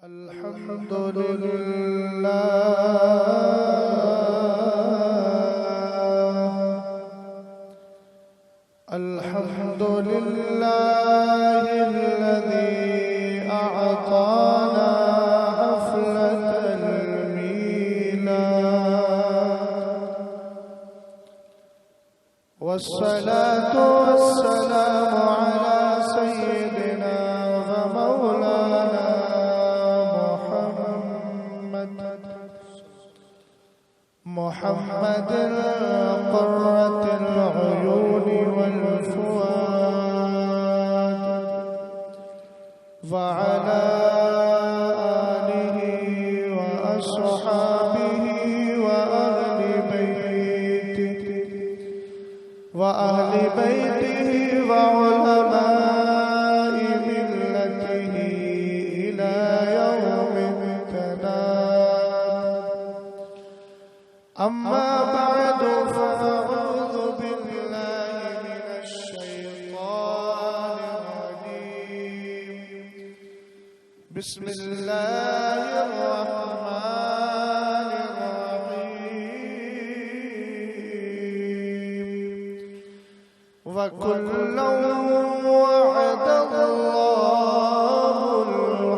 अल्हम्दुलिल्लाहिल्लज़ी अअताना हफ़्लतल मीलाद वस्सलातु वस्सलामु अला सय्यिदिना व मौलाना मुहम्मदिल क़ुर्रतिल अयूनि वल फ़ुआद व अला आलिहि व अस्हाबिहि व अहलि बैतिहि व उलमाइ मिल्लतिहि इला यौमित तनाद। अम्मा बअदु फ़अऊज़ु बिल्लाहि मिनश शैतानिर रजीम। बिस्मिल्लाहिर रहमानिर रहीम। व कुल्लन वअदल्लाहुल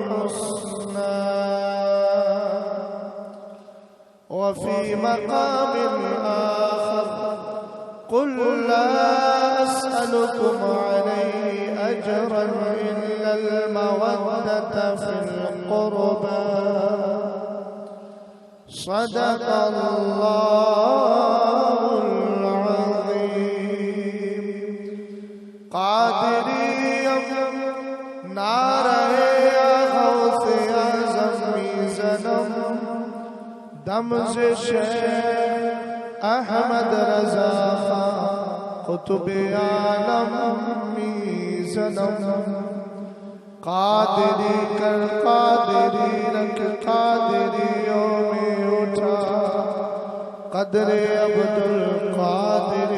हुस्ना वफ़ी मक़ामिल आख़र क़ुल ला अस्अलुकुम अलैहि अजरन इल्लल मवद्दता फ़िल क़ुर्बा सदक़ल्लाहुल अज़ीम। क़ादिरिय्यम नारे गौसे आज़म मीज़नम दमज़ शेख अहमद रज़ा खां क़ुतुब आलम मीज़नम। क़ादिरी कर क़ादिरी रख क़ादिरियों में उठा क़द्रे अब्दुल क़ादिर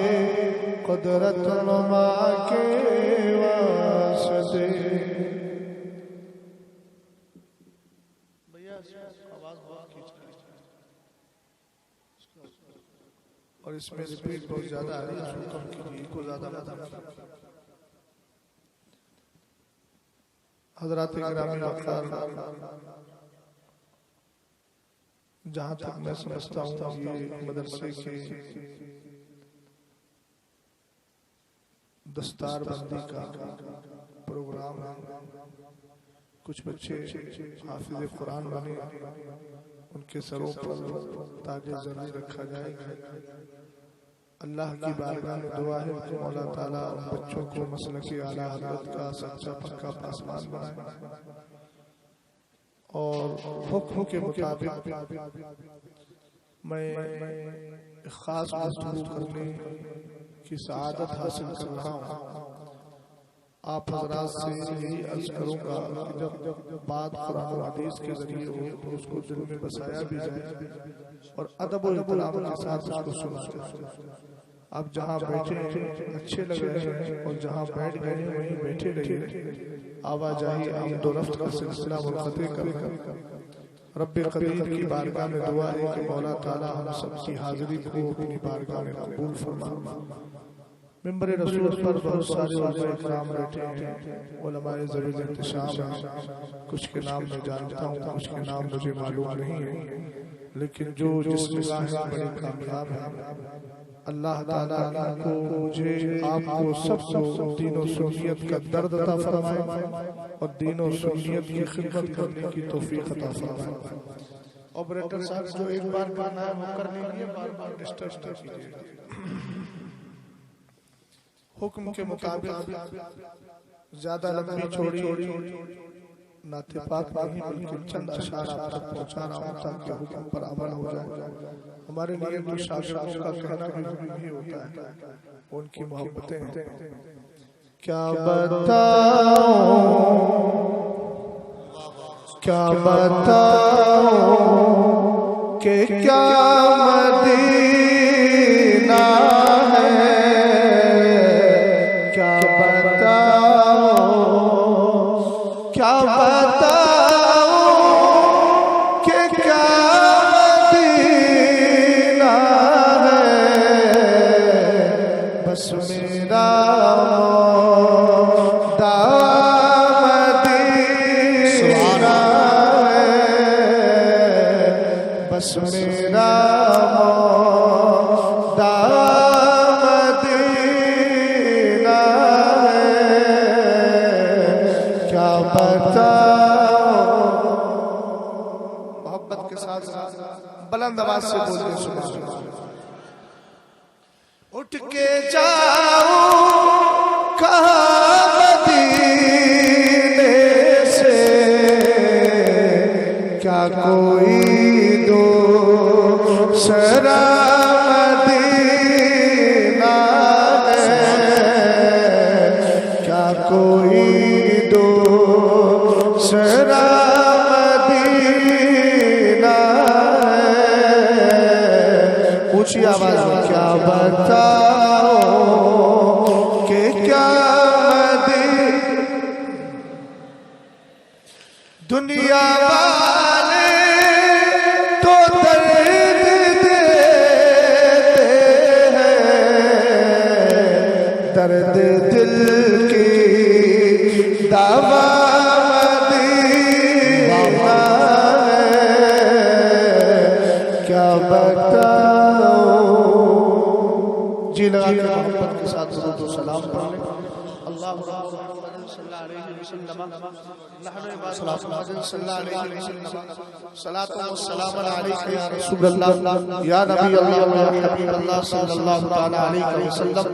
क़ुदरत नुमा के वास्ते। और इसमें स्पीड बहुत ज्यादा आ रही है, इसको कम कीजिए, को ज्यादा मत। हज़रात गिरामी वक़ार, जहाँ तक मैं समझता हूँ ये मदरसे के दस्तार बंदी का प्रोग्राम है। कुछ बच्चे हाफिज़ कुरान बने, उनके सरों पर ताजे ज़र्री रखा जाएगा। अल्लाह की बारगाह में दुआ है कि मौला ताला बच्चों को मसलक आला हज़रत का सच्चा पक्का पासवान बनाए और हुक्म के मुताबिक मैं खास गुफ्तगू करने की सआदत हासिल कर रहा हूँ। आप हज़रात से यही अर्ज़ करूँगा कि जब बात कुरान और हदीस के ज़रिए हो तो उसको दिल में बसाया भी जाए और अदब और इहतराम के साथ उसको सुना जाए। आप जहाँ बैठे हैं अच्छे लग रहे हैं और जहाँ बैठ गए हैं वहीं बैठे रहिए। आवाजाही आमदोरफ्त का सिलसिला मुनक़ती कर रब्बे करीम की बारगाह में दुआ है कि मौला ताला हम सबकी हाज़िरी को अपनी बारगाह में कबूल फरमा। मिंबर रसूल पर बहुत सारे उलमाए किराम बैठे हैं, उलमाए ज़वील इंतशाम हैं। कुछ के नाम मैं जानता हूँ, कुछ के नाम मुझे मालूम नहीं है, लेकिन जो जिस निगाह में बड़े कामयाब हैं। अल्लाह ताला को, मुझे, आपको सबको दीन और सुन्नियत का दर्द अता फरमाए और दीन और सुन्नियत की खिदमत करने की तौफीक अता फरमाए। ऑपरेटर साहब जो एक बार करना है वो कर लीजिए, बार-बार डिस्टर्ब न कीजिए। हुक्म के मुताबिक ज्यादा लंबी चौड़ी नाते पाक नहीं बल्कि चंद अशार आप तक पहुंचा रहा हूं ताकि हुक्म पर अमल हो जाए। हमारे लिए तो शागिर्दों का कहना भी जरूरी होता है, उनकी मोहब्बतें हैं। क्या बताऊं कि क्या मदीना है, क्या बताऊं बस मेरा मदीना है, क्या बताओ। मोहब्बत के साथ बुलंद आवाज से बोलिए सुभान अल्लाह। उठ के जाओ कहाँ मदीने से, क्या कोई दूसरा मदीना है, क्या कोई दूसरा मदीना है। ऊंची आवाज में क्या बताओ कि क्या दुनिया वाले तो दर्द देते हैं, दर्द दिल की दवा मदीना है, क्या बताओ। जी लगा के मोहब्बत के साथ दुरूद व सलाम पढ़ लें। अल्लाह या नबी अल्लाह या हबीब अल्लाह सल्लल्लाहु तआला अलैहि वसल्लम।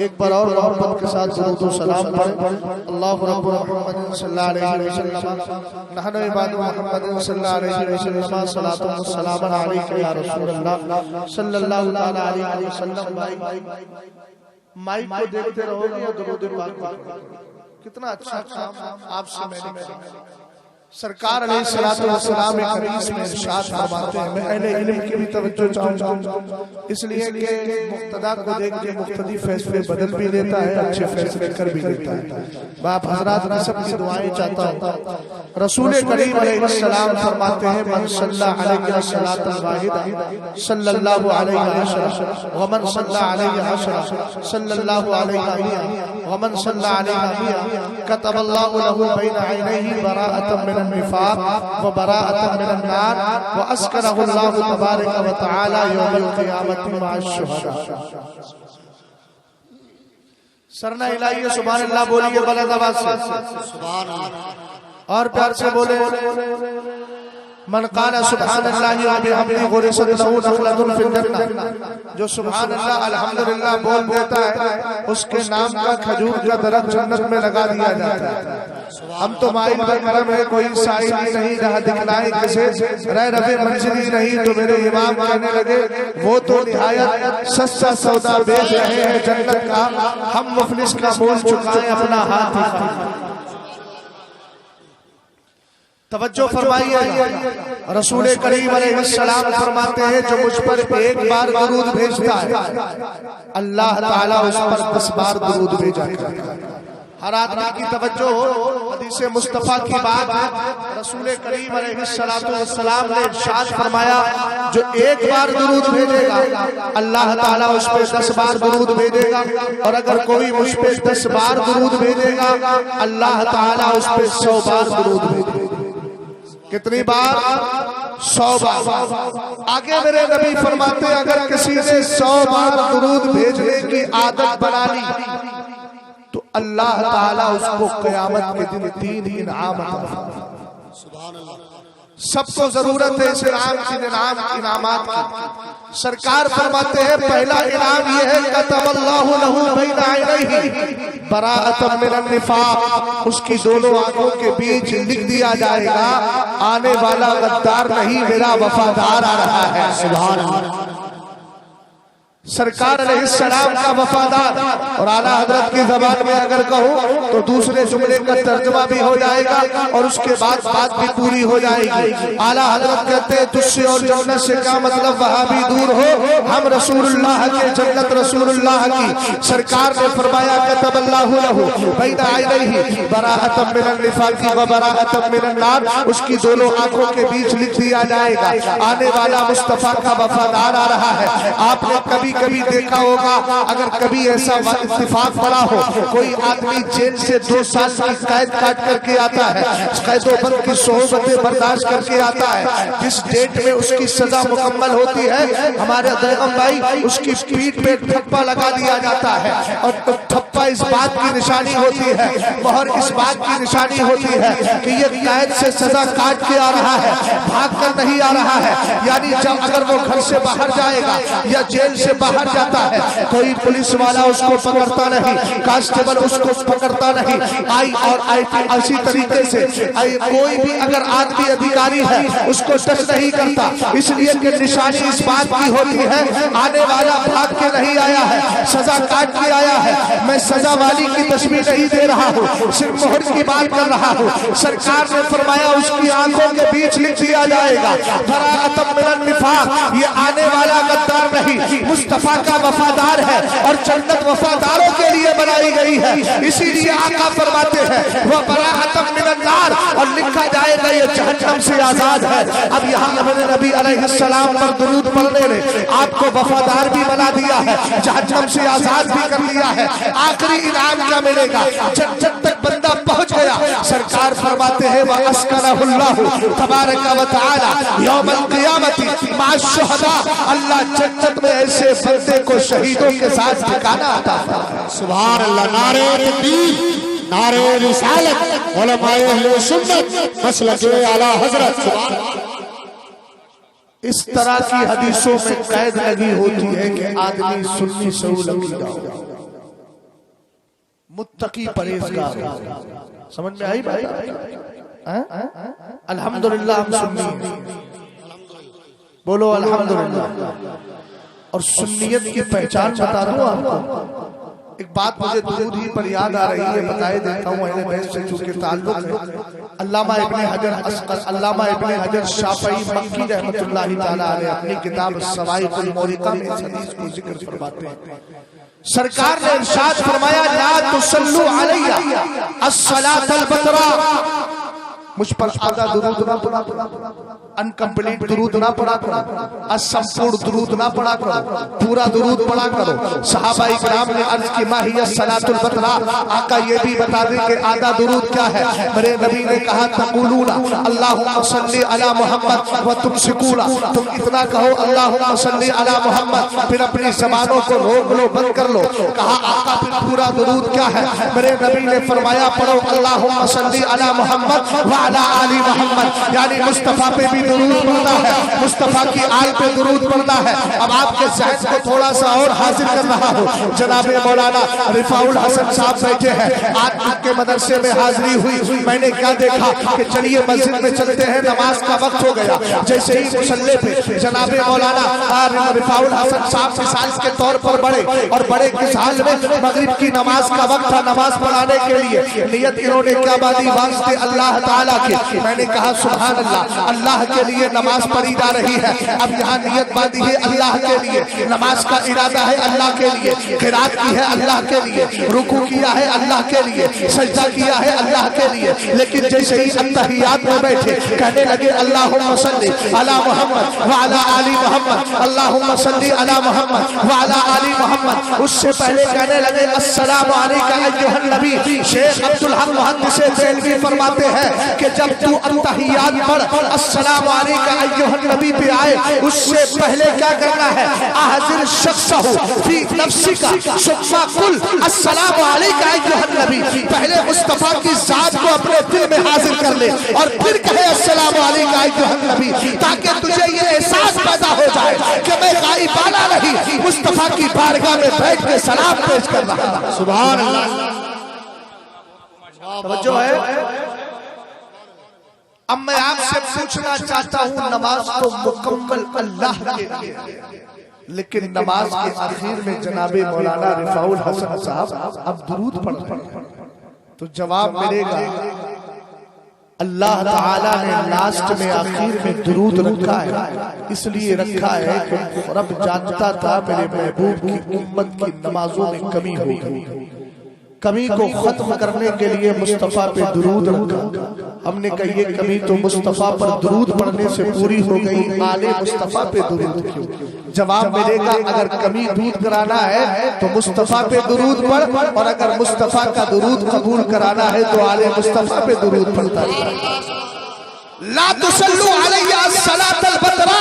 एक बार और मोहब्बत के साथ दुरूद व सलाम पढ़ें। अल्लाहु रब्बुल मुहम्मद सल्लल्लाहु अलैहि वसल्लम नहनु इबादु मुहम्मद सल्लल्लाहु अलैहि वसल्लम सलातु व सलाम अलैका या रसूल अल्लाह सल्लल्लाहु तआला अलैहि वसल्लम। माइक को देखते रहोगे या दुरूद पाक कितना अच्छा काम आपसे मैंने सरकार अलैहिस्सलातु वस्सलाम एक हदीस में इरशाद फरमाते हैं। मैं अहले इल्म की भी तवज्जो चाहूंगा, इसलिए कि मुक्तदा को देख के मुक्तदी फैसले बदल भी लेता है, अच्छे फैसले कर भी लेता है। बाप हजरात की सबकी दुआएं चाहता हूं। रसूल करीम अलैहिस्सलाम फरमाते हैं मन सल्ला अलैहि सलातन वाहिदा सल्लल्लाहु अलैहि वसल्लम व मन सल्ला अलैहि अशरा सल्लल्लाहु अलैहि व मन सल्ला अलैहि कतबल्लाहु लहु बैना ऐनैहि बराअतन मिनन निफाक व बराअतन मिनन नार व अस्करहु अल्लाहु तबारक व तआला यौमल क़ियामति मअश शुहदा। सरना इलाही सुभान अल्लाह बोलिए बुलंद आवाज से सुभान अल्लाह और प्यार से बोले मन काला सुभान अल्लाह व बिहम्दिही गुरिसत लहू नखलतुन फिल जन्नह। जो सुभान अल्लाह अल्हम्दुलिल्लाह बोल देता है उसके नाम का खजूर का दरख्त जन्नत में लगा दिया जाता है। हम तो माइल पर करम है, कोई साइल नहीं रहा दिखलाए किसे रह रवे मंजिली नहीं। तो मेरे इमाम कहने लगे वो तो निहायत सस्ता सौदा बेच रहे हैं जन्नत का, हम मुफलिस का मोल चुकाए अपना हाथ। तवज्जो फरमाइए। रसूल करीम अलैहिस्सलाम फरमाते हैं जो मुझ पर एक बार दुरूद भेजता है अल्लाह ताला उस पर 10 बार दुरूद भेजा करता है। हर आदमी की तवज्जो हो, हदीस मुस्तफा की बात है। रसूल करीम अलैहिस्सलाम ने इरशाद फरमाया जो एक बार दुरूद भेजेगा अल्लाह ताला उस पे 10 बार दुरूद भेजेगा, और अगर कोई मुझ पे 10 बार दुरूद भेजेगा अल्लाह ताला उस पे 100 बार दुरूद भेजेगा। कितनी बार? 100 बार। आगे मेरे नबी फरमाते अगर किसी ने 100 बार दुरूद भेजने की आदत बना ली तो अल्लाह ताला उसको क़यामत के दिन 3 इनाम अता फरमाएगा। सुभान अल्लाह। सबको जरूरत है इस इनामात की। सरकार फरमाते हैं पहला इनाम ये है कतबल्लाहु लहू बैना ऐनैहि बराअतन मिनन निफाक। उसकी दोनों आंखों के बीच लिख दिया जाएगा आने वाला गद्दार नहीं मेरा वफादार आ रहा है। सुभान अल्लाह। सरकार अलैहिस्सलाम का वफादार। और आला हजरत की जबान में अगर कहूँ तो दूसरे जुमले का तर्जुमा भी हो जाएगा और उसके बाद बात भी पूरी हो जाएगी। आला हजरत कहते हैं तुझसे और जन्नत से क्या मतलब, वहां भी दूर हो, हम रसूलुल्लाह के जन्नत रसूलुल्लाह की। सरकार ने फरमाया कतबल्लाहु लहू बैना ऐनैहि बराअतन मिनन निफाकी व बराअतन मिनन नार। उसकी दोनों आंखों के बीच लिख दिया जाएगा आने वाला मुस्तफा का वफादार आ रहा है। आपने कभी कभी देखा होगा, अगर कभी ऐसा इत्तेफाक पड़ा हो, कोई आदमी जेल से 2 साल की कैद काट करके आता है, कैदोबंद की सोहबतें बर्दाश्त करके आता है, जिस डेट में उसकी सजा मुकम्मल होती है, हमारे दरगम भाई उसकी पीठ पे ठप्पा लगा दिया जाता है। और ठप्पा इस बात की निशानी होती है, मोहर इस बात की निशानी होती है कि ये कैद से सजा काट के आ रहा है, भाग कर नहीं आ रहा है। यानी जब अगर वो घर से बाहर जाएगा या जेल से बाहर जाता है, कोई पुलिस वाला उसको पकड़ता नहीं, कांस्टेबल उसको पकड़ता नहीं, आई और आईटी इसी तरीके से कोई भी अगर आदमी अधिकारी है उसको टच नहीं करता, इसलिए कि निशानी इस बात की होती है आने वाला भाग के नहीं आया है, सजा काट के आया है। मैं सजा वाली की तस्वीर नहीं दे रहा हूँ, सिर्फ मोहर की बात कर रहा हूँ। सरकार ने फरमाया उसकी आंखों के बीच लिख दिया जाएगा बराअतम मिनन निफाक, ये आने वाला गद्दार नहीं, मुस्तफा का वफादार है और जन्नत वफादारों के लिए बनाई गई है। इसीलिए आका फरमाते हैं वह बराअतम मिनन नार, और लिखा जाएगा ये जहन्नम से आजाद है। अब यहाँ हमारे नबी अलैहिस्सलाम पर दुरूद पढ़ने ने आपको वफादार भी बना दिया है, जहन्नम से आजाद भी कर दिया है। आखिरी इनाम क्या मिलेगा? जब तक बंदा पहुंच गया, सरकार फरमाते हैं वह अस्कनहुल्लाहु तबारक व तआला यौमल क़ियामती मा शुहदा, अल्लाह जन्नत में ऐसे बंदे को शहीदों के साथ ठिकाना अता फरमाए। सुभान अल्लाह। नारे तकबीर, नारे रिसालत, उलमाए अहले सुन्नत मसलके आला हजरत। इस तरह की हदीसों में कैद लगी होती है कि आदमी सुन्नी सऊल अकीदा हो, मुत्तकी परहेजगार हो। समझ में आई भाई? अल्हम्दुलिल्लाह हम सुन्नी हैं, बोलो अल्हम्दुलिल्लाह। और सुन्नियत की पहचान बता दूं आपको। एक बात मुझे दुरूद ही पर याद आ रही है, बताए देता हूँ। अहले बैत से चूंकि ताल्लुक है, अल्लामा इब्ने हजर शाफई मक्की रहमतुल्लाहि ताला अलैह अपनी किताब सवाइकुल मौरिका में इस हदीस को जिक्र फरमाते हैं। सरकार ने इरशाद फरमाया ला तुसल्लू अलैया अस्सलातल बतरा, मुझ पर आधा दुरूद ना पढ़ा करो, अनकम्प्लीट दुरूद ना पढ़ा करो, असंपूर्ण दुरूद ना पढ़ा करो, पूरा दुरूद पढ़ा करो। सहाबाई किराम ने अर्ज की मा हिया सलातुल बतरा, आका ये भी बता दें कि आधा दुरूद क्या है। मेरे नबी ने कहा तक़ूलूना अल्लाहुम्मा सल्ली अला मुहम्मद व तुमसिकूना, तुम इतना कहो अल्लाहुम्मा सल्ली अला मुहम्मद, फिर अपनी ज़बानों को रोक लो, बंद कर लो। कहा आका फिर पूरा दुरूद क्या है? मेरे नबी ने फरमाया पढ़ो अल्लाहुम्मा सल्ली अला मुहम्मद व अला आली मोहम्मद, यानी मुस्तफा पे भी दुरूद पढ़ना है, मुस्तफा की आल पे दुरूद पढ़ना है। अब आपके ज़हन को थोड़ा सा और हाजिर कर रहा हूँ। जनाबे मौलाना रिफाउल हसन साहब बैठे हैं, आज आपके मदरसे में हाजिरी हुई। मैंने क्या देखा कि चलिए मस्जिद में चलते हैं, नमाज का वक्त हो गया। जैसे ही मुसल्ले पे जनाबे मौलाना रिफाउल हसन साहब मिसाल के तौर पर बड़े, और बड़े किस हाल में, मगरिब की नमाज का वक्त था, नमाज पढ़ाने के लिए नियत इन्होंने क्या बांधी? वास्ते अल्लाह ताला के। मैंने कहा सुभान अल्लाह, अल्लाह के लिए नमाज पढ़ी जा रही है। अब यहाँ नियत बांधी है अल्लाह के लिए, नमाज का इरादा है अल्लाह के लिए, क़िरात की है अल्लाह के लिए, रुकू किया है अल्लाह के लिए, सजदा किया है अल्लाह के लिए। लेकिन जैसे ही अत्तहियात में बैठे कहने लगे अल्लाहुम्मा सल्ली अला मुहम्मद व अला आली मोहम्मद, अल्लाहुम्मा सल्ली अला मुहम्मद व अला आली मोहम्मद, उससे पहले कहने लगे अस्सलामु अलैका अय्युहन नबी। शेख अब्दुल हक मुहद्दिस देलवी फरमाते हैं कि जब तू अत्तहियात पढ़ अस्सलामु अलैका अय्युहन नबी पे आए, उससे पहले क्या करना है? अहदिर शख्सहु फी नफ्सिका सुम्मा कुल अस्सलामु अलैका अय्युहन नबी। पहले मुस्तफा की जात को अपने दिल में हाजिर कर ले और फिर कहे अस्सलामु अलैका अय्युहन नबी, ताकि तुझे ये एहसास पैदा हो जाए कि मैं गायबाना नहीं, मुस्तफा की बारगाह में बैठ के सलाम पेश कर रहा हूं। सुभान अल्लाह। तवज्जो है। अब मैं आपसे पूछना चाहता हूँ, नमाज तो मुकम्मल अल्लाह के लिए, लेकिन नमाज के आखिर में जनाबे मौलाना रिफाउल हसन साहब अब दुरूद पढ़, तो जवाब मिलेगा अल्लाह ताला ने लास्ट में आखिर में दुरूद रखा है, इसलिए रखा है कि रब जानता था मेरे महबूब की उम्मत की नमाजों में कमी होगी, कमी को खत्म करने के लिए मुस्तफा पे दुरूद रखा। हमने कही कमी तो मुस्तफा पर दुरूद पढ़ने से पूरी हो गई, आले मुस्तफा पे दुरूद क्यों? जवाब मिलेगा अगर कमी दूर कराना है तो मुस्तफा पे दुरूद पढ़, और अगर मुस्तफा का दुरूद कबूल कराना है तो आले मुस्तफा पे दुरूद पढ़ता है। ला तुसल्लु अलैया सलातल बतरा,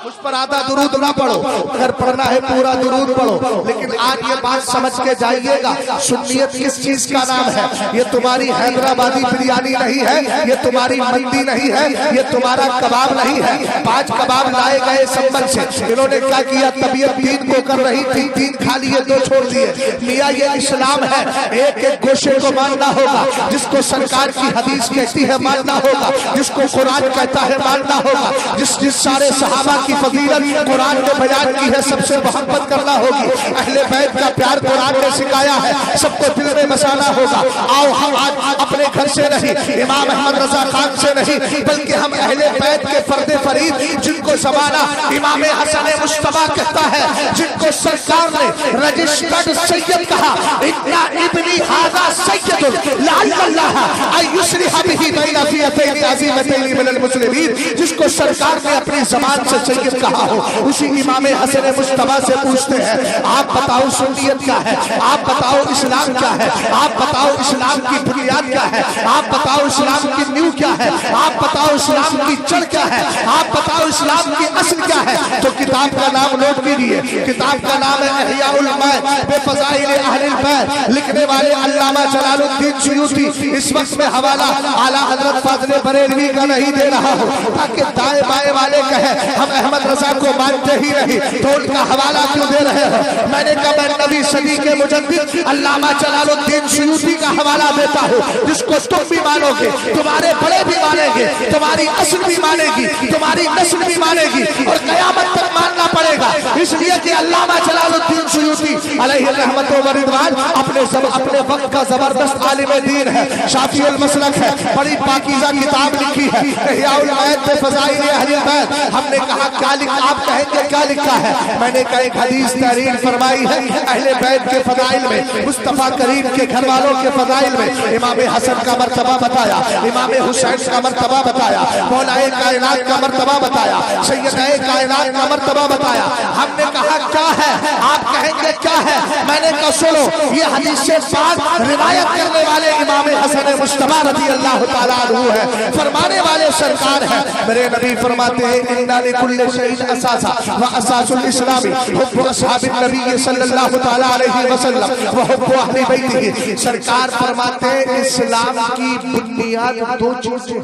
मुझ पर आधा दुरूद ना पढ़ो, अगर पढ़ना है पूरा दुरूद पढ़ो। लेकिन आज ये बात समझ के जाइएगा, सुन्नियत किस चीज का नाम है? ये तुम्हारी हैदराबादी बिरयानी नहीं है, ये तुम्हारी मंदी नहीं है, ये तुम्हारा कबाब नहीं है। 5 कबाब लाए गए संबल से, इन्होंने क्या किया? तबीयत 3 को कर रही थी, 3 खा लिए, 2 छोड़ दिए। मियाँ ये इस्लाम है, एक एक गोशे को मानना होगा, जिसको सरकार की हदीस कहती है मानना होगा, जिसको कुरान कहता है मानना होगा, जिस सारे सहाबा की फजीलत कुरान ने बयान की है सबसे मोहब्बत करना होगी। अहले बैत का प्यार कुरान ने सिखाया है, सबको दिल में बसाना होगा। आओ हम आज अपने घर से नहीं, इमाम अहमद रजा खान से नहीं, बल्कि हम अहले बैत के फर्दे फरीद, जिनको ज़माना इमाम हसन मुश्तबा कहता है, जिनको सरकार ने रजिस्टर्ड सैयद कहा, इन्ना इब्नी हाज़ा सैयदुन लअल्लल्लाह अयस्रिह बिही बैन फियतैन अज़ीमतैन मिनल मुस्लिमीन, जिसको सरकार ने अपनी ज़बान से सैयद कहा हो, उसी इमाम हसन मुश्तबा से पूछते हैं, आप बताओ सुन्नियत क्या है, आप बताओ इस्लाम क्या है, आप बताओ इस्लाम की बुनियाद क्या है, आप बताओ इस्लाम की नींव क्या है, आप बताओ इस्लाम की जड़ क्या है, आप बताओ इस्लाम की असल क्या है। तो किताब का नाम नोट कीजिए, किताब का नाम है इहयाउल बैत बिफ़ज़ाइल अहलिल बैत, लिखने वाले अल्लामा जलालुद्दीन सुयूती। इस वक्त में हवाला आला हजरत फाज़िल बरेलवी का नहीं दे रहा हो, ताकि दाएं बाएं वाले कहे हम अहमद रजा को मानते ही नहीं, तो उनका हवाला क्यों दे रहे हो? मैंने कहा मैं नबी सदी के मुजद्दिद अल्लामा जलालुद्दीन सुयूती का हवाला देता हूँ, जिसको तुम भी मानोगे, तुम्हारे बड़े भी मानेंगे, तुम्हारी असल भी मानेगी, तुम्हारी नस्ल भी मानेगी, और क़यामत तक मानना पड़ेगा। इसलिए कि अल्लामा जलालुद्दीन सुयूती अलैहि रहमत व रिदवान अपने वक्त का जबरदस्त आलिम दीन है, शाफिउल मसलक है, बड़ी पाकीज़ा किताब लिखी है इहयाउल बैत बिफ़ज़ाइल अहलिल बैत। हमने कहा क्या लिखा? आप कहेंगे क्या लिखा है? मैंने कहा एक हदीस तहरीर फरमाई है अहले बैत के फज़ाइल में, मुस्तफ़ा करीम के घर वालों के फज़ाइल में इमाम हसन का मर्तबा बताया, इमाम हुसैन का मर्तबा बताया, मौलाए कायनात का मर्तबा बताया, सैयदाए कायनात का मर्तबा बताया। हमने कहा क्या है? आप कहेंगे क्या है? मैंने कहा सुनो, ये हदीस से पाक रिवायत करने वाले इमाम हसन मुश्तबा रज़ी अल्लाह तआला अन्हु है, फरमाने वाले सरकार है। मेरे नबी फरमाते हैं इन्ना लिकुल्लि शैइन असासा व असासुल इस्लामी हुब्बु अस्हाबिन नबी सल्लल्लाहु तआला अलैहि वसल्लम व हुब्बु अहली बैतिही। सरकार फरमाते हैं इस्लाम की बुनियाद 2 चीजें।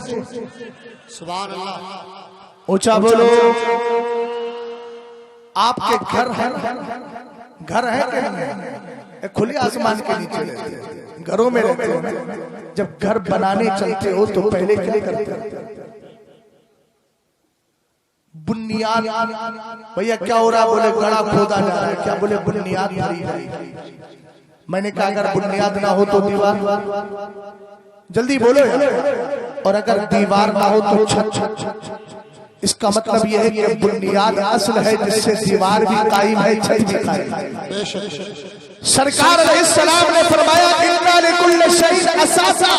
सुभान अल्लाह, ऊंचा बोलो। आपके घर है कि नहीं? खुले आसमान के नीचे रहते हैं, घरों में रहते हैं। जब घर बनाने चलते हो तो पहले क्या करते हैं? बुनियाद। भैया क्या हो रहा? बोले गड़ा खोदा जा रहा है। क्या बोले? बुनियाद भरी जाएगी। मैंने कहा अगर बुनियाद ना हो तो दीवार, जल्दी बोलो यार। और अगर दीवार ना हो तो छत। इसका मतलब यह है कि बुनियाद असल है, जिससे दीवार भी कायम है, छत भी कायम है। सरकार अलैहिस्सलाम ने फरमाया इन्ना लिकुल्लि शैइन असासा,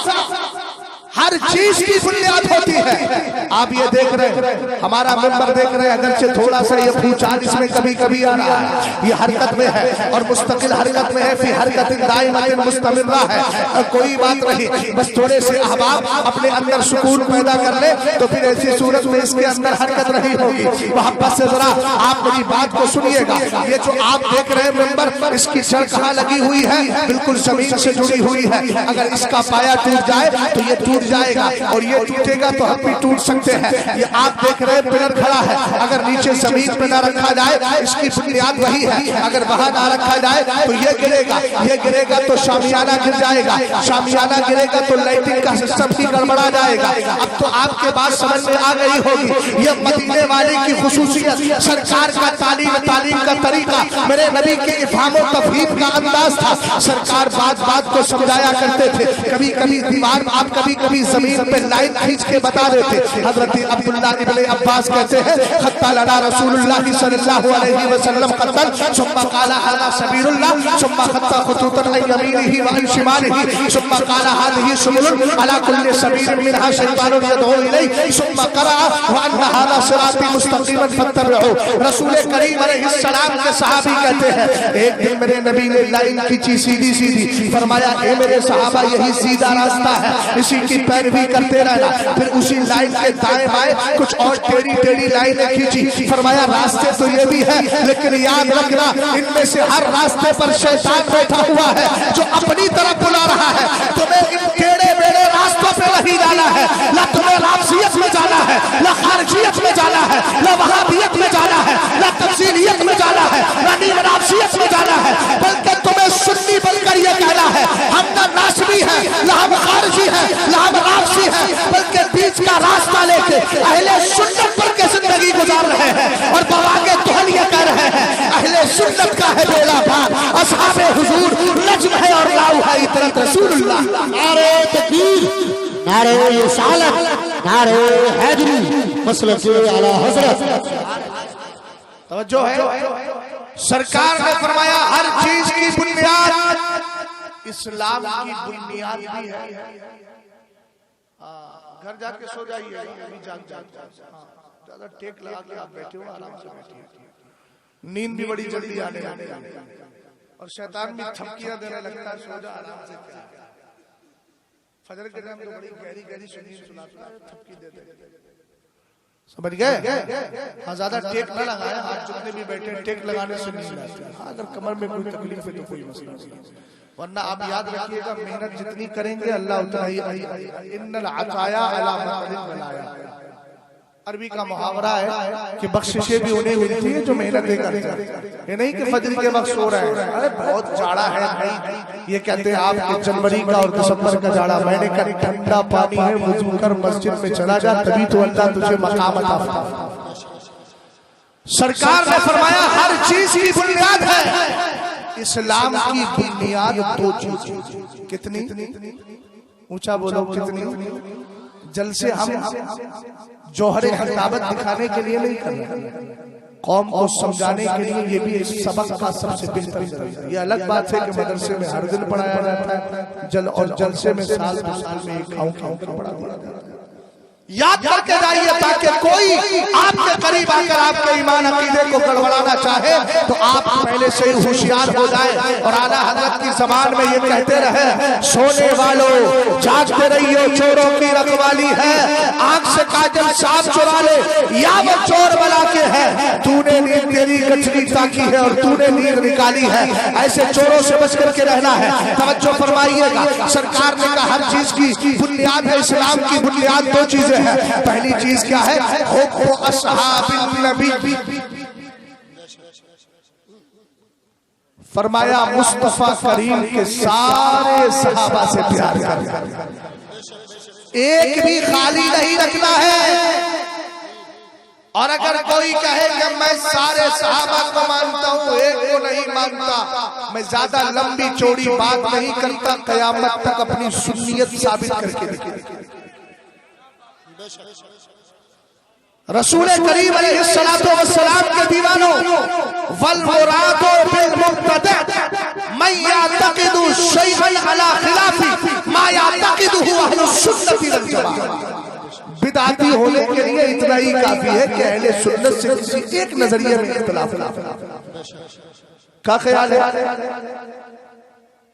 हर चीज की बुनियाद होती है। आप ये देख रहे हैं, हमारा मेंबर देख रहे हैं, अगरचे थोड़ा सा ये भूचाल इसमें कभी कभी आ रहा है, ये हरकत में है और मुस्तकिल हरकत में है, फिर हरकत दाइमतन मुस्तमिर्रा है। और कोई बात नहीं, बस थोड़े से अहबाब अपने अंदर सुकून पैदा कर ले तो फिर ऐसी सूरत में इसके अंदर हरकत नहीं होगी। मोहब्बत से जरा आप मेरी बात को सुनिएगा। ये जो आप देख रहे हैं मेंबर, इसकी जड़ कहाँ लगी हुई है? बिल्कुल जमीन से जुड़ी हुई है। अगर इसका पाया टूट जाए तो ये टूट जाएगा, और ये टूटेगा तो हम भी टूट सकते हैं। ये आप देख रहे हैं पिलर खड़ा है, अगर नीचे जमीन पे ना रखा जाए, इसकी बुनियाद वही है, अगर वहां ना रखा जाए तो ये गिरेगा, ये गिरेगा तो शामियाना गिर जाएगा, शामियाना गिरेगा तो लाइटिंग का सिस्टम ही गड़बड़ा जाएगा। अब तो आपके बात समझ में आ गई होगी। ये मदीने वाले की खुसूसियत, सरकार का तालीम का तरीका, मेरे नबी के इफ़हाम और तफ़हीम का अंदाज था। सरकार बात को समझाया करते थे, कभी कभी दीवार, आप कभी कभी जमीन पे लाइन खींच के बता देते। हजरत अब्दुल्ला इब्ने अब्बास कहते हैं खत्ता लना रसूलुल्लाह सल्लल्लाहु अलैहि वसल्लम खत्तन सुम्मा काला हादा सबीरुल्लाह सुम्मा खत्ता खुतूतन अन यमीनिही व अन शिमालिही सुम्मा काला हादिही सुबुलुन अला कुल्ली सबीलिन मिनहा शैतानुन यदऊ इलैहि सुम्मा क़रा व अन्नहा हादा सिराती मुस्तकीमन फत्तबिऊ। रसूल करीम अलैहिस्सलाम के सहाबी कहते हैं एक दिन मेरे नबी ने लाइन खींची सीधी सीधी, फरमाया ए मेरे सहाबा यही सीधा रास्ता है, इसी की पैरवी करते रहना। फिर उसी लाइन के दाएं बाएं कुछ और टेढ़ी टेढ़ी लाइनें खींची, फरमाया रास्ते तो ये भी है लेकिन याद रखना इनमें से हर रास्ते पर शैतान बैठा हुआ है जो अपनी तरफ बुला रहा है। तुम्हें इन टेढ़े मेढ़े रास्तों पे नहीं जाना है, ना तुम्हें राफसियत में जाना है, ना खारजियत में जाना है, ना वहाबियत में जाना है, ना तफसीलियत में जाना है, ना नीम राफसियत में जाना है, बल्कि तुम्हें सुन्नी बनकर ये कहना है हम ना नासबी है, ना हम खारजी है, ना हम राफसी है, बल्कि बीच का रास्ता लेके अहले सुन्नत पर के जिंदगी गुजार रहे हैं। और बवाके तोहन ये कह रहे हैं अहले सुन्नत का है बेड़ा पार, असहाबे हुजूर नज्म है और लाऊ है इतरत रसूलुल्लाह। नारे तकबीर, नारे रिसालत, नारे हैदरी, मसलक आला हजरत। तवज्जो है, सरकार ने फरमाया हर चीज की बुनियाद इस्लाम की बुनियाद भी है। घर जाके सो जाइए, अभी ज्यादा टेक लगा के आप बैठे हो, आराम से बैठिए। नींद भी बड़ी जल्दी आने और शैतान भी थपकियां देने लगता है, सो जा आराम से। फजर के टाइम तो बड़ी गहरी गहरी सुनाता है, थपकी देते। समझ गए? हाँ, ज्यादा टेक ना लगाए, आप जितने भी बैठे टेक लगाने से नहीं लगाते। अगर कमर में कोई तकलीफ है तो कोई मसला नहीं, वरना आप याद रखिएगा मेहनत जितनी करेंगे अल्लाह उतना ही। इन्नल अताया अला मक़दिर बनाया, अरबी का मुहावरा है कि बख्शिशें भी उन्हें मिलती है जो मेहनत करते हैं। ये नहीं कि फजर के वक्त सो रहे हैं, अरे बहुत जाड़ा है नहीं, ये कहते हैं आपके जनवरी का और दिसंबर का जाड़ा। मैंने कहा ठंडा पानी है, वुजू कर मस्जिद में चला जा, तभी तो अल्लाह तुझे मकाम अता फरमाएगा। सरकार ने फरमाया हर चीज की बुनियाद है इस्लाम की बुनियाद दो चीज। कितनी? ऊंचा बोलो कितनी? जलसे हम जौहरे खिताबत दिखाने के लिए नहीं कर रहे, कौम को समझाने के लिए। ये भी इस सबक का सबसे बेहतर जरिया। ये अलग बात है कि मदरसे में हर दिन पढ़ाया जाता है, जलसे में साल में एक खाऊं पढ़ा दिया जाता है। याद करके जाइए ताकि कोई आपके करीब आकर आपके ईमान अकीदे को गड़बड़ाना चाहे तो आप पहले से ही होशियार हो जाए। और आला हजरत की ज़बान में ये कहते रहे सोने वालों जागते रहिए, चोरों की रखवाली है, आंख से काजल सांप चुरा ले या वो चोर बना के है, तूने नींद तेरी गठरी ताकी है और तूने नींद निकाली है। ऐसे चोरों से बच करके रहना है। तवज्जो फरमाइएगा, सरकार ने कहा हर चीज की बुनियाद है, इस्लाम की बुनियाद दो चीजें। पहली चीज क्या है? हुब्बु अस्हाबिन नबी, फरमाया मुस्तफा करीम के सारे सहाबा से प्यार करना, एक भी खाली नहीं रखना है। और अगर कोई कहे कि मैं सारे सहाबा को मानता हूँ, एक को नहीं मानता, मैं ज्यादा लंबी चौड़ी बात नहीं करता, कयामत तक अपनी सुन्नियत साबित करके दिखाऊंगा। रसूल करीम अलैहिस्सलातु वस्सलाम के दीवानों, वल मुरादु बिल मुब्तदा मैं यातकिदु शैअन अला खिलाफी मा यातकिदुहु अहलुस सुन्नति वल जमाअह। बिदअती होने के लिए इतना ही काफी है कि अहले सुन्नत से किसी एक नजरिए में इख्तिलाफ का ख्याल है।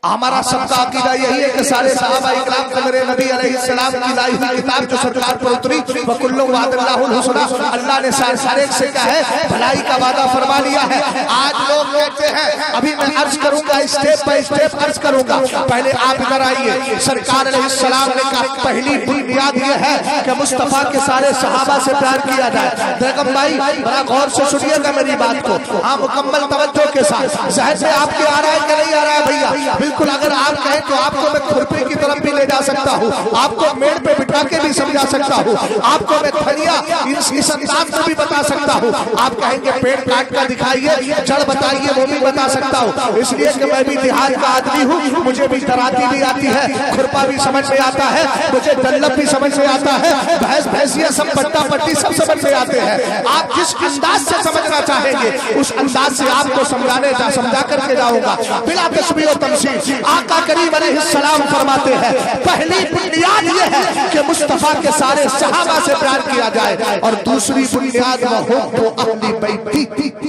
हमारा सबका अकीदा यही है कि सारे सहाबा इकराम को मेरे नबी अलैहिस्सलाम की लाई हुई किताब जो सरकार पर उतरी वकुल्लु वादल्लाहुल हुस्ना, अल्लाह ने सारे से कहा है भलाई का वादा फरमा लिया है। आज लोग कहते हैं, अभी मैं अर्ज करूंगा, स्टेप बाय स्टेप अर्ज करूंगा, पहले आप इधर आइए। सरकार अलैहिस्सलाम ने कहा पहली बुनियाद यह है कि मुस्तफा के सारे सहाबा से प्यार किया जाए। बेगम भाई बड़ा गौर से सुनिएगा मेरी बात को, हाँ मुकम्मल तवज्जो के साथ। जहर से आपके आ रहा है कि नहीं आ रहा है भैया? बिल्कुल, अगर आप कहें तो आपको मैं खुरपी की तरफ भी ले जा सकता हूँ, आपको मेड़ पे बिठा के भी समझा सकता हूँ, आपको मैं थरिया इस अंदाज में भी बता सकता हूँ। आप कहेंगे पेड़ काट कर दिखाइए, जड़ बताइए, वो भी बता सकता हूँ। इसलिए कि मैं भी देहात का आदमी हूँ, मुझे भी दराती भी आती है, खुरपा भी समझ में आता है, मुझे दल्लभ भी समझ में आता है, भैंस भैंसिया सब पट्टा पट्टी सब समझ में आते हैं। आप जिस अंदाज से समझना चाहेंगे उस अंदाज से आपको समझा करके जाऊंगा, बिला तस्बीह और तमसील। आका करीम अलैहिस्सलाम फरमाते हैं पहली बुनियाद ये है कि मुस्तफा के सारे सहाबा से प्यार किया जाए और दूसरी बुनियाद वह हो तो अहली बैत।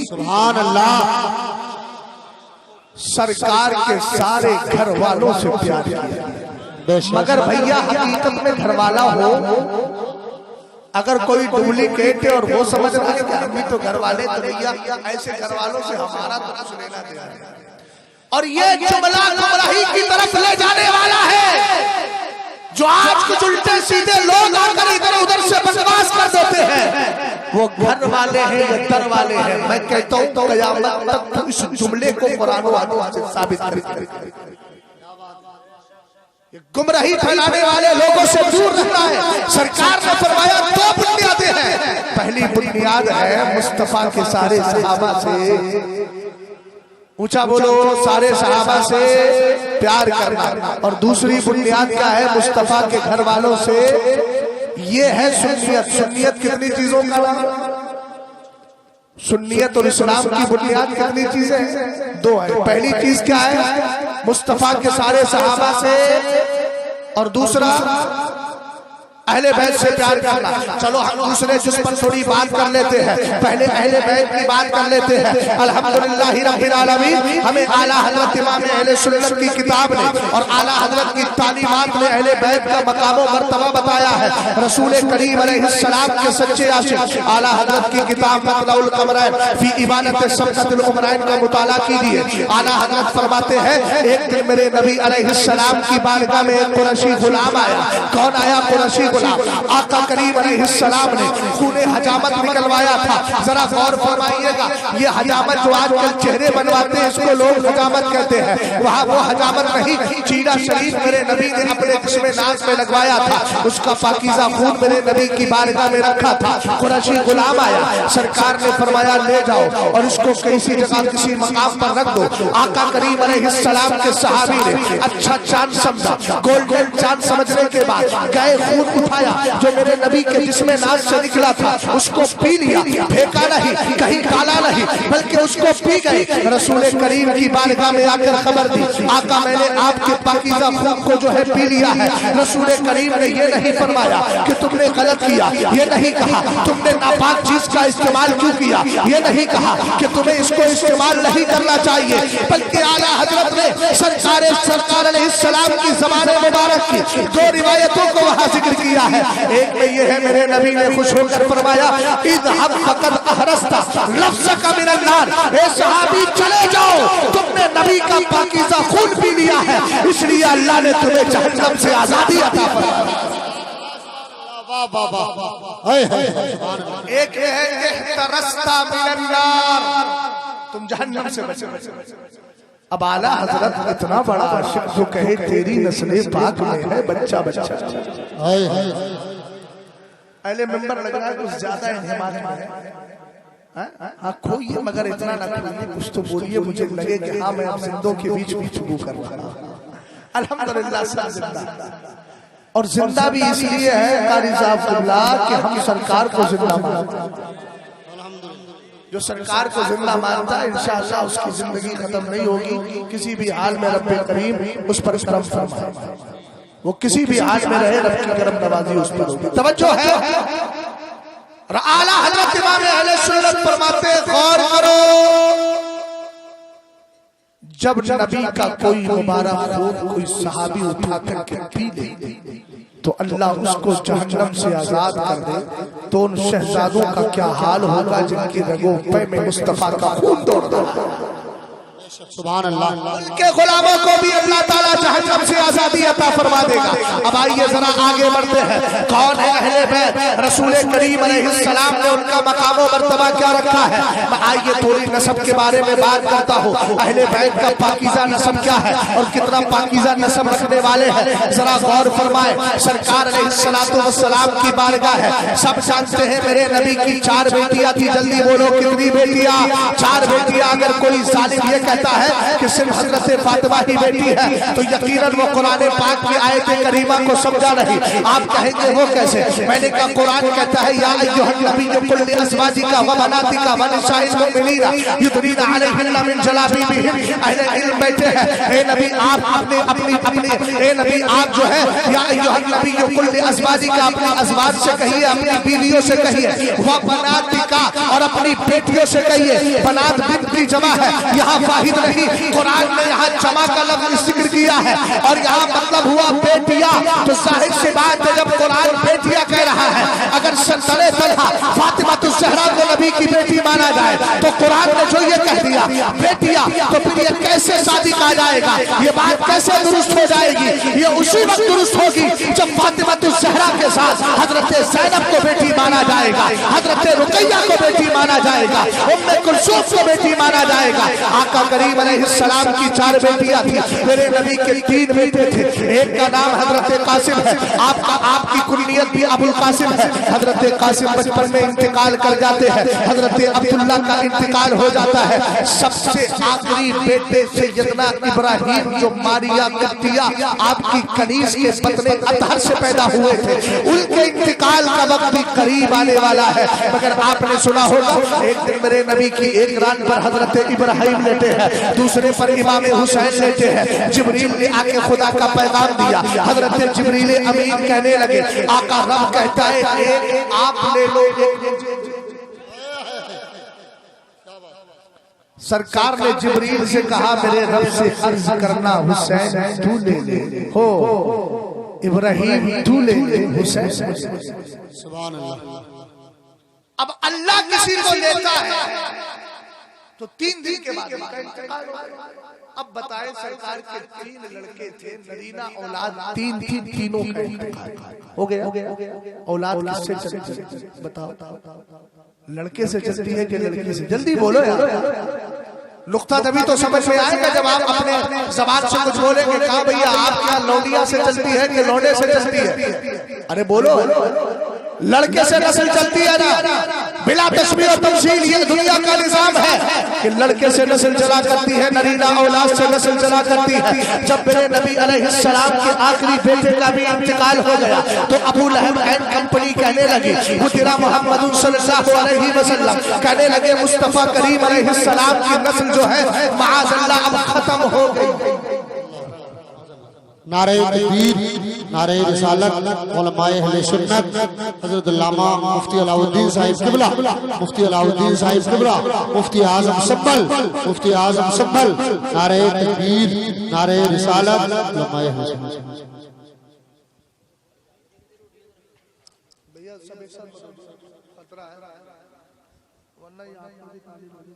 सुभान अल्लाह। सरकार के सारे घर वालों से प्यार किया, मगर भैया हकीकत में घर वाला हो, अगर कोई डुप्लीकेट है और वो समझ रहा है कि हम भी तो घर वाले, तो भैया ऐसे घर वालों से हमारा तो कुछ लेना देना है। और ये जुमला गुमराही की तरफ ले जाने वाला है, जो आज कुछ उल्टे सीधे लोग आकर इधर उधर से बकवास कर देते हैं, वो घर वाले हैं या दर वाले हैं। मैं कहता हूँ तो क़यामत तक इस जुमले को कुरान और हदीस से साबित कर। गुमराही फैलाने वाले लोगों से दूर रहना है। सरकार ने फरमाया दो बुनियादें हैं, पहली बुनियाद है मुस्तफा के सारे सहाबा से, ऊंचा बोलो, सारे सहाबा से प्यार करना, और दूसरी बुनियाद क्या है, मुस्तफा के घर वालों से, ये है सुन्नियत। सुन्नियत कितनी चीजों का नाम? सुन्नियत और इस्लाम की बुनियाद कितनी चीजें हैं? दो है। पहली चीज क्या है, मुस्तफा के सारे सहाबा से, और दूसरा अहले बैत से प्यार करना। चलो हम दूसरे जिस पर थोड़ी बात कर लेते हैं, पहले अहले बैत की बात कर लेते हैं। अल्हम्दुलिल्लाह रब्बिल आलमीन, हमें आला हजरत इमाम अहले सुन्नत की किताब ने और आला हजरत की तालीमात में अहले बैत का मकाम और मर्तबा बताया है। रसूल करीम अलैहिस्सलाम के सच्चे आशिक आला हजरत की किताब मतलाउल कमरैन फी इबादत सबकतुल उमरैन का मुताला कीजिए। आला हजरत फरमाते हैं एक दिन मेरे नबी अलैहिस्सलाम की बारगाह में एक कुरैशी गुलाम आया। कौन आया? कुरैशी। आका करीम अलैहिस्सलाम ने खूने हजामत निकलवाया था। जरा गौर फरमाइएगा, ये हजामत जो आजकल चेहरे बनवाते हैं इसको लोग हजामत कहते हैं, वहाँ वो हजामत नहीं, चीरा शरीफ मेरे नबी ने अपने जिस्म नाज में लगवाया था, उसका पाकीज़ा खून मेरे नबी की बारगाह में रखा था। कुरैशी गुलाम आया, सरकार ने फरमाया ले जाओ और इसको किसी जगह किसी मकाम पर रख दो। आका करीम अलैहिस्सलाम के सहाबी ने अच्छा चांद समझा, गोल्डन चांद समझने के बाद गए, खून उठाया जो मेरे नबी के जिस्म नाज से निकला था, उसको पी लिया, फेंका नहीं, कहीं डाला नहीं, बल्कि उसको पी गए। रसूल करीम की बारगाह में आकर खबर दी, आका मैंने आपके पाकीज़ा खून को जो है पी लिया है। रसूल करीम ने ये नहीं फरमाया कि तुमने गलत किया, ये नहीं कहा तुमने नापाक चीज का इस्तेमाल क्यों किया, ये नहीं कहा कि तुम्हें इसको इस्तेमाल नहीं करना चाहिए, बल्कि आला हजरत ने सरकार अलैहिस्सलाम की ज़बान मुबारक की दो रिवायतों को वहां जिक्र किया है। एक में ये है मेरे नबी ने खुश होकर फरमाया इज़हब फक़द अहरस्ता लफ्ज़का मिनन नार, ए सहाबी चले जाओ, तुमने नबी का पाकीज़ा खून पी लिया है, इसलिए अल्लाह ने तुम्हें जहन्नम से आजादी अता फरमाई। एक है इहतरस्ता मिनन नार, तुम जहन्नम से बचे। अब आला हजरत इतना बड़ा आशिक जो कहे तेरी नस्ले पाक में है बच्चा बच्चा, अहले मेंबर लग रहा है कुछ ज्यादा हिमात में है। हाँ खोइए मगर इतना ना खोइए, कुछ तो बोलिए, मुझे लगे कि हाँ मैं आप जिंदों के बीच गुफ्तगू कर रहा हूँ। अल्हम्दुलिल्लाह सब जिंदा, और जिंदा भी इसलिए है कारी साहब कि हम सरकार को जिंदा मानते हैं। जो सरकार को जिंदा मानता है इंशाअल्लाह उसकी जिंदगी खत्म नहीं होगी, किसी भी हाल में रब्बे करीम उस पर करम फरमाए, वो किसी भी हाल में रहे रब की करम नवाजी उस पर होगी। तवज्जो है, आला हजरत इमाम अहले सुन्नत फरमाते गौर करो, जब नबी का कोई मुबारक खून कोई सहाबी उठा करके पी ले तो अल्लाह उसको जहन्नम से आजाद कर दे, तो उन शहजादों का क्या हाल होगा जिनकी रगों पे में मुस्तफा का खून दौड़ रहा है। सुभान अल्लाह। उनके गुलामों को भी अल्लाह ताला जहन्नम से आजादी अता फरमा देगा। अब आइए जरा आगे बढ़ते हैं, कौन है अहले बैत? रसूल करीम अलैहिस्सलाम ने उनका मकाम और मर्तबा क्या रखा है। मैं आइए थोड़ी नस्ब के बारे में बात करता हूँ। अहले बैत का पाकीज़ा नस्ब क्या है और कितना पाकीज़ा नस्ब रखने वाले हैं, जरा गौर फरमाए। सरकार अलैहिस्सलातु वस्सलाम की बारगाह है, सब जानते हैं मेरे नबी की 4 बेटियां थी। जल्दी बोलो कितनी बेटियां? 4 बेटियां। अगर कोई जालिम ये कहता है कि सिर्फ हजरत फातिमा ही बेटी है तो यकीनन वो कुरान पाक की आयत करीमा को समझा नहीं। आप कहेंगे वो कैसे? मैंने कहा कुरान कहता है या अय्युहन नबिय्यु कुल लिअज़वाजिका व बनातिका व निसाइल मुमिनीना युदनीना अलैहिन्ना मिन जलाबिबिहिन। अहले इल्म बैठे हैं, ए नबी आप अपने ए नबी आप जो है या अय्युहन नबिय्यु कुल लिअज़वाजिका अपनी अज़वाज से कहिए, अपनी बीवियों से कहिए, व बनातिका और अपनी बेटियों से कहिए। बनात बिन्त की जमा है, यहाँ वाहिद नहीं, कुरान ने यहाँ जमा का लफ्ज़ जिक्र किया है और यहाँ मतलब हुआ बेटियां। तो जाहिर सी बात है जब कुरान बेटियां कह रहा है, अगर सल्तनत तलहा फातिमा ज़हरा को नबी की बेटी माना जाए तो कुरान ने जो ये कह दिया बेटियां, तो फिर ये कैसे शादी कहा जाएगा? ये बात कैसे दुरुस्त हो जाएगी? ये उसी वक्त दुरुस्त होगी जब फातिमा ज़हरा के साथ हजरत ज़ैनब को बेटी माना जाएगा, हजरत रुकैया को बेटी माना जाएगा, उम्मे कुलसूम को बेटी माना जाएगा। आका करीम अलैहिस्सलाम की 4 बेटियां थी, मेरे नबी के 3 बेटे थे। एक का नाम हजरत कासिम है, आपकी कुल्लियत भी अबुल कासिम है। हजरत कासिम बचपन में इंतकाल कर जाते हैं, हजरत अब्दुल्ला का इंतकाल हो जाता है। सबसे आखिरी बेटे सैयदना इब्राहिम जो मारिया कत्तिया आपकी कनीज के बतने अतहर से पैदा हुए थे, उनके इंतकाल का वक्त भी करीब आने वाला है। मगर आपने सुना होगा एक दिन मेरे नबी की एक रात पर हजरत इब्राहिम लेटे हैं, दूसरे पर इमाम हुसैन लेटे हैं। जिब्रील ने आके खुदा का पैगाम दिया, हजरत जिब्रील अमीन कहने लगे, आका रब कहता है एक आप ले लो, सरकार ने जिब्रील से कहा मेरे रब से अर्ज करना हुसैन तू ले ले, हो इब्राहिम तू ले ले, हुसैन। सुभान अल्लाह। अब अल्लाह किसी को लेता है तो 3 दिन के बाद उनका इंतकाल हो गया। अब बताएं सरकार के 3 लड़के थे, नरीना औलाद 3 थी, तीनों का इंतकाल हो गया। औलाद किससे चलती है बताओ? लड़के से चलती है कि लड़की से? जल्दी बोलो यार, नुक्ता तभी तो समझ में आएगा जब आप अपने ज़बान से कुछ बोलेंगे। कहा भैया आप क्या लौंडिया से चलती है कि लौंडे से चलती है? अरे बोलो, लड़के से नस्ल चलती है ना, बिला तस्मीर और तमसील। ये दुनिया का निजाम है कि लड़के से नस्ल चला करती है, नरीना औलाद से नस्ल चला करती है। जब मेरे नबी अलैहिस्सलाम के आखिरी बेटे का भी इंतकाल हो गया तो अबू लहब एंड कंपनी कहने लगी, हुजरा मोहम्मद सल्लल्लाहु अलैहि वसल्लम कहने लगे, मुस्तफा करीम अलैहिस्सलाम की नस्ल जो है माअज़ल्लाह अब खत्म हो गई। नारे तकबीर, नारे रिसालत, उलमाए अहले सुन्नत, हजरत अल्लामा मुफ्ती अलाउद्दीन साहिब किबला, मुफ्ती अलाउद्दीन साहिब किबला, मुफ्ती आजम संभल, मुफ्ती आजम संभल। नारे तकबीर, नारे रिसालत, उलमाए अहले सुन्नत। भैया सब एक साथ खतरा है, वरना ये आपको भी तालीम होगी।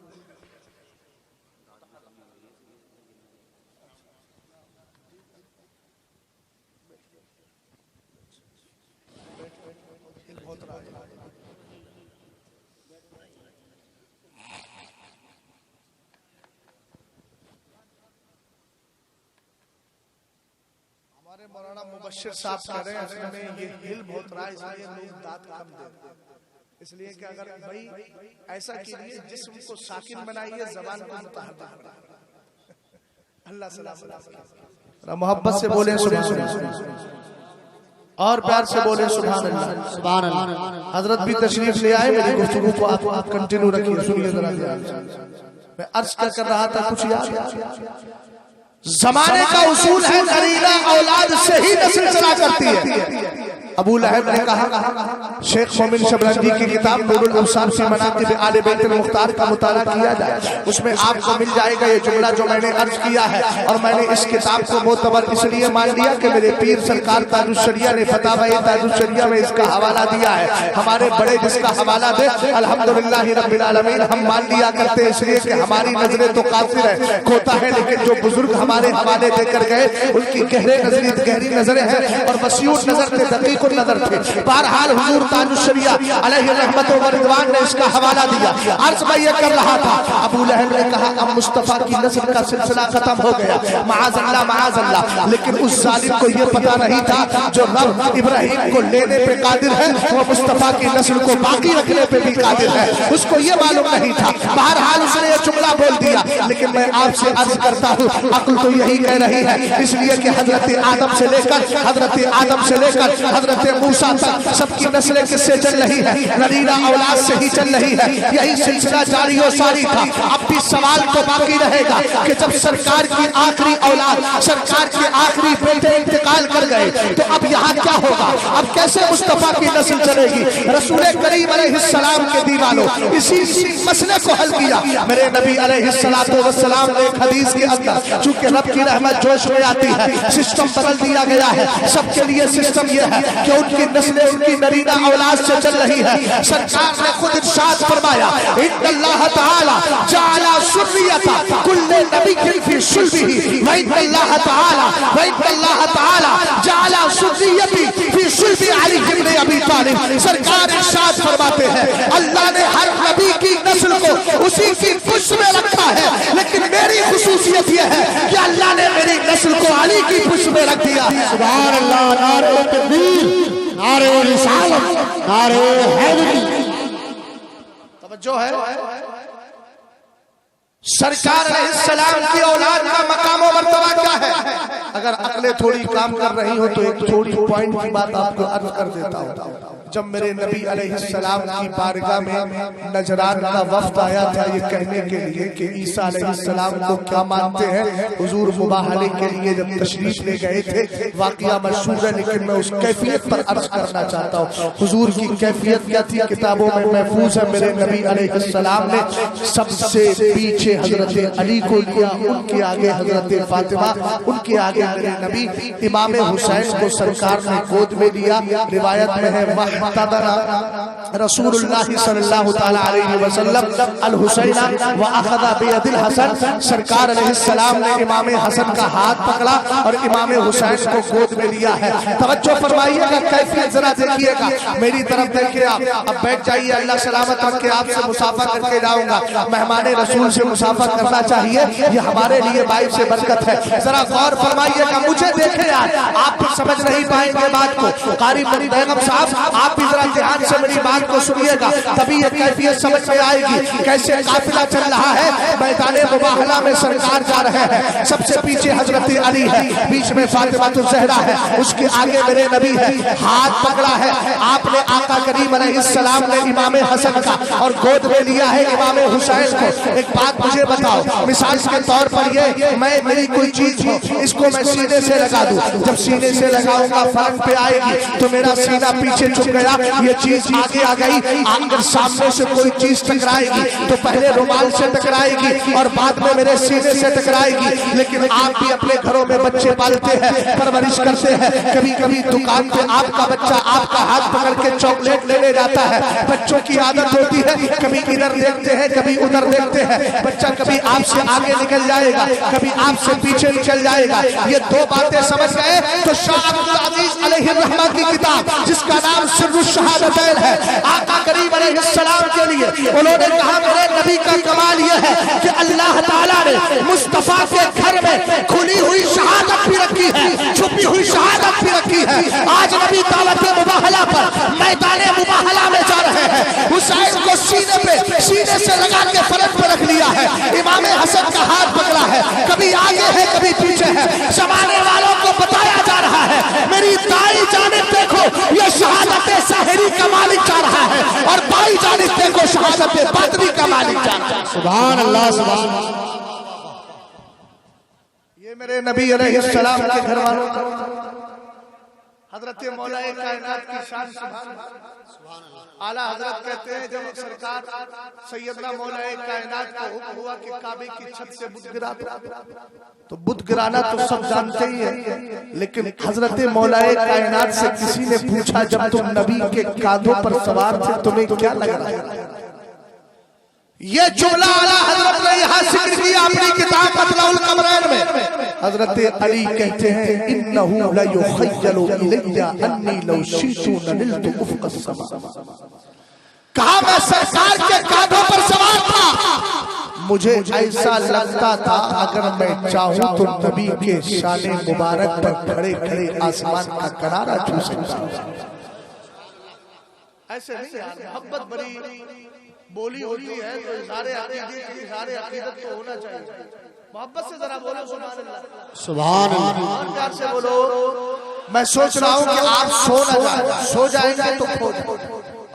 हमारे मौलाना मुबश्शिर साहब कह रहे हैं असल में ये हिल बहुत रहा है, इसलिए लोग दांत कम देते हैं। इसलिए कि अगर भाई ऐसा कीजिए जिस्म को साकिन बनाइए, जबान को मुतहर्रिक बनाइए। अल्लाह सलाम मोहब्बत से बोले सुभान अल्लाह और प्यार से बोले सुभान अल्लाह, सुभान अल्लाह। हजरत भी तशरीफ ले आए, मेरी गुफ्तगू को आप कंटिन्यू रखिए, सुनिए जरा ध्यान से। मैं अर्ज कर रहा था कुछ याद। जमाने का उसूल है नरीना औलाद से ही नस्ल चला करती है। अबू लहब ने कहा शेख मोमिन शबरंजी की किताब नूरुल अब्सार से मनाक़िब आले बैत मुख्तार का मुताला किया जाए, उसमें आपको मिल जाएगा ये जुमला जो मैंने अर्ज किया है। और मैंने इस किताब को मोतबर इसलिए मान लिया कि मेरे पीर सरकार ताजुश शरिया ने फतावा ताजुश शरिया में इसका हवाला दिया है। हमारे बड़े जिसका हवाला दे अल्हम्दुलिल्लाह रब्बिल आलमीन हम मान लिया करते, इसलिए कि हमारी नजरें तो काफिर है खोता है, लेकिन जो बुजुर्ग हमारे हवाले देकर गए उनकी गहरी नजरें हैं और मसयूद नजर से दकीक खुद नजर थे। बहरहाल हुजूर ताजुश्शरिया अलैहि रहमत व रिदवान ने इसका हवाला दिया। अर्ज मैं ये कर रहा था, अबू लहब ने कहा अब मुस्तफा की नस्ल का सिलसिला खत्म हो गया, माअज़ल्लाह माअज़ल्लाह। लेकिन उस जालिम को ये पता नहीं था जो रब इब्राहिम को लेने पे कादिर है वो मुस्तफा की नस्ल को बाकी रखने पे भी कादिर है, उसको ये मालूम नहीं था। बहरहाल उसने ये जुमला बोल दिया। लेकिन मैं आपसे अर्ज करता हूँ, अक्ल तो यही कह रही है, इसलिए कि हजरत आदम से लेकर हजरत मूसा तक सबकी नस्लें किससे चल रही है? नरीना औलाद से ही चल रही है। यही सिलसिला जारी और सारी था। अब भी सवाल तो बाकी रहेगा कि जब सरकार की आखिरी औलाद, सरकार के आखिरी बेटे इंतकाल कर गए तो अब यहाँ क्या होगा? अब कैसे मुस्तफा की नस्ल चलेगी? रसूल करीम अलैहिस्सलाम के दीवानों इसी मसले को हल किया। मेरे नबी अलैहिस्सलातु वस्सलाम ने एक हदीस के अंदर, चूंकि रब की रहमत जोश में आती है, सिस्टम बदल दिया गया है। सबके लिए सिस्टम यह है कि उनकी नस्लें उनकी नरीना औलाद से चल रही है। सरकार ने खुद इरशाद फरमाया, इन्नल्लाह तआला जअला सुर्रियता कुल्ले नबिय्यिन फी सुल्बिही व इन्नल्लाह तआला जअला सुर्रियती फी सुल्बि अली इब्न अबी तालिब। सरकार इरशाद फरमाते हैं, अल्लाह ने हर नबी की नस्ल को उसी की पुष्ट में रखा है, लेकिन मेरी खुसूसियत यह है कि अल्लाह ने मेरी नस्ल को अली की पुष्ट में रख दिया। सुभान अल्लाह, नारे तकबीर, नारे रिसालत, नारे हैदरी। तवज्जो है, सरकार अलैहिस्सलाम की औलाद का मकाम और मर्तबा क्या है? अगर अकलें थोड़ी काम कर रही हो तो एक थोड़ी पॉइंट की बात आपको अर्ज कर देता हूँ। जब मेरे नबी अलैहिस्सलाम की बारगाह में नजरान का वफ्द आया था ये कहने के लिए कि ईसा अलैहिस्सलाम को क्या मानते हैं, हुजूर मुबाहले के लिए जब तशरीफ ले गए थे, वाकया मशहूर है, लेकिन मैं उस कैफियत पर अर्ज करना चाहता हूँ। हुजूर की कैफियत क्या थी, किताबों में महफूज है। मेरे नबी अलैहिस्सलाम ने सबसे पीछे हजरत अली को लिया, उनके आगे हजरत फातिमा, उनके आगे मेरे नबी इमाम हुसैन को सरकार ने गोद में लिया। रिवायत में है वहतदरा रसूलुल्लाह सल्लल्लाहु तआला अलैहि वसल्लम अल हुसैन व अखदा बियदिल हसन। सरकार अलैहिस्सलाम ने इमाम हसन का हाथ पकड़ा और इमाम हुसैन को गोद में लिया है। तवज्जो फरमाइएगा, कैफियत जरा देखिएगा, मेरी तरफ देखिए आप। अब बैठ जाइए, अल्लाह सलामत रखे, आपसे मुसाफा करके जाऊंगा। मेहमान रसूल से मुसाफा करना चाहिए, ये हमारे लिए बाइब से बरकत है। जरा गौर फरमाइएगा, मुझे देखे यार, आप समझ नहीं पाएंगे बात को। कारी बेगम साहब, आप भी जरा ध्यान से मेरी बात को सुनिएगा, तभी ये कैफियत समझ में आएगी। कैसे काफिला चल रहा है, मैदाने मुबाहला में सरकार जा रहे हैं, सबसे पीछे हजरत अली है, बीच में फातिमा तो ज़हरा है, उसके आगे मेरे नबी है, हाथ पकड़ा है आपने आका करीम अलैहिस्सलाम ने इमाम हसन का, और गोद में लिया है इमाम हुसैन को। एक बात मुझे बताओ, मिसाल के तौर पर ये मैं मेरी कोई चीज हो, इसको मैं सीने से लगा दूं, जब सीने से लगाऊंगा फर्क पे आएगी तो मेरा सीना पीछे झुक गया, ये चीज आगे आ गई। अगर सामने से कोई चीज टकराएगी तो पहले रुमाल से टकराएगी और बाद में मेरे सीने से टकराएगी। लेकिन आप भी अपने घरों में बच्चे पालते हैं, परवरिश करते हैं, कभी कभी दुकान पे आपका बच्चा आपका हाथ पकड़ के चॉकलेट लेने जाता है। बच्चों की आदत होती है, कभी इधर देखते हैं कभी उधर देखते हैं, बच्चा कभी आपसे आगे निकल जाएगा कभी आपसे पीछे निकल जाएगा। ये दो बातें समझ गए तो शाह अब्दुल अजीज अलैहि रहमा की किताब जिसका नाम सिर्रुश शहादतैन है, आका करीम अलैहिस्सलाम के लिए उन्होंने कहा मेरे नबी का कमाल यह है कि अल्लाह ताला ने मुस्तफा के घर में खुली हुई शहादत भी रखी है, छुपी हुई शहादत भी रखी है। आज नबी दावत मुबाहला पर मैदाने मुबाहला में जा रहे हैं, हुसैन को सीने से लगा के फलक पर रख लिया है, इमाम हसन का हाथ पकड़ा है, कभी आगे है कभी पीछे है। जमाने वालों को बताया जा रहा है मेरी दाई जानिब देखो ये शहादत सहरी का मालिक जा रहा है, और बाई जानिब देखो शहादत बदरी का मालिक जा रहा है। सुभान अल्लाह, सुभान अल्लाह। ये मेरे नबी अलैहिस्सलाम के घर वालों हजरत मौलाए कायनात की शान सुभान अल्लाह। आला हजरत कहते हैं जब सरकार सैयदना मौलाए कायनात को हुक्म हुआ कि काबे की छत से बुत गिरा तो बुत गिराना तो सब जानते ही है, लेकिन हजरत मौलाए कायनात से किसी ने पूछा जब तुम नबी के कांधों पर सवार थे तुम्हें क्या लग रहा है? ये जुमला आला हजरत ने यहाँ जिक्र किया अपनी किताब मतलाउल कमरैन में। हजरत अली कहते हैं इन्नहु ला युखय्यलु इलैया अन्नी लौ शीतु नलिलतु उफ़क़स समा। कहा मैं सरकार के कांधों पर सवार था, मुझे ऐसा लगता था अगर मैं चाहूं तो नबी के शाने मुबारक पर खड़े खड़े आसमान का किनारा छू सकता हूं। ऐसे नहीं यार, मोहब्बत बड़ी बोली होती है तो इज़हारे अक़ीदत तो होना चाहिए। मोहब्बत से जरा बोलो सुभान अल्लाह, सुभान अल्लाह, प्यार से बोलो। मैं सोच रहा हूँ कि आप सो जाएंगे तो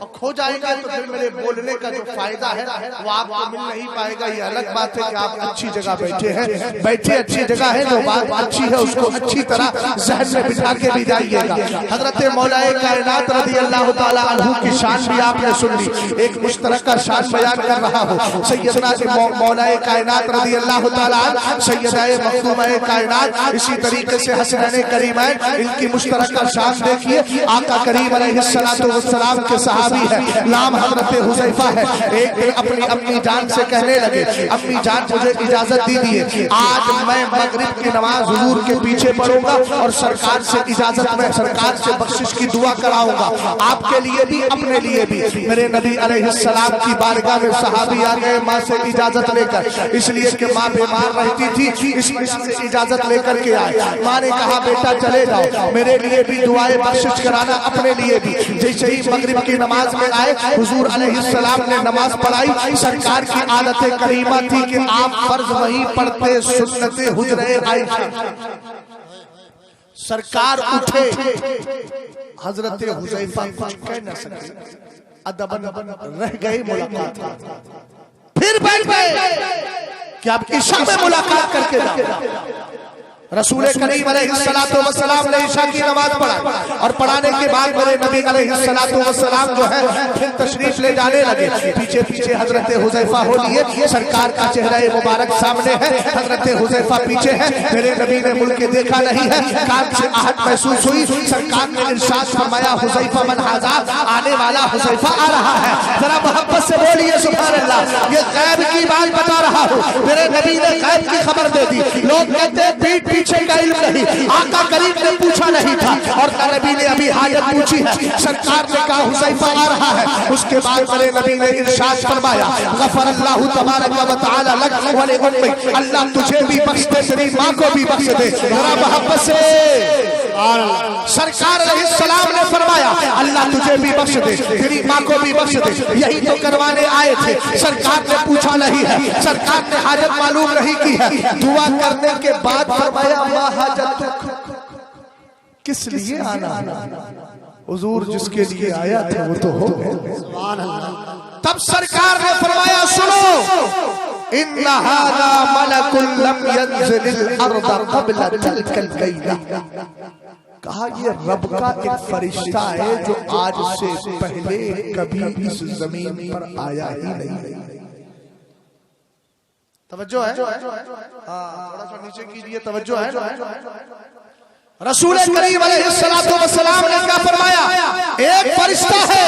खो जाएगा तो फिर मेरे बोलने का जो फायदा है वो आपको मिल नहीं पाएगा। ये अलग बात है कि आप अच्छी जगह बैठे हैं, बैठे अच्छी जगह है, जो बात अच्छी है उसको अच्छी तरह जहन में बिठा के भी जाइएगा। हजरत मौलाए कायनात रज़ी अल्लाह ताला अन्हु की शान भी आपने सुन ली। एक मुश्तरका शान बयान कर रहा हूँ। सैयदना मौलाए कायनात रज़ी अल्लाह ताला सैयदाए मखदूमाए कायनात, इसी तरीके से हसनैन करीमैन, इनकी मुश्तरका शान देखिए। आका करीम अलैहिस्सलातु वस्सलाम के सहाबी है, नाम हजरत हुज़ैफा है। एक दिन अपनी अम्मी जान से कहने लगे, अम्मी जान मुझे इजाजत दीजिए, आज मैं मगरिब की नमाज हुजूर के पीछे पढ़ूंगा और सरकार से इजाजत में सरकार से बख्शिश की दुआ कराऊंगा, आपके लिए भी अपने लिए भी। मेरे नबी अलैहिस्सलाम की बारगाह में सहाबी आ गए माँ से इजाजत लेकर, इसलिए कि माँ बीमार रहती थी, इस वजह से इजाजत लेकर के आए। माँ ने कहा बेटा चले जाओ, मेरे लिए भी दुआएं बख्शिश कराना, अपने लिए भी। जैसे ही मगरिब की नमाज में आए, हुजूर अलैहिस्सलाम ने नमाज पढ़ाई। सरकार की आदत करीमा थी कि आप फर्ज वही पढ़ते, सुन्नते हुजरे आई। सरकार उठे, हजरत हुज़ैफा कुछ कह न सके, अदबन रह गई मुलाकात। फिर बैठ गए कि अब इशा में मुलाकात करके जाओ। रसूल करीम अलैहिस्सलातु वस्सलाम ने इशा की नमाज पढ़ाई और पढ़ाने के बाद मेरे नबी अलैहिस्सलातु वस्सलाम जो है फिर तशरीफ ले जाने लगे। पीछे पीछे हजरत हुज़ैफा हो लिए, सरकार का चेहरा मुबारक सामने है, हजरत हुज़ैफा पीछे है। मेरे नबी ने मुड़ के देखा नहीं है, कान से आहट महसूस हुई। सरकार ने इरशाद फरमाया हुज़ैफा मन हाज़ा, आने वाला हुज़ैफा आ रहा है। जरा मोहब्बत से बोलिए सुभान अल्लाह। ये गैब की बात बता रहा हूँ, मेरे नबी ने गैब की खबर दे दी। लोग कहते हैं पीठ पीछे का इल्म नहीं, आका करीम ने पूछा नहीं था और नबी ने अभी हाजत पूछी है। सरकार ने कहा हुज़ैफा आ रहा है। उसके बाद मेरे नबी ने इरशाद फरमाया गफ़रल्लाहु तबारक व तआला लक व लि उम्मिक, अल्लाह तुझे भी बख्श दे, तेरी माँ को भी बख्श दे। जरा मोहब्बत से सरकार अलैहिस्सलाम ने फरमाया अल्लाह तुझे भी बख्श दे, तेरी माँ को भी बख्श दे। यही तो करवाने आए थे, सरकार ने पूछा नहीं है, सरकार ने हाजत मालूम नहीं की है। दुआ करने के बाद फरमाया मा हाजतुक, किस लिए आना है? हुजूर जिसके लिए आया था वो तो हो गए। तब सरकार ने फरमाया सुनो, इन्ना हाज़ा मलकुल लम यंज़िल अर्द क़ब्ल तिलकल लैला। कहा ये रब का एक फरिश्ता है जो आज से पहले कभी इस जमीन पर आया ही नहीं। तवज्जो है? हाँ थोड़ा सा नीचे कीजिए, तवज्जो है? रसूल करीम अलैहिस्सलातु वस्सलाम ने क्या फरमाया? एक फरिश्ता है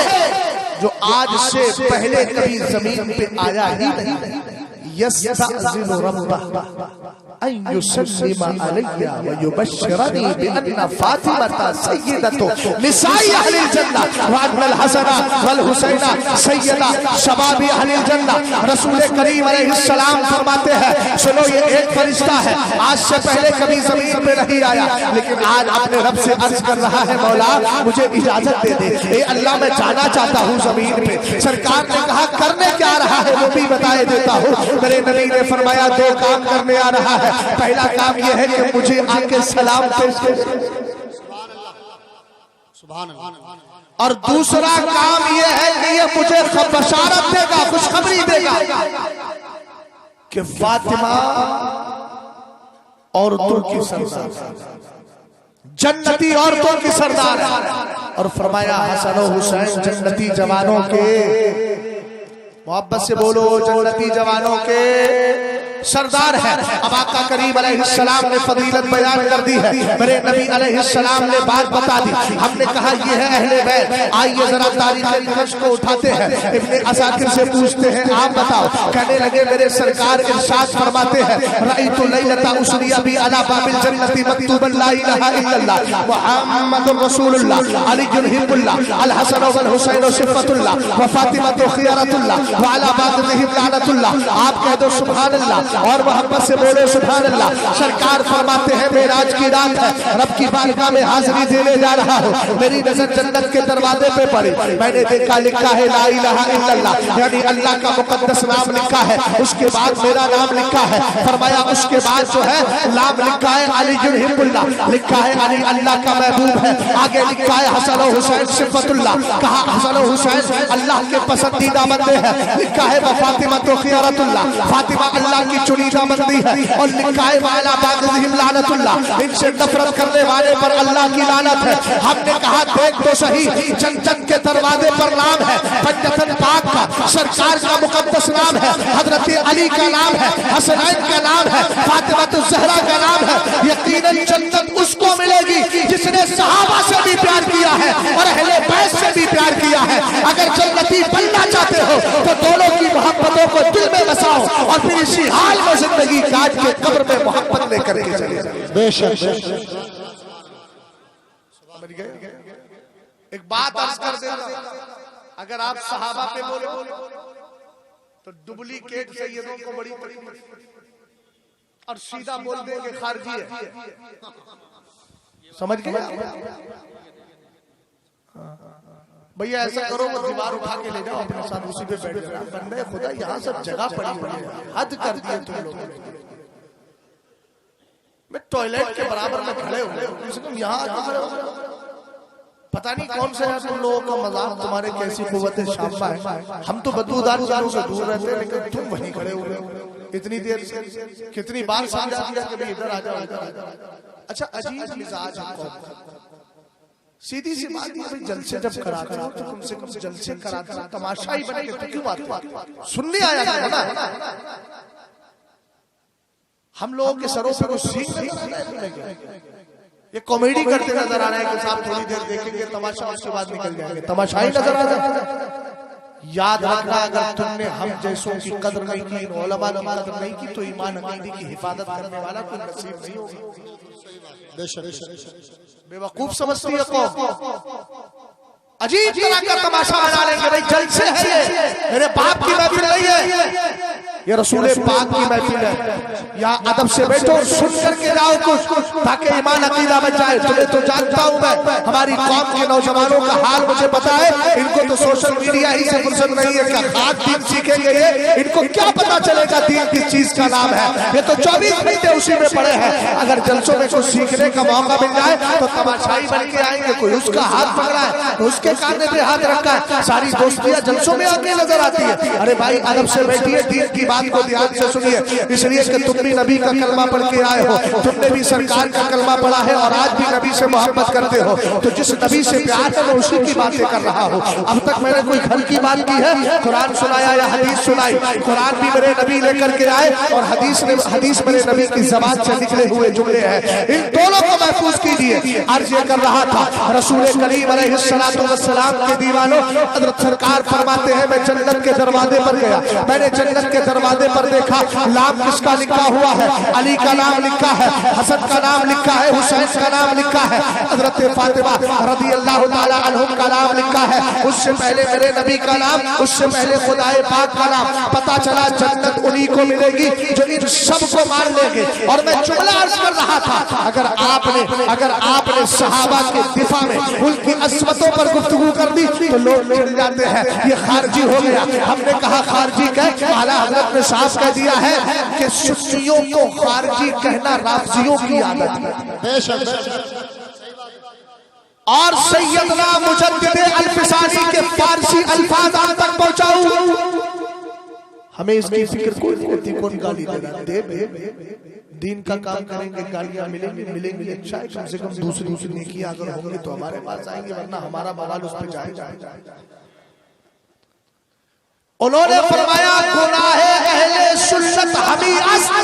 जो आज से पहले कभी जमीन पे आया ही नहीं। यस्तअज़िनु रब्बह अन युसल्लिमा अलैया व युबश्शिरनी बिअन्ना फातिमता सय्यदतु निसाई अहलिल जन्नह व अन्नल हसना वल हुसैना सय्यदा शबाबी अहलिल जन्नह। रसूल करीम अलैहिस्सलाम फरमाते हैं सुनो, ये एक फरिश्ता है, आज से पहले कभी जमीन पे नहीं आया, लेकिन आज अपने रब से अर्ज कर रहा है मौला मुझे इजाजत दे दे, ए अल्लाह मैं जाना चाहता हूँ जमीन पे। सरकार ने कहा करने क्या रहा है वो भी बताए देता हूँ। मेरे नबी ने फरमाया दो काम करने आ रहा है। पहला काम यह है कि मुझे आके सलाम पेश कर, और दूसरा काम यह है कि ये मुझे बशारत देगा, खुशखबरी देगा कि फातिमा औरतों की सरदार, जन्नती औरतों की सरदार है। और फरमाया हसन और हुसैन जन्नती जवानों के, मोहब्बत से बोलो जन्नती जवानों के सरदार है। अब आका करीम अलैहिस्सलाम ने फजीलत बयान कर दी है, मेरे नबी अलैहिस्सलाम ने बात बता दी। हमने कहा ये है अहले बैत। आइए जरा तारीख नक्श को उठाते हैं, इब्ने असाकिर से पूछते हैं आप बताओ। कहने लगे मेरे सरकार इरशाद फरमाते हैं रअयतु लैलता उसरिया बि अला बाबिल जन्नति मक्तूबन ला इलाहा इल्लल्लाह मुहम्मदुर रसूलुल्लाह अलीयुन हिब्बुल्लाह अल हसन वल हुसैन सिफ़तुल्लाह व फातिमा खियारतुल्लाह व अला बातिही लानतुल्लाह। आप कह दो सुभान अल्लाह और मोहब्बत से बोलो सुभान अल्लाह। सरकार फरमाते हैं मेराज की रात है, रब की बारगाह में हाजिरी देने जा रहा हूं। मेरी नजर जन्नत के दरवाजे पे पड़ी, मैंने देखा लिखा है ला इलाहा इल्लल्लाह, यानी अल्लाह का मुकद्दस नाम लिखा है, उसके बाद मेरा नाम लिखा है। फरमाया उसके बाद जो है नाम लिखा है अलीयुन हिब्बुल्लाह, लिखा है अली अल्लाह का महबूब है। आगे लिखा है हसन और हुसैन सिफ़तुल्लाह, कहा हसन और हुसैन अल्लाह के पसंदीदा बंदे हैं। लिखा है फातिमा खियारतुल्लाह, फातिमा अल्लाह की चुनीदा बंदी है। और लिखा है वाला बाग़िहिम लानतुल्लाह, इनसे नफरत करने वाले पर अल्लाह की लानत है। हमने कहा देख तो सही, जन्नत के दरवाजे पर नाम है, पंजतन पाक का सरकार का मुकद्दस नाम है, हजरत अली का नाम है, हसनैन का नाम है, फातिमा ज़हरा का नाम है। यकीनन जन्नत उसको मिलेगी जिसने सहाबा से भी प्यार किया है और अहले बैत से भी प्यार किया है। अगर जन्नती बनना चाहते हो तो दोनों की मोहब्बतों को दिल में बसाओ और फिर इसी हाल में जिंदगी काट के कब्र में मोहब्बत लेकर के चले जाओ। बेशक एक बात अर्ज कर देता, अगर आप सहाबा पे बोले तो डुप्लीकेट सैयदों को बड़ी तकलीफ, और सीधा बोल देंगे खारजी है। समझ गए भैया? ऐसा करो वो दीवार उठा के ले जाओ अपने साथ, उसी पे बैठ जाओ। बंदे खुदा यहाँ सब जगह पड़ी हुई है, हद कर दिए तुम लोग। मैं टॉयलेट के बराबर में खड़े हो, तुम यहाँ पता नहीं कौन से तुम लोगों का मजाक, तुम्हारे कैसी कुव्वत शामा है। हम तो बदबूदार जानों से दूर रहते हैं, लेकिन तुम वहीं खड़े हुए हो इतनी देर से। कितनी बार समझा दिया कि इधर आ जाओ, इधर आ जाओ। अच्छा अजीब मिजाज है। सीधी सी बात है, जलसे जब कराते हो तो कम से कम जलसे कराते हो, तमाशा ही बने तो क्यों बात सुनने आया था ना। हम लोगों के सरों पर सीख ये कॉमेडी करते नजर आ रहे हैं कि साहब थोड़ी देर देखेंगे तमाशा, उसके बाद निकल जाएंगे, तमाशा ही नजर आ जाएगा। याद रखना, अगर तुमने हम जैसों की कदर नहीं की, उलमा की कदर नहीं की, तो ईमान अकीदे की हिफाजत करने वाला कोई नसीब नहीं होगा। बेवकूफ समझती है कौम, अजीब तरह का तमाशा बना लेंगे। भाई जलसे है ये, मेरे बाप की महफिल नहीं है, ये रसूल पाक की महफिल है। यहाँ अदब से बैठो, सुन करके जाओ कुछ, ताकि ईमान अकीदा बच जाए। तुम्हें तो जानता हूँ मैं, हमारी कौम के नौजवानों का हाल मुझे पता है। इनको तो सोशल मीडिया ही से फुर्सत नहीं है कि खास दीन सीखेंगे ये, इनको क्या पता चलेगा दीन किस चीज का नाम है। ये तो 24 घंटे उसी में पड़े हैं। अगर जलसों में कुछ सीखने का मौका मिल जाए तो तमाशाई बन के आएंगे। कोई उसका हाथ पकड़ा है तो उसके कांधे पे हाथ रखा है, सारी दोस्तियां जलसों में आके नजर आती है। अरे भाई अदब से बैठिए, दीन की बात को ध्यान से सुनिए, इसलिए कि तुम भी नबी का कलमा पढ़ के आए हो, तुमने भी सरकार का कलमा पढ़ा है और आज भी नबी से मोहब्बत करते हो। तो जिस नबी से प्यार है मैं उसी की बातें कर रहा हूँ। अब तक मैंने कोई घर की बात की है? कुरान सुनाया या हदीस सुनाई? कुरान भी मेरे नबी लेकर के आए और हदीस मेरे नबी की ज़बान से निकले हुए जुमले हैं। इन दोनों को महफूज कीजिए। अर्ज ये कर रहा था, रसूल करीम अलैहिस्सलातु वस्सलाम के दीवानों, हज़रत सरकार फरमाते हैं मैं जन्नत के दरवाजे पर गया, मैंने जन्नत के दरवाजे पर देखा, नाम किसका लिखा हुआ है? अली का नाम लिखा है, हसन का नाम लिखा है, हुसैन का नाम लिखा है, हज़रत फातिमा रज़ियल्लाहु ताला अन्हुम का नाम लिखा है। उससे पहले मेरे नबी का नाम, उससे पहले खुदाए पाक का नाम। पता चला जन्नत उन्हीं को मिलेगी जो इन सबको मार लेंगे। और मैं जुमला अर्ज कर रहा था, अगर आपने सहाबा के दिफा में उनकी अज़मतों पर गुफ्तगू कर दी तो लोग चिढ़ जाते हैं, ये खारजी हो गया। हमने कहा खारजी कह, आला हज़रत ने साफ कह दिया है कि सुन्नियों को खारजी कहना राफ़ज़ियों की आदत है। और सैयदना मुजद्दिद अल-फिसानी के फारसी अल्फाज आप तक पहुंचाऊं, हमें इसकी फिक्र कोई नहीं होती। कौन गाली दे दीन का काम करेंगे, गालियां मिलेंगी। अच्छा है कम से कम दूसरी नेकियां अगर होंगी तो हमारे पास आएंगे, वरना हमारा बवाल उस पर जाएगा। उन्होंने फरमाया गुनाहे अहले सुन्नत हमी अस्त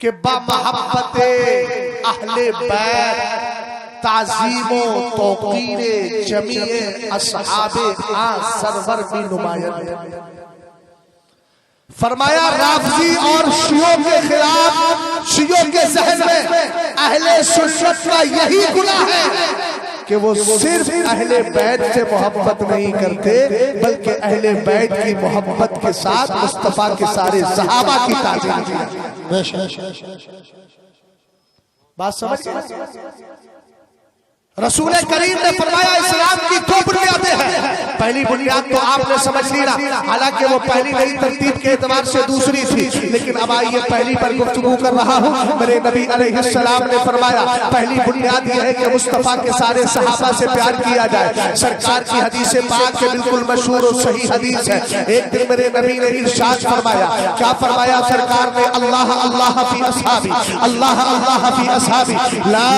कि बामहब्बते अहले बैत ताज़ीमो तौक़ीरे जमीए अस्हाबे आ सरवर की नुमायत। फरमाया राफ़ज़ी और शियों के खिलाफ, शियों के ज़हन में अहले सुन्नत का यही गुनाह है कि वो सिर्फ अहले बैत से मोहब्बत नहीं करते, बल्कि अहले बैत की मोहब्बत के साथ मुस्तफा के सारे सहाबा की ताज़ीम। बात समझ? रसूल करीम ने फरमाया इस्लाम की दो बुनियादें हैं। पहली बुनियाद तो आपने समझ लिया, हालांकि वो पहली नई तरतीब के एतबार से दूसरी थी, लेकिन अब आइए पहली पर गुफ्तगू कर रहा हूँ। मेरे नबी अलैहिस्सलाम ने फरमाया पहली बुनियाद यह है कि मुस्तफा के सारे सहाबा से प्यार किया जाए। सरकार की हदीस पाक के बिल्कुल मशहूर और सही हदीस है। एक दिन मेरे नबी ने इरशाद फरमाया, क्या फरमाया सरकार ने? अल्लाह अल्लाह फी असहाबी, अल्लाह अल्लाह फी असहाबी, ला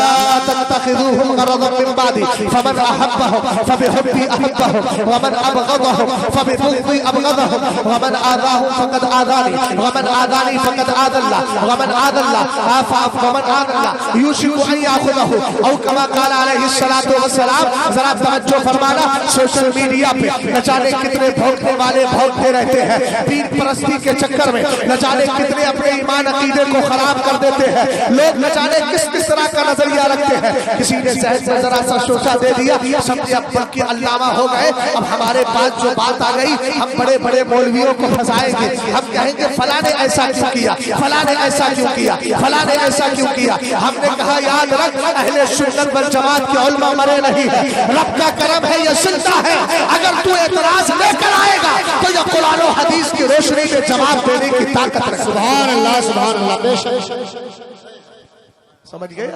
तत्तखिदूहुम गरदन मिन बादी, फमन अहब्बहुम फबिहुब्बी अहब्बहुम वमन अबगदहुम फबिबुग़दी अबगदहुम वमन आदाहुम फक़द आदानी वमन आदानी फक़द आदल्लाह वमन आदल्लाह आफ़ाफ़ वमन आदल्लाह युशिकु अन याख़ुज़हु औ कमा क़ाल अलैहिस्सलातु वस्सलाम। जरा तवज्जो फरमाना, सोशल मीडिया पे न जाने कितने भौंकने वाले भौंकते रहते हैं, पीर परस्ती के चक्कर में न जाने कितने अपने ईमान अकीदे को खराब कर देते हैं। लोग न जाने किस किस तरह का नजरिया रखते हैं। किसी ने सहज जरा सा शोशा दे दिया, समझे अब बल्कि अल्लामा हो गए। अब हमारे पास जो बात आ गई, हम बड़े बड़े मौलवियों को फंसाएंगे। हम कहेंगे फला ने ऐसा क्यों किया, फला ने ऐसा क्यों किया, फला ने ऐसा क्यों किया। हमने कहा याद रख, अहले सुन्नत वल जमात के उलमा मरे नहीं है, रब का करम है, ये सुनता है। अगर तू एतराज लेकर आएगा तो ये कुरान और हदीस की रोशनी में जवाब देने की ताकत रखता है। सुभान अल्लाह, सुभान अल्लाह। समझ गए?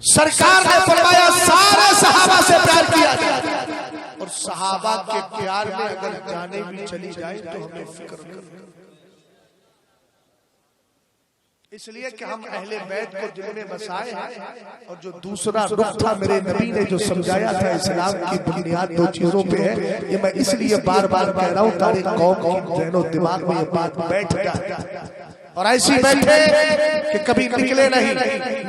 सरकार ने फरमाया सारे सहाबा से प्यार किया जाए, और सहाबा के प्यार में अगर जाने भी चली जाए तो हमें फिक्र करना, इसलिए कि हम अहले बैत को दिल में बसाए हैं। और जो दूसरा रुख था मेरे नबी ने जो समझाया था इस्लाम की बुनियाद दो चीजों पे है, ये मैं इसलिए बार बार कह रहा हूँ तारीख कौम की जहनो दिमाग में ये बात बैठ जाए। और ऐसी बैठे कि कभी निकले नहीं,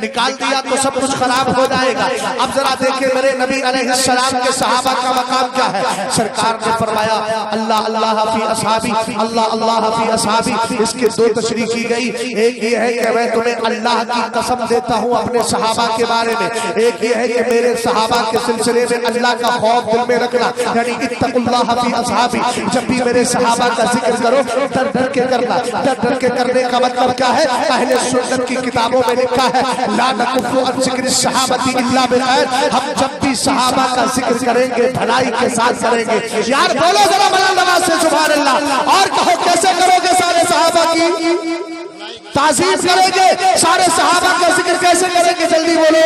निकाल दिया तो सब कुछ खराब हो जाएगा। अब जरा देखें मेरे नबी अलैहिस्सलाम के सहाबा का मकाम क्या है। सरकार ने फरमाया अल्लाह अल्लाह फी असहाबी, अल्लाह अल्लाह फी असहाबी। इसके दो तशरीह की गई, एक ये है कि मैं तुम्हें अल्लाह की कसम देता हूँ अपने सहाबा के बारे में, एक ये है कि मेरे सहाबा के सिलसिले में अल्लाह का खौफ दिल में रखना, यानी इत्तकुल्लाह फी असहाबी। जब भी मेरे सहाबा का जिक्र करो डर डर के करना, डर डर के करने का मतलब क्या है? अहले सुन्नत की किताबों में लिखा है ला नकुफ़ु अन ज़िक्रि सहाबती इल्ला बिखैर। हम जब भी सहाबा का जिक्र करेंगे भलाई के साथ करेंगे। यार बोलो जरा बुलंद आवाज़ से सुभान अल्लाह, और कहो कैसे करोगे? सारे सहाबा की ताज़ीम करेंगे, सारे सहाबा का जिक्र कैसे करेंगे? जल्दी बोलो,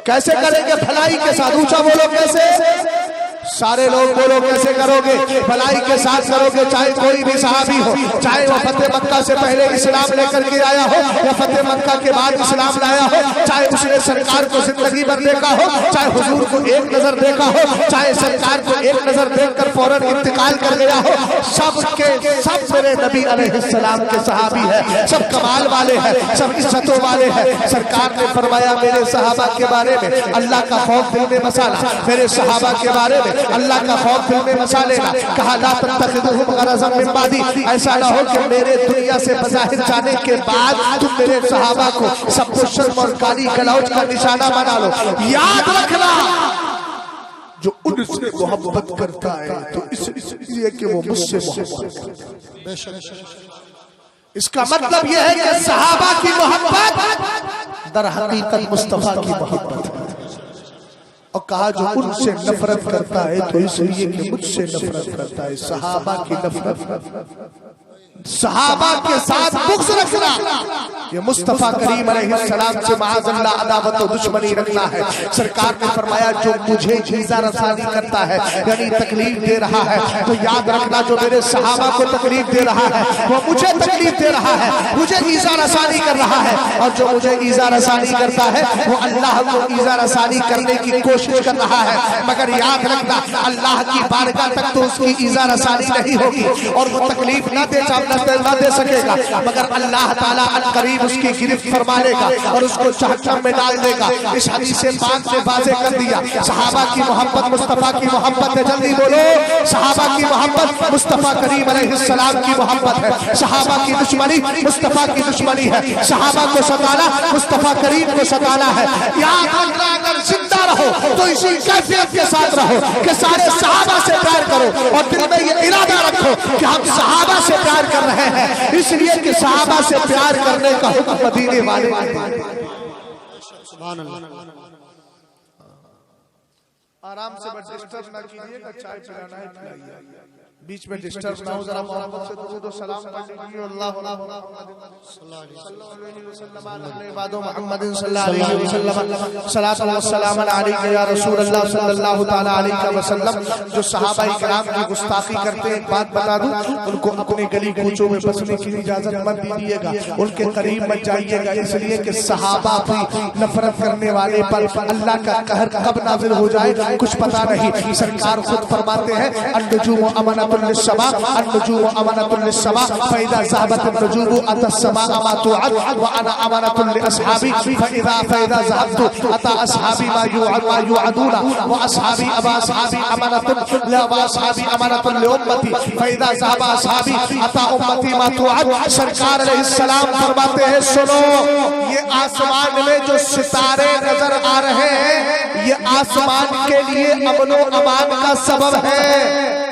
कैसे करेंगे? भलाई के साथ। ऊंचा बोलो, कैसे? सारे लोग बोलो, कैसे करोगे? भलाई के साथ करोगे। चाहे कोई भी सहाबी हो, चाहे वो फतेह मक्का से पहले इस्लाम लेकर के आया हो या फतेह मक्का के बाद इस्लाम लाया हो, चाहे उसने सरकार को जिंदगी भर देखा हो, चाहे हुजूर को एक नजर देखा हो, चाहे सरकार को एक नजर देखकर फौरन इंतकाल कर गया हो, सबके सब मेरे नबी अलैहिस्सलाम के सहाबी है, सब कमाल वाले हैं, सब इज्जतों वाले हैं। सरकार ने फरमाया मेरे सहाबा के बारे में अल्लाह का खौफ दिल में बसाना, मेरे सहाबा के बारे में अल्लाह का खौफ दिल में बसा लेना। कहा ला तत्तखिदूहुम गरज़न मिन बादी, ऐसा ना हो कि मेरे दुनिया से बज़ाहिर जाने के बाद तुम मेरे सहाबा को सबको शर्म और गाली गलौज का निशाना बना लो। याद रखना, जो उनसे मोहब्बत करता है तो इसलिए कि वो मुझसे मोहब्बत करता है। इसका मतलब यह है कि सहाबा की मोहब्बत दर हकीकत मुस्तफा की मोहब्बत है। और कहा जो उनसे नफरत करता है तो इसलिए कि मुझसे नफरत करता है। सहाबा की नफरत, सहाबा के साथ बुग़्ज़ रखना, ये मुस्तफा करीम अलैहिस्सलाम से माअज़ल्लाह अदावत और दुश्मनी रखना है। सरकार ने फरमाया जो मुझे ईज़ा रसानी करता है, यानी तकलीफ दे रहा है, तो याद रखना जो मेरे सहाबा को तकलीफ दे रहा है वो मुझे तकलीफ दे रहा है, मुझे ईज़ा रसानी कर रहा है। और जो मुझे ईज़ा रसानी करता है वो अल्लाह को ईज़ा रसानी करने की कोशिश कर रहा है। मगर याद रखना अल्लाह की बारगाह तक तो उसकी ईज़ा रसानी नहीं होगी, और वो तकलीफ न दे न दे सकेगा, मगर अल्लाह ताला अल करीब उसकी गिरफ्त फरमा लेगा और उसको जहन्नम में डाल देगा। इस हदीस पाक से वाज़ेह कर दिया सहाबा की मोहब्बत मुस्तफा की मोहब्बत है। जल्दी बोलो, सहाबा की मोहब्बत मुस्तफा करीम अलैहिस्सलाम की मोहब्बत है। सहाबा की दुश्मनी मुस्तफा की दुश्मनी है। सहाबा को सताना मुस्तफा करीम को सताना है। याद रखना, अगर जिंदा रहो तो इसी कैफियत के साथ रहो कि सारे सहाबा से प्यार करो और दिल में ये इरादा रखो कि हम सहाबा से प्यार कर रहे हैं, इसलिए कि सहाबा से प्यार करने का हुक्म मदीने वाले आराम से डिस्टर्ब ना कीजिएगा, चाय पिलाना है पिलाइए, बीच में डिस्टर्ब ना हो, जरा मोहब्बत से दुरूद और सलाम पढ़ लीजिए। अल्लाह जो सहाबा इकराम की गुस्ताखी करते हैं, एक बात बता दूं, उनको अपने गली कूचों में बसने की इजाजत मत दीजिएगा, उनके करीब मत जाइएगा, इसलिए कि सहाबा भी नफरत करने वाले पर अल्लाह का कहर कब नाज़िल हो जाए कुछ पता नहीं। सरकार खुद फरमाते हैं अन्नुजूम अमानतुल लिस्समा, अन्नुजूम अमानतुल लिस्समा, फइज़ा ज़हबत अन्नुजूम अतस्समा मा तुअद व अना अमानतुल लिअस्हाबी, फइज़ा ज़हबतु अता अस्हाबी मा युअदूना व अस्हाबी अबा अस्हाबी अमानतुल ला व अस्हाबी अमानतुल लिउम्मती, फइज़ा ज़हबा अस्हाबी अता उम्मती मा तुअद। सरकार अलैहिस्सलाम फरमाते हैं, सुनो, ये आसमान में जो सितारे नजर आ रहे हैं, ये आसमान के लिए अमनो अमान का सबब है।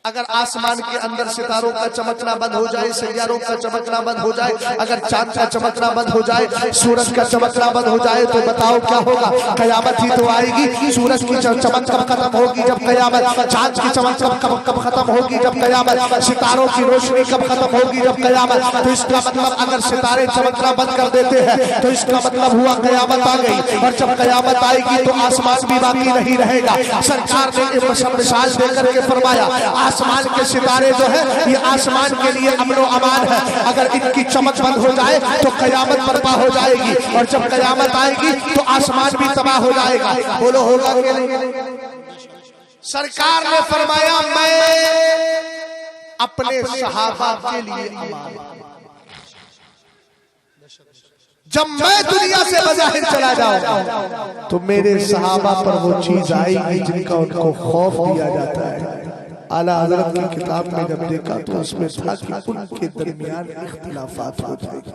अगर आसमान के अंदर सितारों का चमकना बंद हो जाए, सैयारों का चमकना बंद हो जाए, अगर चांद का चमकना बंद हो जाए, सूरज का चमकना बंद हो जाए, तो बताओ क्या होगा? कयामत ही तो आएगी। सूरज की चमक कब खत्म होगी? जब कयामत। चांद की चमक कब खत्म होगी? जब कयामत। सितारों की रोशनी कब खत्म होगी? जब कयामत। तो इसका मतलब अगर सितारे चमकना बंद कर देते हैं तो इसका मतलब हुआ कयामत आ गई, और जब कयामत आएगी तो आसमान भी बाकी नहीं रहेगा। सरकार ने मिसाल देकर के फरमाया, आसमान के सितारे जो है ये आसमान के लिए अमनो अमान है, अगर इनकी चमक बंद हो जाए तो कयामत बर्पा हो जाएगी, और जब कयामत आएगी तो आसमान भी तबाह हो जाएगा। बोलो होगा कि नहीं? सरकार ने फरमाया, मैं अपने सहाबा के लिए अमान, जब मैं दुनिया से बज़ाहिर चला जाऊंगा तो मेरे सहाबा पर वो चीज आएगी जिनका उनको खौफ दिया जाता है। आला हज़रत की किताब में जब देखा तो उसमें था कि उनके दरमियान इख्तिलाफात हो जाएंगे,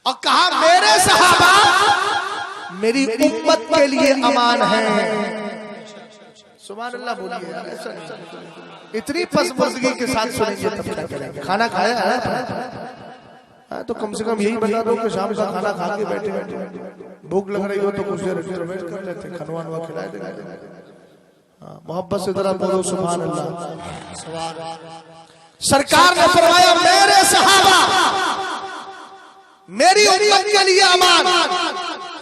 और कहा मेरे सहाबा मेरी उम्मत के लिए अमान है। सुभान अल्लाह बोलिए यार, ऐसा इतनी पसंदगी के साथ सुनेंगे तब क्या करेंगे? खाना खाया है तो कम से कम यही बता दो कि शाम का खाना खा के बैठे बैठे भूख लग रही हो तो कुछ देर वेट कर लेते, खनवा नवा खिलाए देंगे। मोहब्बत से जरा बोलो सुभान अल्लाह। सरकार ने फरमाया, मेरे सहाबा मेरी उम्मत के लिए अमान।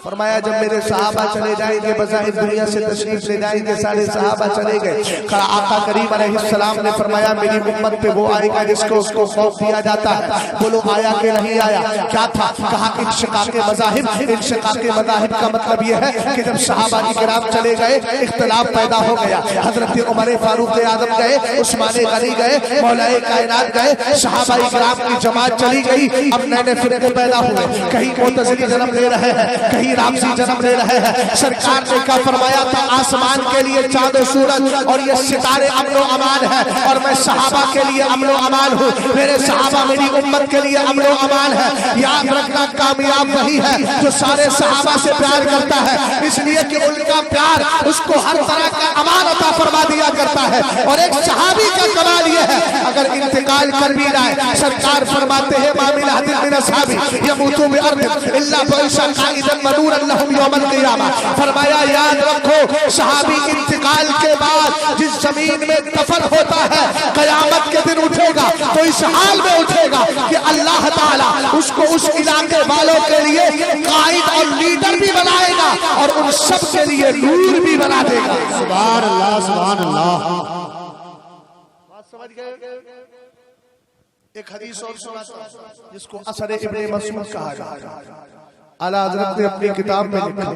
फरमाया जब मेरे सहाबा चले जाएंगे, बज़ाहिर दुनिया से तशरीफ ले जाएंगे, सारे सहाबा चले गए, आका करीम अलैहिस्सलाम ने फरमाया मेरी उम्मत पे वो आएगा जिसको उसको खौफ दिया जाता है। बोलो आया कि नहीं आया? क्या था? कहा इंशिकाके मज़ाहिब। इंशिकाके मज़ाहिब का मतलब ये है कि जब सहाबा इकराम चले गए, इख्तिलाफ पैदा हो गया। हजरत उमर फारूक आज़म गए, उस्मान गनी गए, मौलाए कायनात गए, सहाबा इकराम की जमात चली गई। अब नए नए फिरके पैदा हुए, कहीं मुतज़िली जन्म ले रहे हैं, कहीं रामसी जन्म ले रहे हैं। सरकार ने क्या फरमाया था? आसमान के लिए चांद और सूरज और ये सितारे अमनो अमान है, और मैं सहाबा के लिए अमनो अमान हूँ। मेरे सहाबा मेरी उम्मत के लिए अमनो अमान है। याद रखना, कामयाब वही है जो सारे सहाबा से प्यार करता है, इसलिए कि उनका प्यार उसको हर तरह का अमान अता फरमा दिया करता है। और एक सहाबी का कमाल ये है, अगर इंतकाल कर भी जाए, सरकार फरमाते हैं मामिल हदिल मिन असहाबी यमूतु बिअर्द इल्ला बइशा काइदन मदूर अल्लाहुम यौमल क़ियामा। फरमाया याद रखो, सहाबी इंतकाल के बाद जिस जमीन में दफन होता है, कयामत के दिन उठेगा तो इस हाल में उठेगा कि अल्लाह ताला उसको उस इलाके वालों के लिए कायद और लीडर भी बनाएगा और उन सब के लिए नूर भी बना देगा। सुभान अल्लाह, सुभान अल्लाह। बात समझ गए? एक हदीस और सुनाता जिसको असर इब्ने मसूद कहा जाता है। आला हज़रत ने अपनी किताब में लिखा,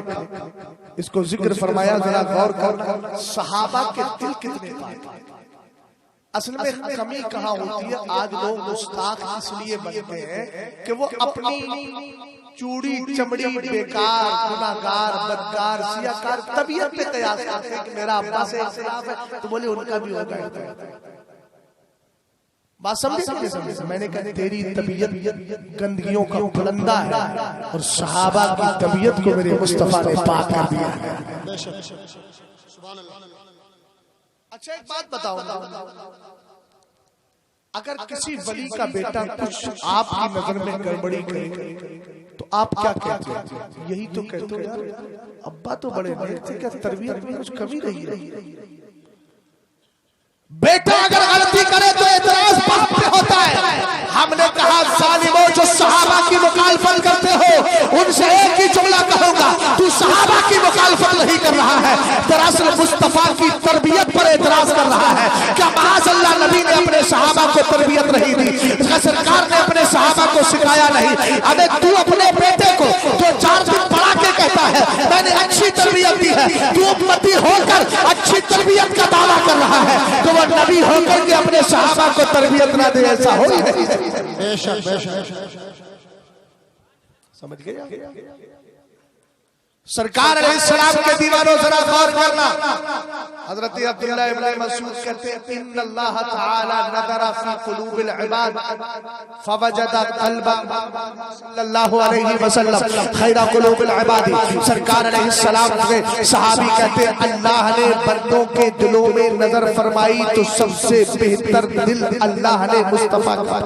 इसको जिक्र फरमाया, जरा गौर कर, सहाबा के दिल कितने पाक। असल में कमी कहाँ होती है? आज लोग गुस्ताख इसलिए बनते हैं कि वो अपनी चूड़ी चमड़ी बेकार गुनाहगार बदकार सियाकार तबीयत पे कयास करते हैं कि मेरा अब्बा से इख्तिलाफ है तो बोले उनका भी होगा। बात समझे? मैंने कहा तेरी तबीयत गंदगियों का बुलंदा है और सहाबा की तबीयत को मेरे मुस्तफा ने पाक कर दिया है। अच्छा एक बात बताओ, अगर किसी वली का बेटा कुछ आपकी नजर में गड़बड़ी करे तो आप क्या कहते हैं? यही तो कहते हो यार अब्बा तो बड़े नेक थे, क्या तरबियत में कुछ कमी रही? बेटा अगर गलती करे तो एतराज बाप पे होता है। हमने कहा जालिमों जो सहाबा की मुखालफत करते हो उनसे एक ही जुमला कहूंगा, तू सहाबा की मुखालफत नहीं कर रहा है, दरअसल मुस्तफा की तरबियत पर एतराज कर रहा है। क्या माअज़ल्लाह नबी ने अपने सहाबा को तरबियत नहीं दी? इसका सरकार ने अपने सहाबा को सिखाया नहीं? अबे तू अपने बेटे को जो 4 दिन पढ़ा के कहता है मैंने अच्छी तरबियत दी है, तू उम्मती होकर अच्छी तरबियत का दावा कर रहा है तो वो नबी होकर के अपने सहाबा को तरबियत ना दे, ऐसा हो ही नहीं। बेशक बेशक समझ गए? सरकार अलैहिस्सलाम के दीवानों जरा गौर करना। हजरत अब्दुल्लाह इब्न मसूद कहते हैं इन्नल्लाह तआला नज़रा फी कुलूबिल इबाद फवजदा क़ल्बन सल्लल्लाहु अलैहि वसल्लम खैरा कुलूबिल इबाद। सरकार अलैहिस्सलाम के सहाबी कहते हैं अल्लाह ने बंदों के दिलों में नजर फरमाई तो सबसे बेहतर दिल अल्लाह ने मुस्तफा का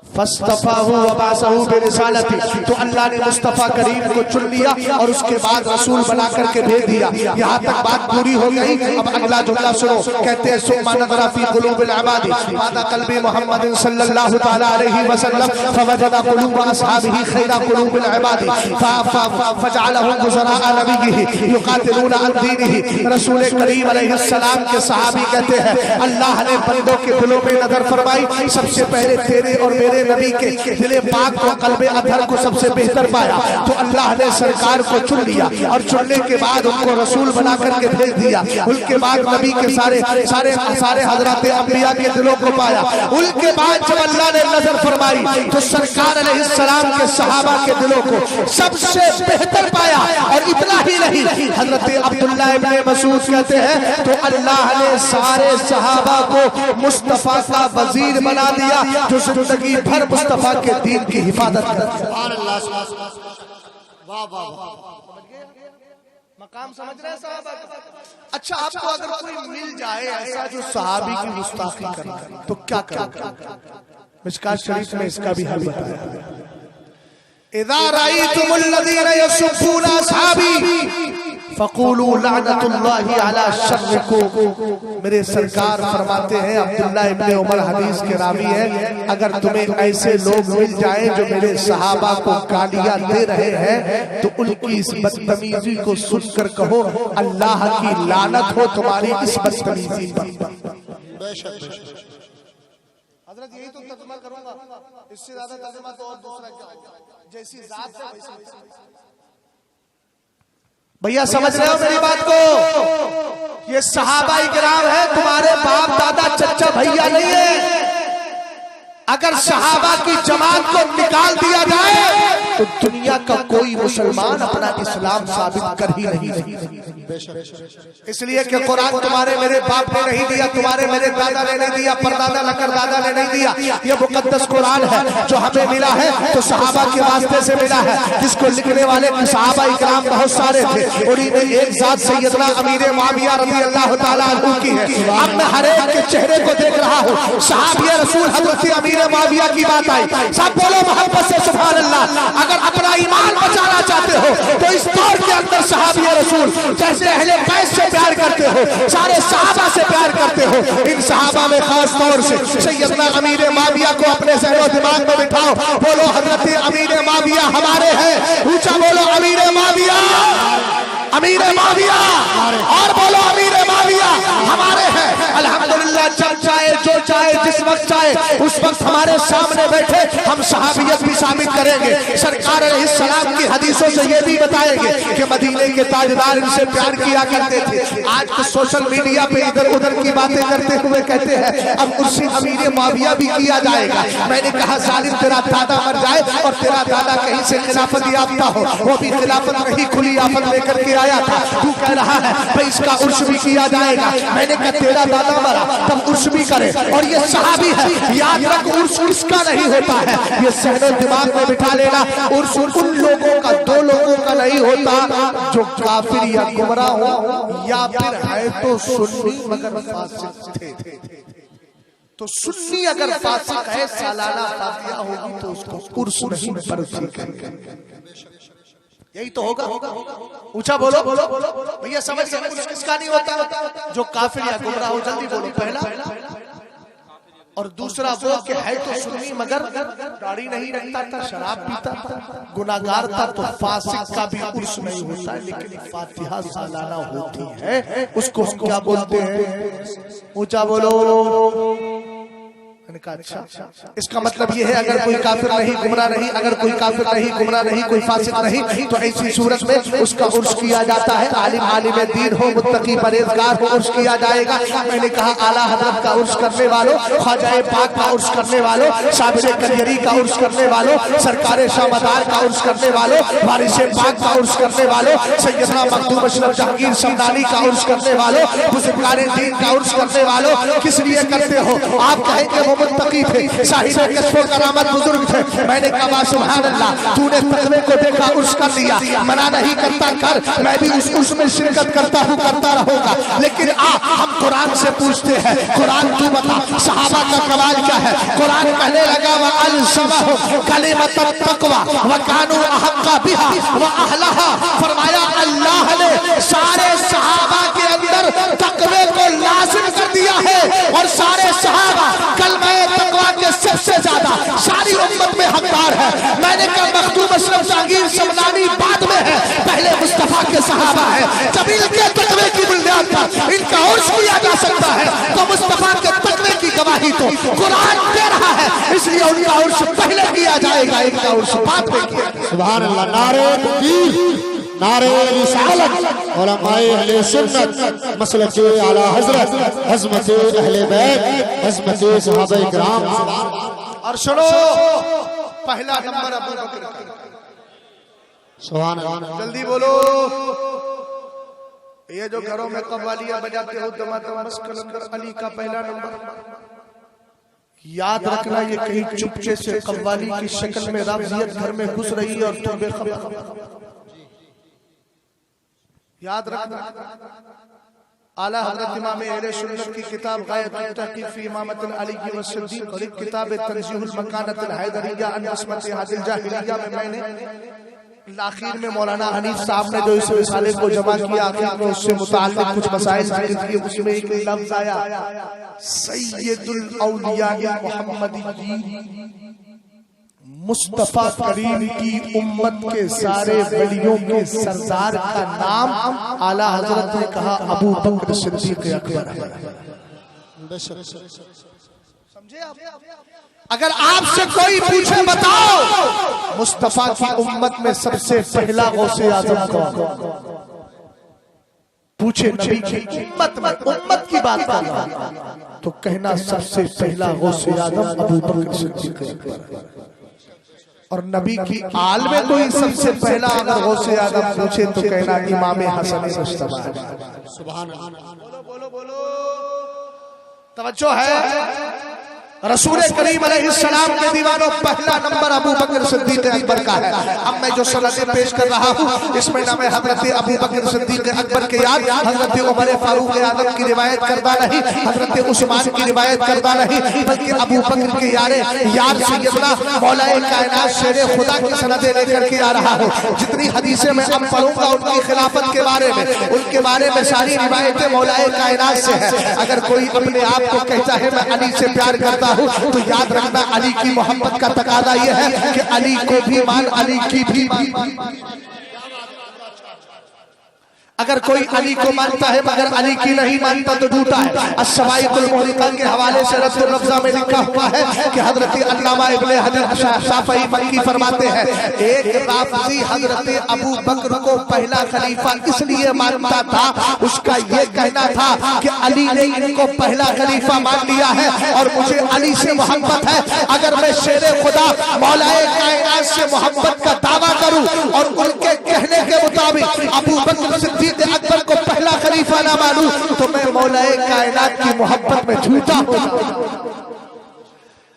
फस्तफाहु व बासहु बिरिसालती, तो अल्लाह ने मुस्तफा करीम को चुन लिया और उसके बाद रसूल बना करके भेज दिया। यहाँ तक बात पूरी हो गई। अब अगला जुमला सुनो, कहते हैं सुम्मा नज़रा फी कुलूबिल इबादी बादा क़ल्बि मुहम्मद सल्लल्लाहु तआला अलैहि वसल्लम फवजदा कुलूब असहाबिही खैरा कुलूबिल इबादी फजअलहुम गुज़राअ नबिय्यिही युक़ातिलूना अन दीनिही। रसूल करीम अलैहिस्सलाम के सहाबी कहते हैं अल्लाह ने बंदों के दिलों में नजर फरमाई, सबसे पहले तेरे और मेरे नबी के दिले पाक को कल्बे अतहर को सबसे बेहतर पाया तो अल्लाह ने सरकार को चुन लिया और चुनने के बाद उनको रसूल बना करके भेज दिया। उनके बाद नबी के सारे सारे सारे हजरत अंबिया के दिलों को पाया। उनके बाद जब अल्लाह ने नजर फरमाई तो सरकार अलैहिस्सलाम के सहाबा के दिलों को सबसे बेहतर पाया। और इतना ही नहीं, हजरत अब्दुल्लाह इब्न मसूद कहते हैं तो अल्लाह ने सारे सहाबा को मुस्तफा का वजीर बना दिया जो जिंदगी भर मुस्तफा के दीन की हिफाजत करते। मकाम समझ रहे हैं साहब? अच्छा आपको अगर कोई मिल जाए ऐसा जो सहाबी की गुस्ताखी करे तो क्या करें? मिशकात शरीफ में इसका भी हल बताया। इज़ा रअयतुमुल लज़ीना यसुब्बूना असहाबी फ़क़ूलू लअनतुल्लाहि अला शर्रिकुम। मेरे सरकार फरमाते हैं, अब्दुल्लाह इब्न उमर हदीस के रावी हैं, अगर तुम्हें ऐसे लोग मिल जाएं जो मेरे सहाबा को गालियां दे रहे हैं तो उनकी इस बदतमीजी को सुनकर कहो अल्लाह की लानत हो तुम्हारी इस बदतमीजी पर। हजरत यही तो तर्जुमा करूंगा, इससे ज्यादा तर्जुमा तो और दूसरा क्या होगा? जैसी जात है वैसी। भैया समझ रहे हो मेरी बात को? ये सहाबा इकराम है, तुम्हारे बाप दादा चचा भैया नहीं है। अगर सहाबा की जमात को निकाल दिया जाए तो दुनिया का कोई मुसलमान अपना इस्लाम साबित कर ही नहीं। इसलिए कि कुरान तुम्हारे मेरे बाप ने नहीं दिया, तुम्हारे मेरे दादा ने नहीं दिया, परदादा लकर दादा ने नहीं दिया। ये मुकद्दस कुरान है जो हमें मिला है तो सहाबा के वास्ते से मिला है, जिसको लिखने वाले सहाबा इकराम बहुत सारे थे। उन्हीं में एक जात सैयदना अमीर मुआविया रज़ी अल्लाह तआला अन्हु की है। अब मैं हर एक के चेहरे को देख रहा हूँ। सहाबी रसूल हज़रत अमीर मुआविया की बात आई, सब बोलो मोहब्बत से सुभान अल्लाह। अगर अपना ईमान बचाना चाहते हो तो इस दौर के अंदर सहाबी रसूल जैसे अहले बैत से प्यार करते हो, सारे सहाबा से प्यार करते हो, इन सहाबा में खास तौर से सैयदना अमीर मुआविया को अपने ज़हन दिमाग में बिठाओ। बोलो हज़रत अमीर मुआविया हमारे हैं, ऊंचा बोलो अमीर मुआविया, अमीर मुआविया, और बोलो अमीर मुआविया हमारे हैं। अल्हम्दुलिल्लाह, जब चाहे जो चाहे जिस वक्त चाहे उस वक्त हमारे सामने बैठे हम सहाबियत भी साबित करेंगे। सरकार अलैहिस्सलाम की हदीसों से ये भी बताएंगे कि मदीने के ताजदार इनसे प्यार किया करते थे। आज तो सोशल मीडिया पे इधर उधर की बातें करते हुए कहते हैं अब उससे अमीर मुआविया भी किया जाएगा। मैंने कहा जालिम तेरा दादा मर जाए और तेरा दादा कहीं से खिलाफत याफ्ता हो, वो भी खिलाफत नहीं खुली आफत लेकर के आया था, तू कह रहा है भाई इसका उर्स भी किया जाएगा। मैंने कहा तेरा दादा मरा तब उर्स भी करे, और ये सहाबी है, याद रख उर्स उसका नहीं होता है, ये सहनो दिमाग में बिठा लेना। उर्स उन लोगों का, दो लोगों का नहीं होता जो काफिर या गुमराह हो या फिर है तो सुन्नी मगर फासिक थे। तो सुन्नी अगर फासिक है सालाना फातिहा होगी तो उसको उर्स नहीं बरसी कहेंगे। यही तो होगा। ऊंचा बोलो भैया, समझ किसका नहीं होता? जो काफिर या गुमराह हो। जल्दी बोलो। पहला और दूसरा वो कि है तो सुन्नी मगर दाढ़ी नहीं रखता था, शराब पीता था, गुनाहगार था, तो फासिक का भी उर्स नहीं होता है, लेकिन फातिहा सालाना होती है। उसको हम क्या बोलते हैं? ऊंचा बोलो। मैंने कहा अच्छा, इसका मतलब ये है अगर कोई काफिर नहीं गुमराह नहीं, अगर कोई काफिर नहीं गुमराह नहीं, कोई फासिक नहीं, तो ऐसी सूरत में उसका उर्स किया जाता है। आलिम दीन हो, मुत्तकी परहेजगार हो, उर्स किया जाएगा। मैंने कहा आला हजरत का उर्स करने वालों, ख्वाजा पाक का उर्स करने वालों, साबिर करियरी का उर्स करने वालों, सरकार शामदार का उर्स करने वालों, वारिस पाक का उर्स करने वालों, सैयदना मखदूम अशरफ जहांगीर समदानी का उर्स करने वालों, बुजुर्गान दीन का उर्स करने वालों, किस लिए करते हो? आप कहेंगे वो मुत्तकी थे, साहिब कश्फ करामत बुजुर्ग थे। मैंने कहा सुभान अल्लाह, तूने तकवे को देखा उर्स कर लिया, मना नहीं करता कर, मैं भी उस उर्स में शिरकत करता हूँ, करता रहूंगा। लेकिन हम कुरान से पूछते हैं, कुरान तू बता सहाबा का कमाल क्या है? कुरान कहने लगा व अलसमहु कलिमत तक़वा व कानू अहक्का बिहा व अहलहा। फरमाया अल्लाह ने सारे सहाबा के अंदर तकवे को लाजिम कर दिया है, और सारे सहाबा कलमा तक़वा के सबसे ज्यादा सारी उम्मत में हकदार है। मैंने कहा मखदूम अशरफ जहांगीर समदानी बाद में है, पहले मुस्तफा के सहाबा है। जब इनके तकवे की बुनियाद पर इनका उर्स किया जा सकता है, तो मुस्तफा के तकवे की गवाही तो कुरान दे रहा है, इसलिए उनका उर्स पहले किया जाएगा, इनका उर्स बाद में किया। सुभान अल्लाह। नारे तकबीर, नारे रिसालत, उलमाए अहले सुन्नत, मसलक आला हजरत, अज़मत अहले बैत, अज़मत सहाबाए किराम। और सुनो, पहला नंबर अबू बकर का। सुभान अल्लाह। जल्दी बोलो। ये जो घरों में कव्वालियां बजाते हो, दमादम कलंदर अली का पहला नंबर। याद रखना, ये कहीं चुपचे से कव्वाली की शक्ल में राफियत घर में घुस रही है और तुम बेखबर। याद रखना, आला हज़रत इमाम अहले सुन्नत की किताब गायतुत तहक़ीक़ फ़ी इमामत अली व सिद्दीक़ और किताब तंज़ीहुल मकानत हैदरिया अन अस्मत हादिल जाहिलिया में मैंने आखिर में मौलाना हनीफ साहब ने जो इस रिसाले को जमा किया, आखिर में उससे मुताल्लिक़ कुछ मसाइल जिक्र किए। उसमें एक लफ्ज़ आया सय्यदुल औलिया मुहम्मदी, मुस्तफा करीम की उम्मत के सारे वलियों के सरदार का नाम आला हजरत ने कहा अबू बकर सिद्दीक़ अकबर है। समझे आप? अगर आपसे कोई पूछे बताओ मुस्तफा की उम्मत में सबसे पहला गौसे आजम कौन? पूछे नबी की उम्मत में, उम्मत की बात कर रहा तो कहना सबसे पहला गौसे आजम अबू बकर सिद्दीक़ अकबर है। और नबी की आल में कोई सबसे पहला अगर गौसे आजम पूछे तो कहना इमाम हसन मुस्तफा है। सुभान अल्लाह। बोलो बोलो बोलो, तवज्जो है। रसूल करीम अलैहिस्सलाम के दीवानों पहला नंबर अबू बकर सिद्दीक़ अकबर का है। अब मैं जो सनदें पेश कर रहा हूँ इसमें नाम हजरत अबू बकर सिद्दीक़ अकबर के याद हजरत उमर फारूक आज़म की रिवायत करदा नहीं, हजरत उस्मान की रिवायत करदा नहीं, बल्कि अबू बकर के यार सैयदना मौलाए कायनात शेरे खुदा की सनदें लेकर के आ रहा हूँ। जितनी हदीसें मैं अब पढ़ूंगा उनकी खिलाफत के बारे में, उनके बारे में सारी रिवायतें मौलाए कायनात से है। अगर कोई अपने आप को कहता है मैं अली से प्यार करता तो याद रखना अली की मोहब्बत का तकादा यह है कि अली को भी मान, अली की भी मान। अगर कोई अली को मानता है मगर अली की नहीं मानता तो झूठा है। अस्सवाइकुल मुहरिका के हवाले से रद्दुल लफ्ज़ा में लिखा हुआ है कि हजरत अल्लामा इब्ने हजर शाफई मक्की फरमाते हैं, एक राफ़ज़ी हजरत अबू बकर को पहला खलीफा इसलिए मानता था, उसका ये कहना था कि अली ने इनको पहला खलीफा मान लिया है और मुझे अली से मोहब्बत है। अगर मैं शेरे खुदा मौलाए कायनात से मोहब्बत का दावा करूं और उनके कहने के मुताबिक अबू बकर सिद्दीक़ अकबर को पहला खलीफा ना मानूं तो मैं मौलाए कायनात की मोहब्बत में झूठा हूं।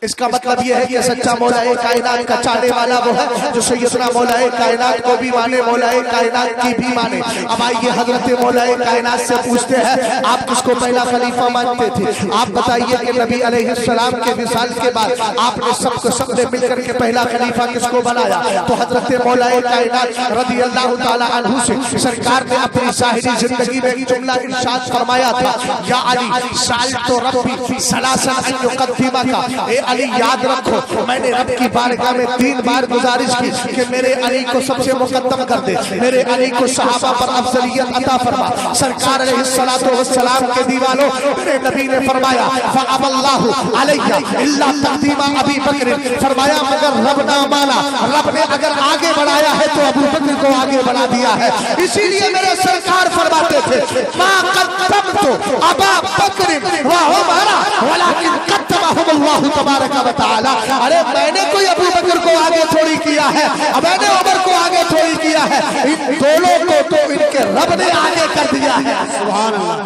इसका मतलब यह है कि सच्चा मौलाए कायनात का चाहने वाला वो है जो सैयदना मौलाए कायनात को भी माने, मौलाए कायनात की भी माने। अब आइए हजरत मौलाए कायनात से पूछते हैं, आप किसको पहला खलीफा मानते थे? आप बताइए कि नबी अलैहिस्सलाम के विसाल के बाद आपने सबको सबने मिलकर के पहला खलीफा किसको बनाया? तो हजरत मौलाए कायनात रज़ी अल्लाह ताला अन्हु से सरकार ने अपनी ज़ाहिरी जिंदगी में जुमला इरशाद फरमाया था, या अली साल तो रब्बी सलासन अन युक़द्दिमका, अली याद रखो मैंने रब की बारगाह में 3 बार गुजारिश की कि मेरे अली को सबसे मुकद्दम कर दे, मेरे अली को सहाबा पर अफजलियत अता फरमा। सरकार अलैहिस्सलातु वस्सलाम के दीवानों मेरे नबी ने फरमाया फ़अबल्लाहु अलैया इल्ला तक़दीमा अबी बकर, फरमाया मगर रब ना माना, रब ने अगर आगे बढ़ाया है तो अबू बकर को आगे बढ़ा दिया है। इसीलिए मेरे सरकार फरमाते थे मा क़द्दमतु अबा बकर व उमर वलाकिन क़द्दमहुमुल्लाहु तबारक व तआला। अरे मैंने कोई अबू बकर को आगे थोड़ी किया है, मैंने उमर को आगे थोड़ी किया है, इन दोनों को तो इनके रब ने आगे कर दिया है। सुभान अल्लाह।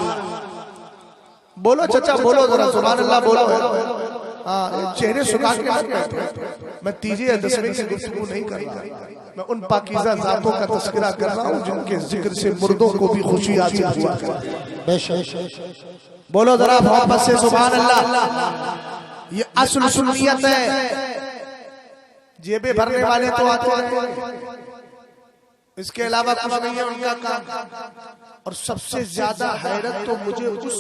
बोलो चचा, बोलो जरा सुभान अल्लाह बोलो। हाँ, चेहरे सुखा के मत बैठो। मैं तीजे या दसवीं की गुफ्तगू नहीं कर रहा, मैं उन पाकीज़ा ज़ातों का तज़किरा कर रहा हूँ जिनके जिक्र से मुर्दों को भी खुशी हासिल हुआ है। बोलो जरा मोहब्बत से सुभान अल्लाह। ये असल सुन्नियत है। जेबे भरने वाले तो आते हैं, इसके अलावा कुछ नहीं है उनका काम। और सबसे ज्यादा हैरत तो मुझे उस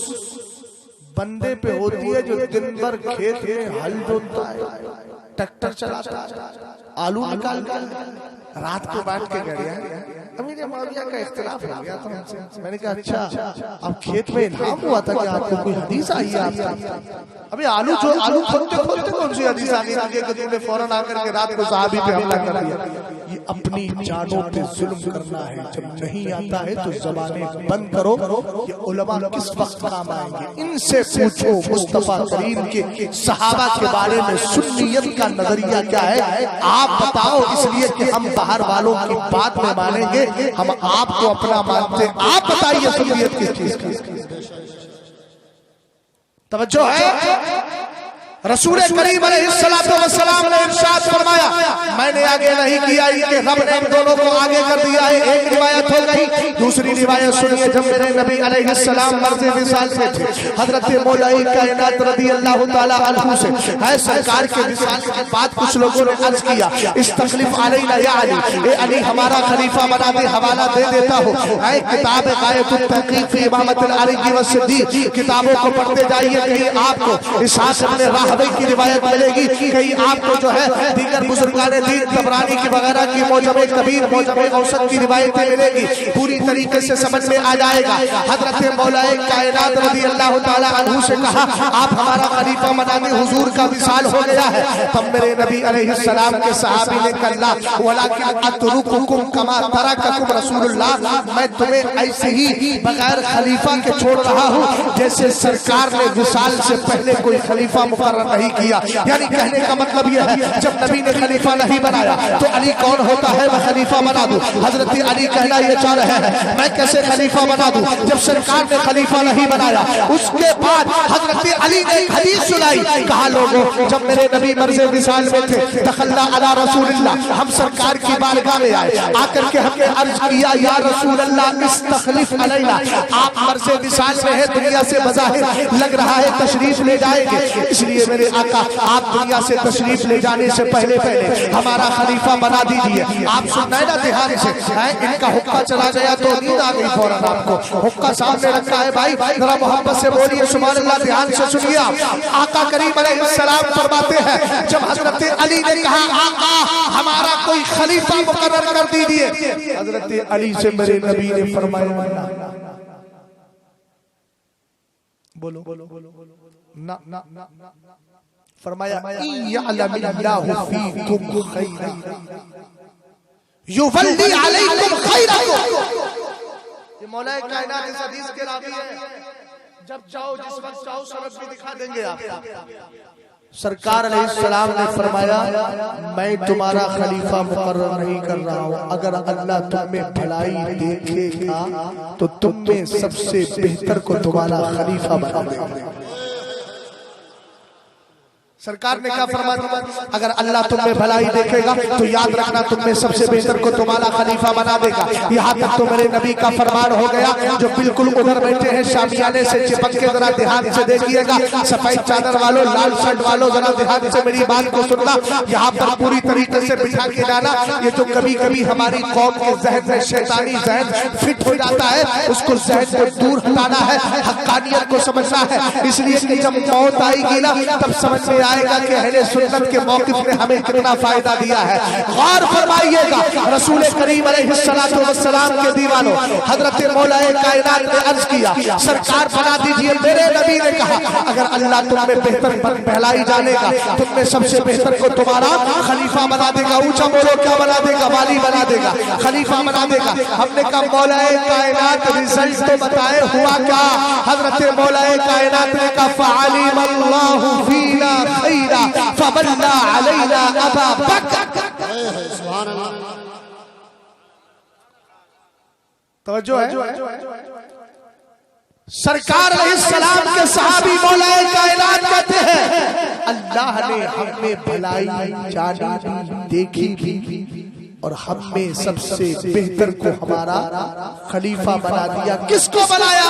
बंदे पे होती है जो दिन भर खेत में हल जोतता है, ट्रैक्टर चलाता है, आलू निकालता है, रात को बैठ के गया अमीर मौलविया का इख्तिलाफ हो गया था हमसे। मैंने कहा अच्छा अब खेत में इल्हाम हुआ था कि आपको कोई हदीस आई है आपका? अभी आलू खोदते खोदते कौन सी हदीस आ गई कि तुमने फौरन आकर के रात को सहाबी पे हमला कर दिया? ये अपनी जानों पे जुल्म करना है। जब नहीं आता है तो ज़बानें बंद करो। ये उलमा किस वक्त काम आएंगे? इनसे पूछो मुस्तफा करीम के सहाबा के बारे में सुन्नियत का नजरिया क्या है, आप बताओ। इसलिए कि हम बाहर वालों की बात में मानेंगे, हम आपको अपना मानते। आप बताइए सुन्नियत किस चीज की? तवज्जो है। रसूल करीम अलैहिस्सलातु वस्सलाम ने इरशाद फरमाया, मैंने आगे नहीं किया, इनके रब ने इन दोनों को आगे कर दिया है। एक रिवायत हो गई। दूसरी रिवायत सुनिए, जब मेरे नबी अलैहिस्सलाम मर्ज़ विसाल में थे, हजरत मौलाए कायनात रज़ी अल्लाह ताला अन्हु से है सरकार के विसाल के बाद कुछ लोगों ने अर्ज किया, इस्तखलिफ अलैना या अली, ए अली हमारा खलीफा बना दे, हवाला दे देता हो। है किताब गायतुत तहकीक फी इमामत अली व सिद्दीक, किताबों को पढ़ते जाइए, कहीं आपको इसास अपने राह की रिवायत मिलेगी, कहीं आपको जो है दीगर बुजुर्गाने दीन तबरानी की वगैरह की मौजमे कबीर मौजमे औसत की रिवायतें मिलेगी। पूरी तरीके से समझ में आ जाएगा। हजरत मौलाए कायनात रज़ी अल्लाह ताला अन्हु से कहा, आप हमारा खलीफा बना दे, हुजूर का विसाल हो गया है। तब मेरे नबी अलैहिस्सलाम के सहाबी ने कहा, वलाकिन अतरुकुकुम कमा तरककुम रसूलुल्लाह, मैं तुम्हें ऐसे ही बगैर खलीफा के छोड़ रहा हूँ जैसे सरकार ने विसाल से पहले कोई खलीफा मुकर्रर नहीं किया। यानी कहने का मतलब यह है, जब नबी ने खलीफा नहीं बनाया तो अली कौन होता है मैं खलीफा बना दूं। हजरत अली कहना यह चाह रहे हैं, मैं कैसे खलीफा बना दूं जब सरकार ने खलीफा नहीं बनाया। उसके बाद हजरत अली ने हदीस सुनाई, कहा लोगों जब मेरे नबी मर्ज़े विसाल में थे, दखलना अला रसूलिल्लाह, हम सरकार की बारगाह में आए, आकर के हमने अर्ज किया, या रसूल अल्लाह इस्तखलिफ अलैना, आप मर्ज़े विसाल में है, दुनिया से बज़ाहिर लग रहा है तशरीफ ले जाएंगे, इसलिए मेरे आका आप दुनिया से तशरीफ ले जाने से पहले पहले हमारा खलीफा बना दीजिए। आप सुनना है ना ध्यान से, इनका हुक्का चला गया तो नींद आ गई फौरन। आपको हुक्का सामने रखा है भाई, जरा मोहब्बत से बोलिए सुभान अल्लाह। ध्यान से सुनिए, आका करीम अलैहिस्सलाम फरमाते हैं जब हजरत अली ने कहा आका हमारा कोई खलीफा मुकर्रर कर दीजिए, हजरत अली से मेरे नबी ने फरमाया बोलो ना ना ना फरमाया यअलमिल्लाहु फीकुम खैरा युवल्ली अलैकुम खैरकुम। ये मौला कायनात इस हदीस के रावी है, जब चाहो जिस वक्त चाहो सबक भी दिखा देंगे आप। सरकार अलैहिस्सलाम ने फरमाया मैं तुम्हारा खलीफा मुकर्रर नहीं कर रहा हूँ, अगर अल्लाह तुम्हें भलाई देखेगा तो तुम में सबसे बेहतर को तुम्हारा खलीफा बना देगा। सरकार ने क्या फरमाया, अगर अल्लाह तुम्हें भलाई देखेगा तो याद रखना तुम में सबसे बेहतर को तुम्हारा खलीफा बना देगा। यहाँ तक तो मेरे नबी का फरमान हो गया, जो बिल्कुल उधर बैठे हैं शामियाने से चिपक के जरा ध्यान से देखिएगा, सफेद चादर वालों लाल शर्ट वालों जरा ध्यान से मेरी बात को सुनना। यहाँ पर पूरी तरीके से बिठा के डाला, ये जो कभी कभी हमारी कौम के जहन में शैतानी जहन फिट हो जाता है उसको जहन से दूर हटाना है, हक्कानियत को समझना है। इसलिए जब मौत आएगी ना तब समझ में आएगा कि अहले सुन्नत के मौक़िफ़ ने हमें कितना फायदा दिया है। गौर फरमाइएगा, रसूल करीम अलैहिस्सलातु वस्सलाम के दीवानों, हजरत मौलाए कायनात ने अर्ज किया सरकार बना दीजिए। मेरे नबी ने कहा अगर अल्लाह तुम में बेहतर पहलाई जानेगा, तुम में सबसे बेहतर को तुम्हारा खलीफा बना देगा। ऊंचा बोलो क्या बना देगा? वाली बना देगा, खलीफा बना देगा। हमने कहा मौलाए कायनात रिजल्ट तो बताए, हुआ क्या? हजरत मौलाए कायनात ने कहा फ़अलिम अल्लाहु फीना खैरा फवल्ला अलैना अबा बकर। सुभान अल्लाह, तवज्जो है। सरकार अलैहिस्सलाम के सहाबी मौलाए कायनात कहते हैं अल्लाह ने हमें भलाई जानी देखी भी और हम में सबसे बेहतर को हमारा खलीफा बना दिया। किसको बनाया?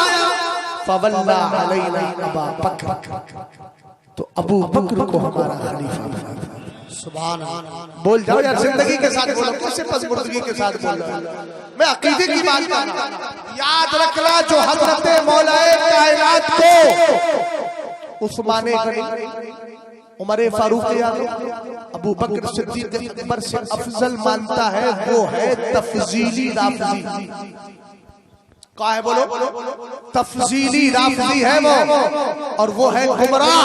फवल्ला अलैना अबा बकर, तो अबू बकर को हमारा खलीफा बना दिया। सुभान अल्लाह, बोल जाओ यार, जिंदगी के साथ बोलो, कैसे पसमुर्दगी के साथ बोल रहा हूं? मैं अकीदे की बात कर रहा हूं। याद रखना जो हजरत मौलाए कायनात को उस्मान गनी, उमर फारूक अबू बकर सिद्दीक अकबर से अफजल मानता है, वो है तफजीली राफजी। क्या है बोलो? तफजीली राफजी है वो, और वो है गुमराह।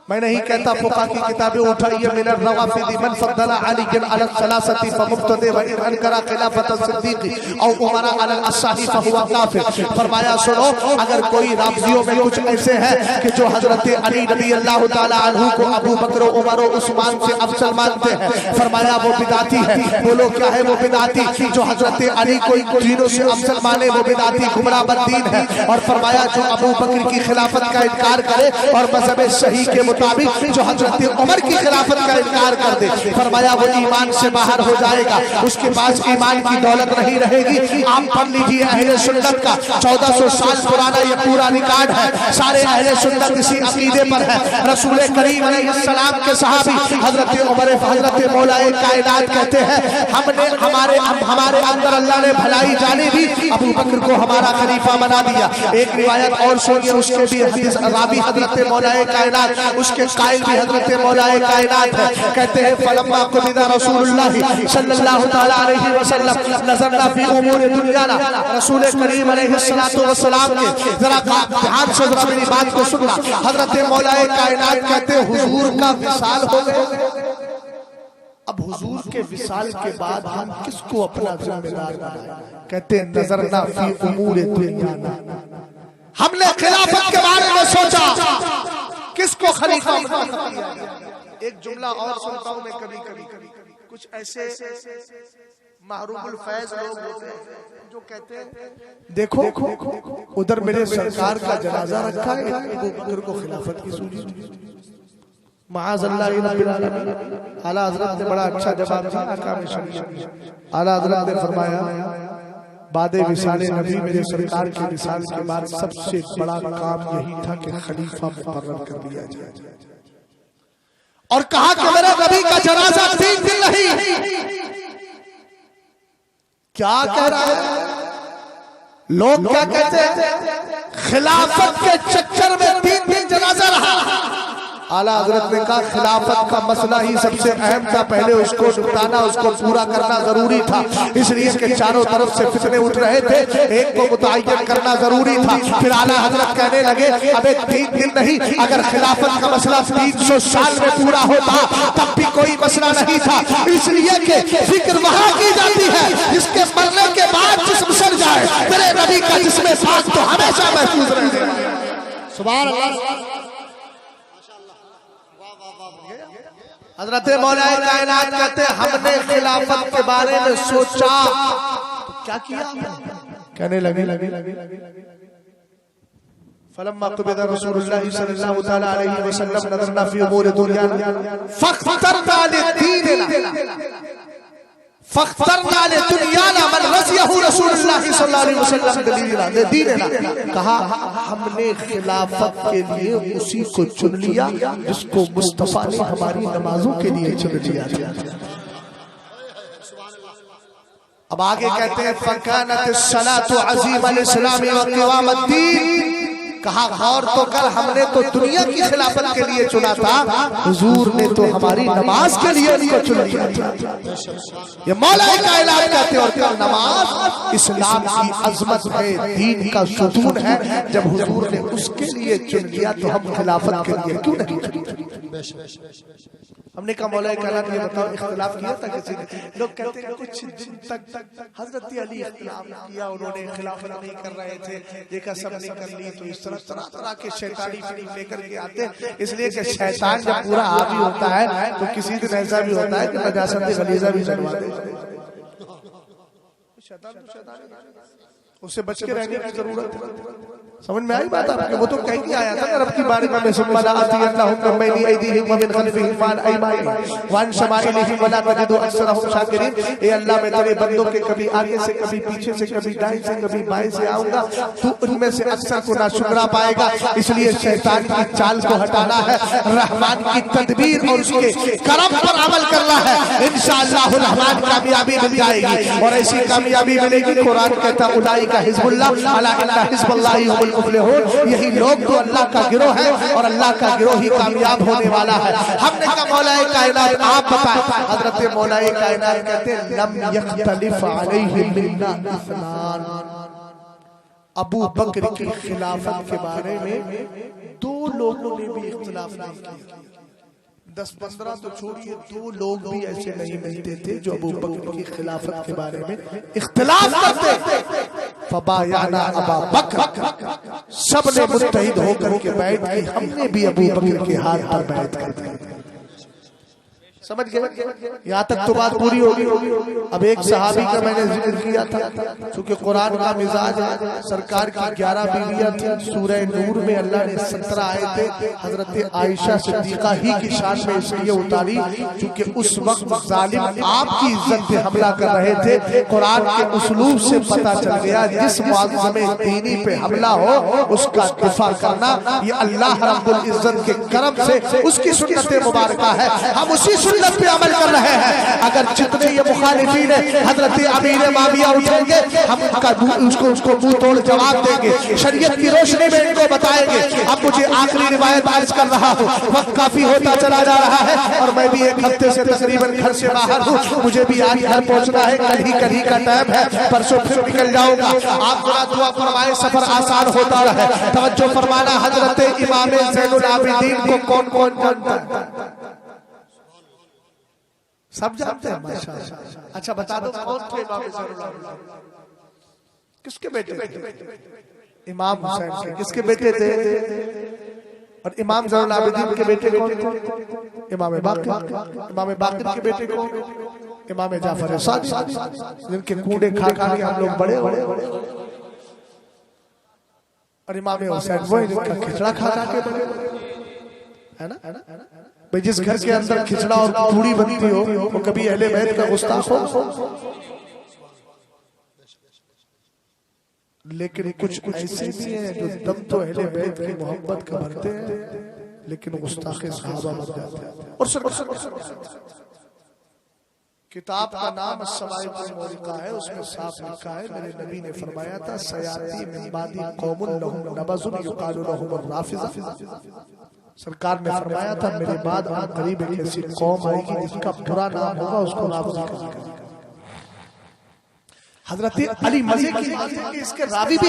मैं नहीं कहता फुक़हा की किताबें उठाइए, मिनर रवाफिदी मन फद्दला अलीयन अला सलासती फमुब्तदी व इन अनकरा खिलाफत सिद्दीकी औ उमरा अला अस्साही फहुवा काफिर। फरमाया सुनो, अगर कोई राफजियों में कुछ ऐसे हैं कि जो हजरत अली रज़ी अल्लाह तआला अन्हु को अबू बकर उमर और उस्मान से अफजल मानते हैं, फरमाया वो बिदाती है। बोलो क्या है वो बिदाती? जो हजरत अली को तीनों से अफजल माने वो बिदाती गुमराह बददीन है। और फरमाया जो अबू बकर की खिलाफत का इनकार करे और मज़हब सही के मुताबिक जो हजरत उमर की खिलाफत का इनकार कर दे, फरमाया वो ईमान से बाहर हो जाएगा, उसके पास ईमान की दौलत नहीं रहेगी। आप पढ़ लीजिए अहले सुन्नत का 1400 साल पुराना ये पूरा रिकॉर्ड है, सारे अहले सुन्नत इसी अकीदे पर है। रसूल करीम अलैहिस्सलाम के सहाबी हजरत उमर हजरत मौलाए कायनात कहते हैं हमारे अंदर अल्लाह ने भलाई जाने भी अबू बकर को हमारा खलीफा बना दिया। एक रिवायत और सुनिए, उसके भी हदीस रावी हजरत मौलाए कायनात, उसके कायल भी हजरत मौलाए कायनात है। कहते हैं फलम्मा कुबिदा रसूलुल्लाह सल्लल्लाहु तआला अलैहि वसल्लम नज़रना फी उमूर दुनियाना, रसूल करीम अलैहिस्सलातु वस्सलाम के जरा ध्यान से जरा मेरी बात को सुनना। हजरत मौलाए कायनात कहते हैं हुजूर का विसाल हो गया। अब हुजूर के विसाल के बाद हम किसको अपना जिम्मेदार बनाएं? कहते हैं नज़रना फी उमूर दुनियाना, हमने खिलाफत के बारे में सोचा किसको खलीफा। एक जुमला और सुनता हूं मैं कभी कभी, कुछ ऐसे महरूमुल फैज लोग होते हैं जो कहते हैं देखो उधर मेरे सरकार का जनाजा रखा है, अबू बकर को खिलाफत की सूझी। माअज़ल्लाह आला हज़रत ने बड़ा अच्छा जवाब दिया। आका में आला हज़रत ने फरमाया बादे विसाले नबी मेरे सरकार के विसाल के बाद सबसे बड़ा काम यही था कि खलीफा मुकर्रर कर दिया जाए। और कहा कि मेरे नबी का जनाजा 3 दिन नहीं। क्या कह रहा है? लोग क्या कहते हैं? खिलाफत के चक्कर में 3 दिन जनाजा रहा। आला हजरत ने कहा खिलाफत का मसला ही सबसे अहम था, पहले उसको निपटाना, उसको पूरा करना जरूरी था, इसलिए कि चारों तरफ से फितने उठ रहे थे, एक को मुतय्यन करना जरूरी था। फिर आला हजरत कहने लगे अबे 3 दिन नहीं, अगर खिलाफत का मसला 300 साल में पूरा होता तब भी कोई मसला नहीं था, इसलिए कि फिक्र वहां की जाती है जिसके मरने के बाद जिस्म सड़ जाए, मेरे नबी का जिस्म पाक तो हमेशा महफूज रहे। सुभान अल्लाह। हजरत मौलाए कायनात कहते हैं हमने खिलाफत के बारे में सोचा तो क्या किया? कहने लगे फलम्मा क़ुबिदा रसूलुल्लाह सल्लल्लाहु तआला अलैहि वसल्लम नज़रना फी उमूर दुनिया फख्तरना लिदुनियाना मन रज़ियहु रसूलुल्लाह सल्लल्लाहु अलैहि वसल्लम दीनना। कहा हमने खिलाफत के लिए उसी को चुन लिया जिसको मुस्तफा ने हमारी नमाजों के लिए चुन लिया। अब आगे कहते हैं फकानत सलातु अज़ीम अल इस्लामी व क़ियामद्दीन। कहा गौर तो कर, हमने तो दुनिया की खिलाफत के लिए चुना था, हुजूर ने तो हमारी नमाज के लिए उनको चुन लिया था। ये मौलाए कायनात कहते हैं और नमाज इस्लाम की अजमत है, दीन का सुतून है, जब हुजूर ने उसके लिए चुन लिया तो हम खिलाफत के लिए क्यों नहीं चुने? हमने कहा मौलाए कायनात ये बताओ इख्तिलाफ किया था किसी ने? लोग कहते हैं कुछ दिन तक हजरत अली इख्तिलाफ किया, उन्होंने खिलाफत नहीं कर रहे थे, देखा सबने कर ली, तो इस तरह के शैतानी फिल्म लेकर के आते, इसलिए कि शैतान जब पूरा हावी होता है तो किसी दिन ऐसा भी होता है कि नजासत गलीजा भी चलवा देते हैं। उससे बच के रहने की जरूरत है। समझ में आई बात आपके? वो तो कह के आया था ना रब की बारे में सुम्मा आती अल्लाहुम्मा बैनी अयदीहिम व मिन खल्फिहिम व अन अयमानिहिम व अन शमाइलिहिम व ला तजिदु अक्सरहुम शाकिरीन। ए अल्लाह मैं तेरे बंदों के कभी आगे से, कभी पीछे से, कभी दाएं से, कभी बाएं से आऊंगा, तू उनमें से अक्सर को ना शुक्रा पाएगा। इसलिए शैतान की चाल को हटाना है, रहमान की तदबीर और उसके करम पर अमल करना है, इंशाअल्लाह रहमान कामयाबी मिल जाएगी। और ऐसी कामयाबी मिलेगी, कुरान कहता उलाइका हिज़्बुल्लाह अला इन्ना हिज़्बल्लाहि हुमुल मुफ़्लिहून। यही लोग तो अल्लाह का गिरोह है और अल्लाह का गिरोह ही कामयाब होने वाला है। हमने कहा मौलाए कायनात आप बताएं। हजरत मौलाए कायनात कहते हैं लम यख्तलिफ अलैहि मिन्ना इस्नान। अबू बकर की खिलाफत के बारे में 2 लोगों ने भी इख्तिलाफ नहीं किया। 10-15 तो छोड़िए, 2 लोग भी ऐसे नहीं मिलते थे जो अबू बकर की खिलाफत के बारे में इख्तिलाफ करते। फबायाना अबा बकर, सबने मुत्तहिद होकर के बैठ की हमने भी अबू बकर के हाथ पर बैठ कर दी। समझ गए? यहाँ तक तो बात पूरी होगी। अब एक सहाबी का मैंने जिक्र किया था, क्योंकि कुरान का मिजाज है, सरकार की 11 बीवियां थी। सूरह नूर में अल्लाह ने 17 आयतें हजरत आयशा सिद्दीका ही की शान में इसलिए उतारी क्योंकि उस वक्त जालिम आपकी इज्जत पे हमला कर रहे थे। कुरान के उसलूब से पता चल गया जिस मुआज़्ज़म दीनी पे हमला हो उसका दिफा करना ये अल्लाह रब्बुल इज्जत के करम से उसकी सुन्नत मुबारका है। हम उसी पे अमल कर रहे हैं। अगर जितने ये मुखालिफीन है हजरत अमीर माविया उठेंगे, हम उसको मुंह तोड़ जवाब देंगे, शरीयत की रोशनी में इनको बताएंगे। अब मुझे आखिरी रिवायत अर्ज कर रहा हूँ, वक्त काफी होता चला जा रहा है और मैं भी 1 हफ्ते से तकरीबन घर से बाहर हूँ। मुझे भी आज घर पहुँचना है, कल ही का टाइम है, परसों फिर निकल जाऊंगा। आप जरा दुआ फरमाए, सफर आसान होता रहे। तवज्जो फरमाना, हजरत इमाम ज़ैनुल आबिदीन को कौन कौन जानता है? सब जानते हैं माशाअल्लाह। अच्छा बता दो कौन थे इमाम ज़ैनुल आबिदीन? किसके बेटे थे? इमाम हुसैन के। किसके बेटे थे? और इमाम ज़ैनुल आबिदीन के बेटे कौन थे? इमाम बाक़िर। इमाम बाक़िर के बेटे कौन? इमाम जाफर सादिक, जिनके कूड़े खा खा के हम लोग बड़े बड़े। और इमाम हुसैन वही जिनका खिचड़ा खा खा के बड़े, है ना? भाई जिस घर के अंदर खिचड़ा और पूड़ी बनती हो वो कभी अहले बैत का गुस्ताख हो? लेकिन कुछ ऐसे भी हैं जो दम तो अहले बैत की मोहब्बत का भरते हैं लेकिन गुस्ताखे सहाबा बन जाते हैं। और किताब का नाम अस्सवाइकुल मुरिका है, उसमें साफ लिखा है, मेरे नबी ने फरमाया था सयाती मिन बादी कौमुन लहुम नबज़ुन युकालु लहुम अर्राफिज़ा। सरकार ने फरमाया था मेरे बाद करीब एक ऐसी कौम आएगी जिसका बुरा नाम होगा, उसको राफ़िज़ा कहा। हजरत अली मजे की बात है कि इसके रावी भी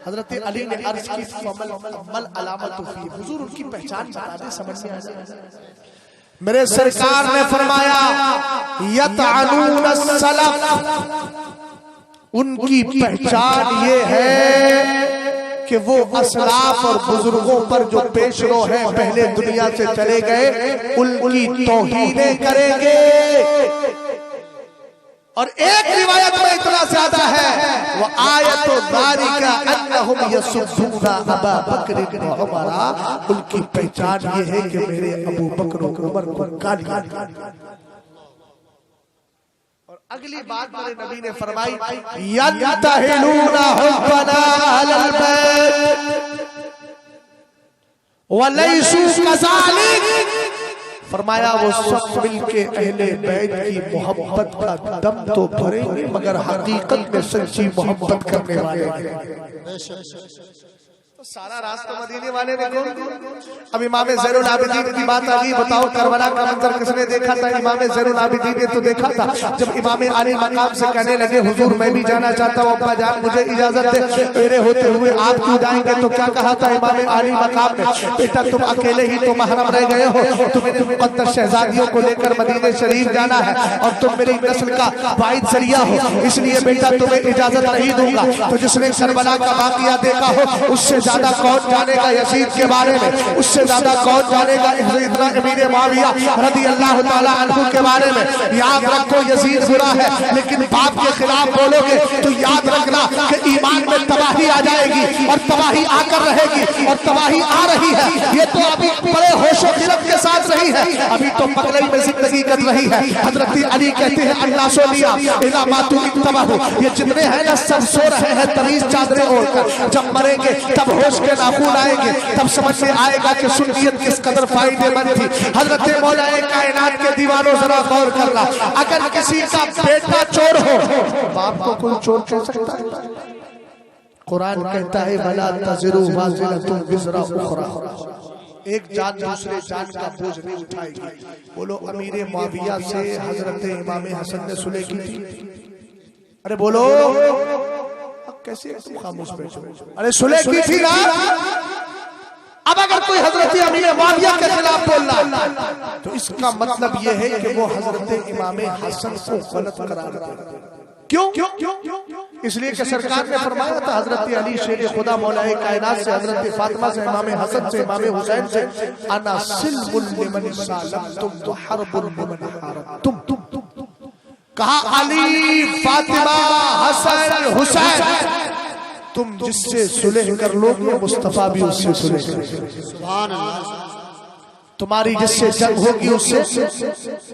हजरत अली ने अर्ज की मल अलामत फी, हुजूर उनकी पहचान बता दे, समझ में आ जाए। मेरे सरकार ने फरमाया यतअनून सलफ, उनकी पहचान ये है कि वो असलाफ और बुजुर्गों पर जो पेशरो हैं पहले दुनिया से चले गए उनकी तौहीनें करेंगे। और एक रिवायत में इतना ज्यादा है वो आयत ज़ालिका अन्नहुम यसुद्दूना अबा बकर व उमर, उनकी पहचान ये है कि मेरे अबू बकर और उमर को गालियां। और अगली बात मेरे नबी ने फरमाई यंतहिलूना हुब्बना अहलल बैत व लैसू कज़ालिक, फरमाया वो सब मिलके अहले बैत की मोहब्बत का दम तो भरेंगे मगर हकीकत में सच्ची मोहब्बत करने वाले हैं। सारा रास्ता मदीने वाले ने कौन? अब इमाम ज़ैनुल आबिदीन की बात आ गई। बताओ करबला का मंजर किसने देखा था? इमाम ज़ैनुल आबिदीन ने तो देखा था। जब इमाम अली मकाम से कहने लगे हुजूर मैं भी जाना चाहता हूँ, अब्बा जान मुझे इजाजत दे, मेरे होते हुए आप क्यों जाएंगे? तो क्या कहा था इमाम अली मकाम ने? बेटा तुम अकेले ही तो महरम रह गए हो, तुम्हें मुक़द्दस शहजादियों को लेकर मदीने शरीफ जाना है और तुम मेरी नस्ल का वाहिद जरिया हो, इसलिए बेटा तुम्हें इजाजत नहीं दूंगा। तो जिसने करबला का वाक़िया देखा हो उससे ज्यादा कौन जानेगा यजीद के बारे में, उससे ज्यादा कौन जानेगा अमीर मुआविया रज़ी अल्लाह ताला अन्हु के बारे में। याद रखो यजीद बुरा है लेकिन बाप के खिलाफ बोलोगे तो याद रखना कि ईमान में तबाही आ जाएगी और तबाही आकर रहेगी और तबाही आ रही है। ये तो अभी बड़े होशो खिलत के साथ रही है, अभी तो पगलई में जिंदगी कर रही है। हजरत अली कहते हैं अल्लाह सोनिया इला मातू तबाहू, ये जितने हैं ना सब सो रहे हैं तमीज चादरें ओढ़कर, जब मरेंगे तब होश के नाखून आएंगे, तब समझ में आएगा कि सुन्नियत किस कदर फायदेमंद थी। हजरत मौलाए कायनात के दीवानों जरा गौर करना, अगर किसी का बेटा चोर हो, बाप को कोई चोर कह सकता है? कुरान कहता है वला तज़िरु वाज़िरतुन विज़रा उख़रा, एक जान दूसरे जान का बोझ नहीं उठाएगी। बोलो अमीर मुआविया से हजरत इमाम हसन ने सुलह की थी? अरे बोलो कैसे खामोश बैठे? अरे सुलह की थी ना। अब अगर कोई हजरत अमीर मुआविया के खिलाफ बोल रहा तो इसका मतलब यह है कि वो हजरत इमाम हसन को गलत करार देता। क्यों? इसलिए कि सरकार ने फरमाया था हजरत अली शेर खुदा मौलाए कायनात से, हजरत फातिमा से, इमाम हसन से, इमाम हुसैन से, अना सिल्मुल लिमन सालमतुम व हर्बुल लिमन हारबतुम। कहा अली, फातिमा, हसन, हुसैन, तुम जिससे सुलह कर लोगे मुस्तफा भी उससे सुलह करेगा। सुभान अल्लाह। तुम्हारी जिससे जंग होगी उससे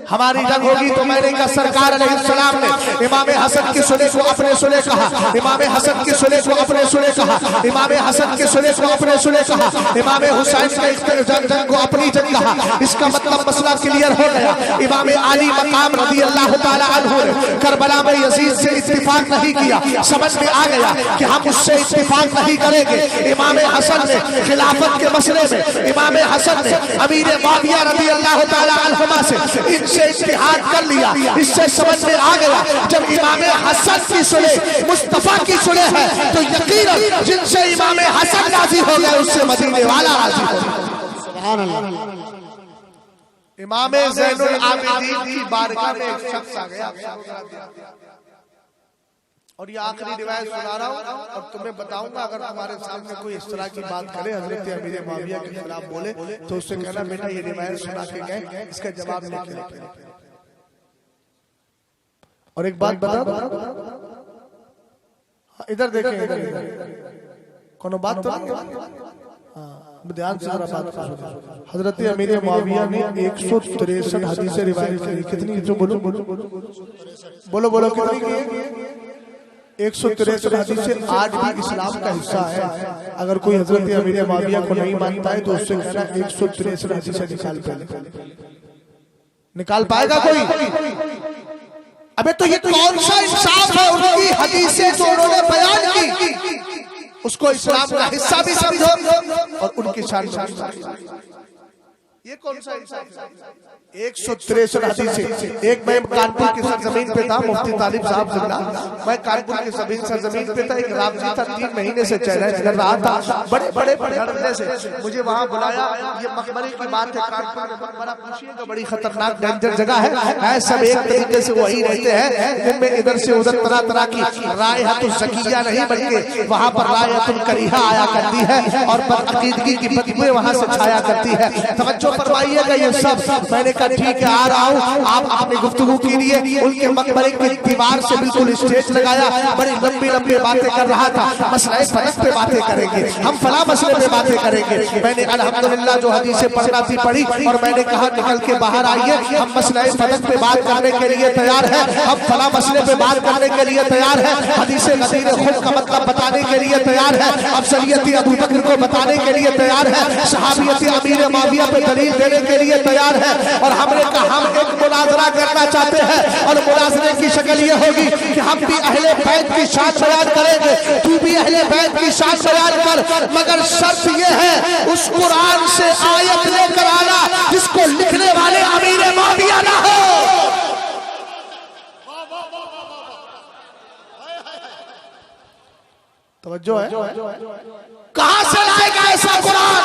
हमारी जंग होगी। तो मैंने कहा सरकार अलैहिस्सलाम ने इमाम हसन की सुलह को अपने सुलह कहा, इमाम हसन की सुलह को अपने सुलह कहा, इमाम हसन की सुलह को अपने सुलह कहा, इमाम हुसैन के जंग को अपनी जंग कहा। इसका मतलब मसला क्लियर हो गया। इमाम अली मकाम रज़ी अल्लाह ताला अन्हु ने करबला में यजीद से इत्तिफाक नहीं किया, समझ में आ गया कि हम उससे इत्तिफाक नहीं करेंगे। इमाम हसन ने खिलाफत के मसले में, इमाम हसन ने अमीर मुआविया रज़ी अल्लाह ताला अन्हुमा से इनसे इत्तिहाद कर लिया। इससे समझ में आ गया जब इमाम हसन की सुलह मुस्तफा की सुलह है तो यकीनन जिनसे इमाम हसन राजी हो गए उससे मदीने वाला राजी हो गया। सुभान अल्लाह। इमाम ज़ैनुल आबिदीन की बारगाह में एक शख्स आ गया और ये आखिरी रिवायत सुना रहा हूँ और तुम्हें बताऊंगा अगर तुम्हारे सामने कोई इस तरह की बात करे, हजरत अमीर मुआविया के खिलाफ बोले तो उससे कहना बेटा ये रिवायत सुना के गए, इसका जवाब लेके। और एक बात बता, इधर देखें, इधर कोनो बात तो नहीं, ध्यान से जरा बात सुनो। हजरत अमीर मुआविया ने 163 हदीसें रिवायत की। कितनी? जो बोलो बोलो बोलो बोलो बोलो कितनी की? 163 हदीस से आज भी इस्लाम का हिस्सा है। अगर कोई हजरत अमीर माविया को नहीं मानता है तो उससे कहना 163 हदीसें निकाल पहले। निकाल पाएगा कोई? अबे तो ये कौन सा इंसाफ है? उनकी हदीसें जो उन्होंने बयान की उसको इस्लाम का हिस्सा भी समझो और उनकी शान। ये कौन सा इंसाफ है? 163 हदीसें। एक मैं कानपुर की सरजमीन पे था, मुफ्ती तालिब साहब जिंदा। मैं कानपुर की सरजमीन पे था, एक रावजी था 3 महीने से चैलेंज कर रहा था बड़े बड़े धड़ल्ले से। मुझे वहां बुलाया, ये मकबरे की बात है, कानपुर में मकबरा पूछिएगा, बड़ी खतरनाक डेंजर जगह है। सब एक तरीके से वही रहते हैं, जिनमें इधर से उधर तरह तरह की रायहतुल ज़किया नहीं बल्कि वहां पर रायहतुल करीहा आया करती है और बदअकीदगी की बदबू वहां से छाया करती है। तवज्जो फरमाइएगा ये सब। मैंने कहा ठीक है आ रहा हूँ, आप अपनी गुफ्तगू कीजिए। उनके मकबरे की दीवार से बिल्कुल स्टेज लगाया, बड़ी लंबी लंबी बातें कर रहा था। मसला फलक पे बातें करेंगे, हम फला मसले पे बातें करेंगे। मैंने अल्हम्दुलिल्लाह जो हदीसें पढ़ना थी पढ़ी और मैंने कहा निकल के बाहर आइए, हम मसला फलक पे बात करने के लिए तैयार है, हम फला मसले पे बात करने के लिए तैयार है, हदीसे गदीर खुद का मतलब बताने के लिए तैयार है, अफजलियत अबू बकर को बताने के लिए तैयार है, सहाबियत अमीर माविया पे दलील देने के लिए तैयार है। और हमने कहा हम एक मुनाजरा करना चाहते हैं और मुनाजरे की शक्ल ये होगी कि हम भी अहले बैत की शान बयान करेंगे, तू भी अहले बैत की शान बयान कर, मगर शर्त ये है उस कुरान से आयत लेकर आना जिसको लिखने वाले अमीर माविया ना हो। तवज्जो है? कहां से लाएगा ऐसा कुरान?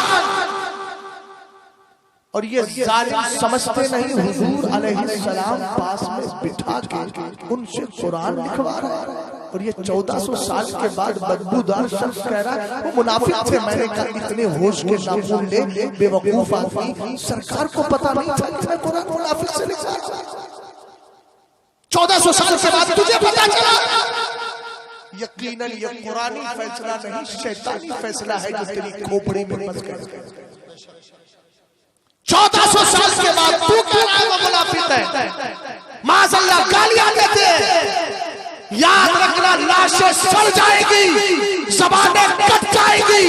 और ये जालिम समझते नहीं, हुजूर अलैहिस्सलाम पास में बिठा के उनसे कुरान लिखवा रहा है। और ये 1400 साल के बाद बदबूदार शख्स कह रहा है वो मुनाफिक थे। मैंने कहा इतने होश के नाखून ले, बेवकूफ आदमी, सरकार को पता नहीं था कुरान मुनाफिक से लिखा है। 1400 साल के बाद तुझे पता चला? यकीनन ये कुरानी फैसला नहीं, शैतानी फैसला है जो तेरी खोपड़ी में बस गया। 1400 साल के बाद तू कह रहा है वो मुनाफिक है, माज़अल्लाह गालियां देते हैं। याद रखना लाशें सड़ जाएगी, ज़बानें कट जाएगी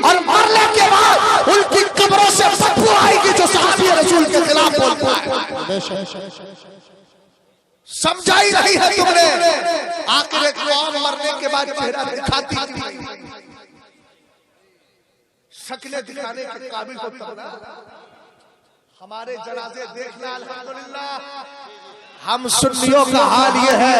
और मरने के बाद उनकी कब्रों से बदबू आएगी जो सहाबी रसूल के खिलाफ बोलता है। समझा ही नहीं है तुमने? आखिर कौम मरने के बाद चेहरा दिखाती शक्लें दिखाने के काबिल होता ना। हमारे जनाजे देखना अल्हम्दुलिल्लाह। हम सुन्नियों का हाल ये है,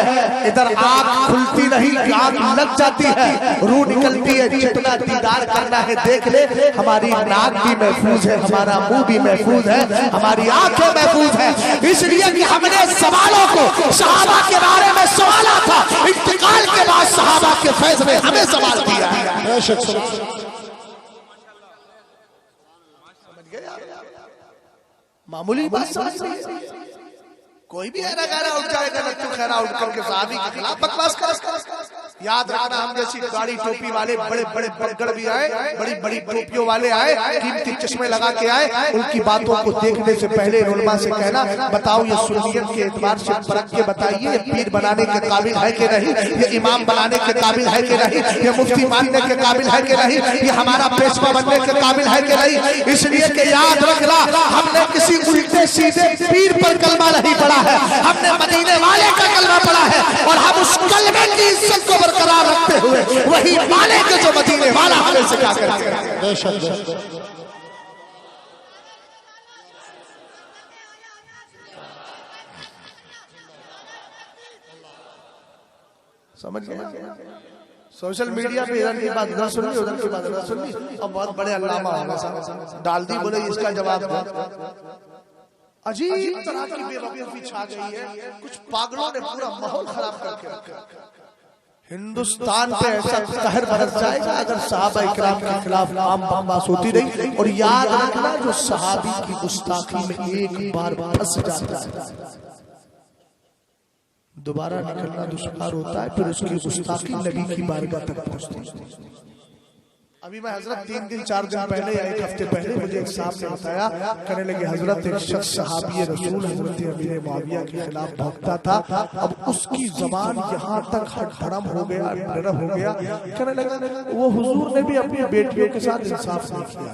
इधर आंख खुलती नहीं, आंख लग जाती है, रूह निकलती है। जितना दीदार करना है देख ले। हमारी नाक भी महफूज है, हमारा मुंह भी महफूज है, हमारी आंखें महफूज है। इसलिए कि हमने सवालों को सहाबा के बारे में सवाला था, इंतकाल के बाद सहाबा के फैज़ में हमें सवाल दिया है। मामूली बात समझ नहीं। कोई भी ऐरा गैरा उठ जाएगा, नत्थु खैरा उठ करके सहाबी के खिलाफ बकवास कर। याद रखना हम जैसी गाड़ी टोपी वाले बड़े बड़े बगड़ भी आए, बड़ी बड़ी टोपियों वाले आए, कीमती चश्मे लगा के आए, उनकी बातों को देखने से पहले उलमा से कहना बताओ ये सुन्नियत के एतबार से परख के बताइए, ये पीर बनाने के काबिल है कि नहीं, ये इमाम बनाने के काबिल है कि नहीं, ये मुफ्ती मानने के काबिल है कि नहीं, ये हमारा पेशवा बनने के काबिल है कि नहीं। इसलिए कि याद रखना हमने किसी उल्टे सीधे पीर पर कलमा नहीं पढ़ा है, हमने मदीने वाले का कलमा पढ़ा है और हम उस कलमे की इज्जत को बरकरार रखते हुए वही माने के जो मदीने वाला हमें सिखा कर। समझ गया? सोशल मीडिया पे इधर की बात उधर सुननी, उधर की बात उधर सुननी। अब बहुत बड़े अल्लामा डाल दी, बोले इसका जवाब अजीब तरह की बेवकूफी छा गई है। कुछ पागलों ने पूरा माहौल खराब करके रखा। हिंदुस्तान पे ऐसा कहर बरस जाएगा अगर सहाबा इकराम के खिलाफ आम बकवास होती रही। और याद रखना जो सहाबी की गुस्ताखी में एक बार फंस जाता है दोबारा निकलना दुश्वार होता है, फिर उसकी गुस्ताखी नबी की बारगाह तक पहुंचती है। अभी मैं हजरत 3 दिन 4 दिन पहले या 1 हफ्ते पहले मुझे एक साहब ने बताया, कहने लगे हजरत एक शख्स सहाबी रसूल हजरत अमीर मुआविया के खिलाफ भौंकता था, अब उसकी जबान यहाँ तक हड़धड़म हो गया, नरम हो गया। कहने लगे वो हुजूर ने भी अपनी बेटियों के साथ इंसाफ नहीं किया।